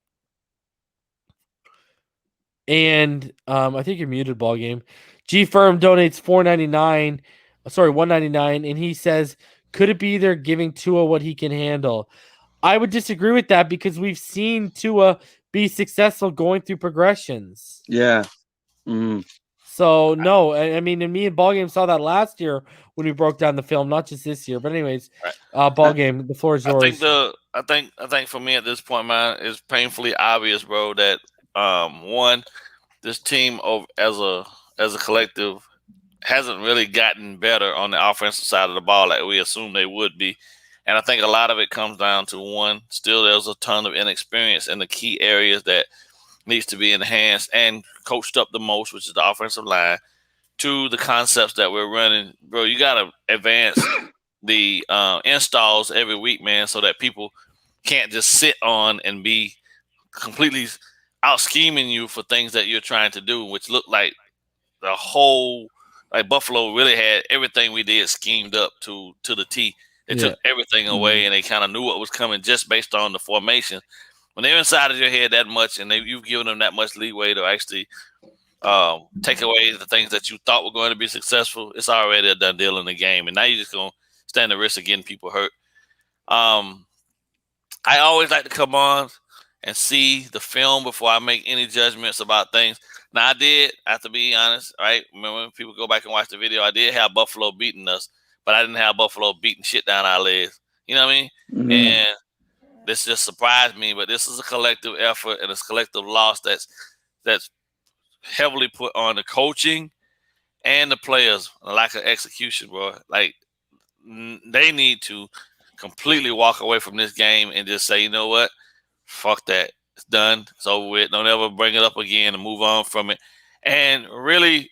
And I think you're muted, BallGame. G Firm donates $1.99, and he says, could it be they're giving Tua what he can handle? I would disagree with that because we've seen Tua be successful going through progressions. Yeah. So, no, I mean, and me and BallGame saw that last year when we broke down the film, not just this year. But anyways, BallGame, the floor is yours. I think for me at this point, man, it's painfully obvious, bro, that One, this team as a collective hasn't really gotten better on the offensive side of the ball like we assumed they would be. And I think a lot of it comes down to one, still there's a ton of inexperience in the key areas that needs to be enhanced and coached up the most, which is the offensive line. Two, the concepts that we're running. Bro, you got to advance the installs every week, man, so that people can't just sit on and be completely out scheming you for things that you're trying to do, which look like the whole, like Buffalo really had everything we did schemed up to the T. They took everything away, and they kind of knew what was coming just based on the formation. When they're inside of your head that much, and you've given them that much leeway to actually take away the things that you thought were going to be successful, it's already a done deal in the game. And now you're just going to stand the risk of getting people hurt. I always like to come on and see the film before I make any judgments about things. Now, I have to be honest, right? Remember when people go back and watch the video, I did have Buffalo beating us, but I didn't have Buffalo beating shit down our legs. You know what I mean? Mm-hmm. And this just surprised me, but this is a collective effort and it's a collective loss that's heavily put on the coaching and the players. A lack of execution, bro. Like, they need to completely walk away from this game and just say, you know what? Fuck that. It's done. It's over with. Don't ever bring it up again and move on from it. And really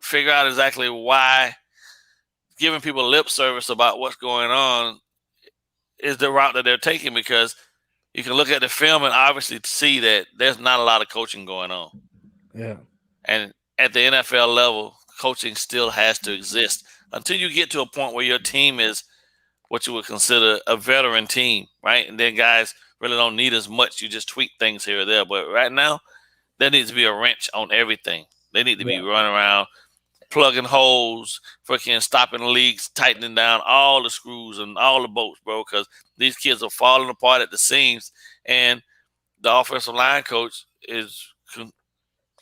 figure out exactly why giving people lip service about what's going on is the route that they're taking, because you can look at the film and obviously see that there's not a lot of coaching going on. Yeah. And at the NFL level, coaching still has to exist until you get to a point where your team is what you would consider a veteran team, right? And then guys really don't need as much. You just tweak things here or there. But right now, there needs to be a wrench on everything. They need to be running around, plugging holes, freaking stopping leaks, tightening down all the screws and all the bolts, bro, because these kids are falling apart at the seams. And the offensive line coach is,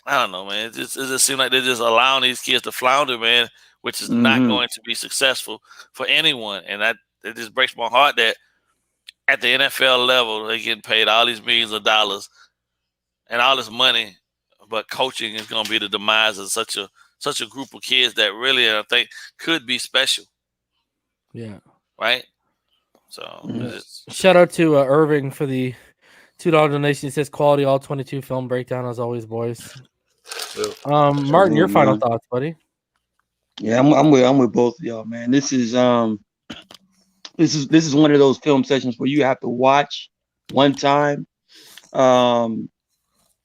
I don't know, man. It just seems like they're just allowing these kids to flounder, man, which is not going to be successful for anyone. And it just breaks my heart that at the NFL level, they're getting paid all these millions of dollars and all this money, but coaching is going to be the demise of such a group of kids that really, I think, could be special. Yeah. Right? So, shout out to Irving for the $2 donation. It says quality all 22 film breakdown as always, boys. Martin, your final thoughts, buddy? Yeah, I'm with both of y'all, man. This is one of those film sessions where you have to watch one time,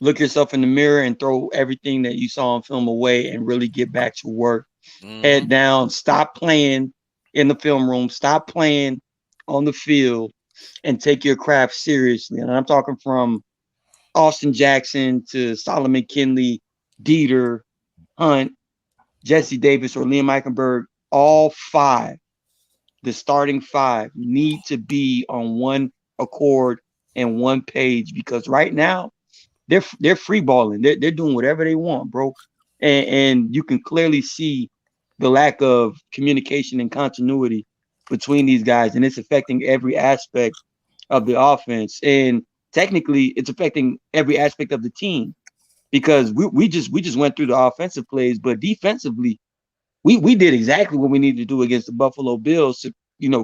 look yourself in the mirror and throw everything that you saw on film away and really get back to work. Head down, stop playing in the film room, stop playing on the field, and take your craft seriously. And I'm talking from Austin Jackson to Solomon Kinley, Dieter, Hunt, Jesse Davis, or Liam Eichenberg. All five, the starting five, need to be on one accord and one page, because right now they're free balling. They're doing whatever they want, bro. And you can clearly see the lack of communication and continuity between these guys, and it's affecting every aspect of the offense. And technically, it's affecting every aspect of the team, because we just went through the offensive plays, but defensively, we did exactly what we needed to do against the Buffalo Bills to,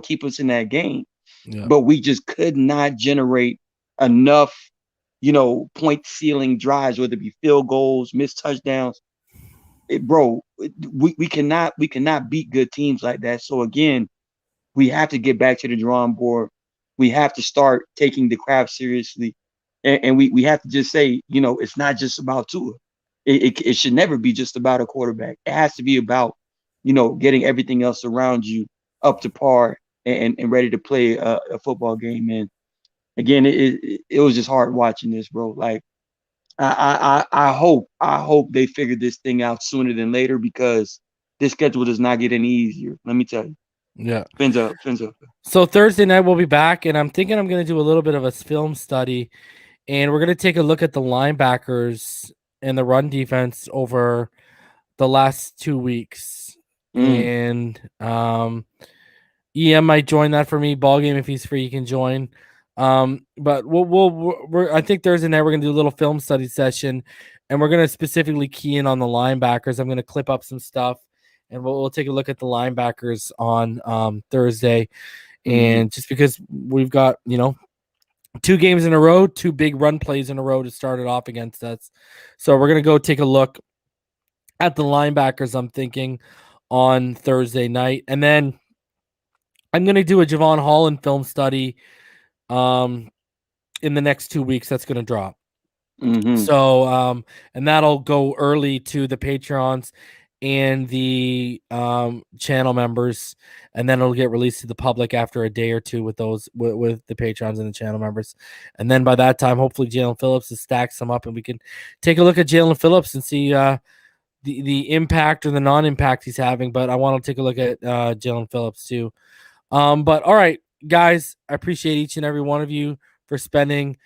keep us in that game. Yeah. But we just could not generate enough, point ceiling drives, whether it be field goals, missed touchdowns. We cannot beat good teams like that. So again, we have to get back to the drawing board. We have to start taking the craft seriously. And we have to just say, it's not just about Tua. It should never be just about a quarterback. It has to be about, getting everything else around you up to par and ready to play a football game. And again, it was just hard watching this, bro. Like, I hope they figure this thing out sooner than later, because this schedule does not get any easier. Let me tell you. Yeah. Fins up. So Thursday night we'll be back, and I'm thinking I'm going to do a little bit of a film study, and we're going to take a look at the linebackers and the run defense over the last 2 weeks. And EM might join that for me. BallGame, if he's free, he can join. But I think Thursday night we're gonna do a little film study session, and we're gonna specifically key in on the linebackers. I'm gonna clip up some stuff, and we'll take a look at the linebackers on Thursday. And just because we've got 2 games in a row, 2 big run plays in a row to start it off against us, so we're gonna go take a look at the linebackers. I'm thinking on Thursday night, and then I'm gonna do a Javon Holland film study. In the next 2 weeks, that's going to drop. So, and that'll go early to the Patreons and the channel members, and then it'll get released to the public after a day or two with those with the Patrons and the channel members. And then by that time, hopefully Jalen Phillips has stacked some up, and we can take a look at Jalen Phillips and see the impact or the non-impact he's having. But I want to take a look at Jalen Phillips too. But all right, guys, I appreciate each and every one of you for spending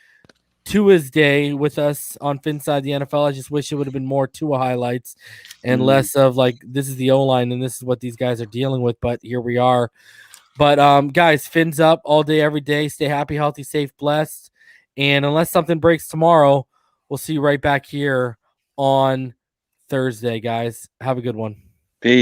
Tua's day with us on Phinside the NFL. I just wish it would have been more Tua highlights and less of like, this is the O-line and this is what these guys are dealing with, but here we are. But guys, Fins up all day, every day. Stay happy, healthy, safe, blessed. And unless something breaks tomorrow, we'll see you right back here on Thursday, guys. Have a good one. Peace.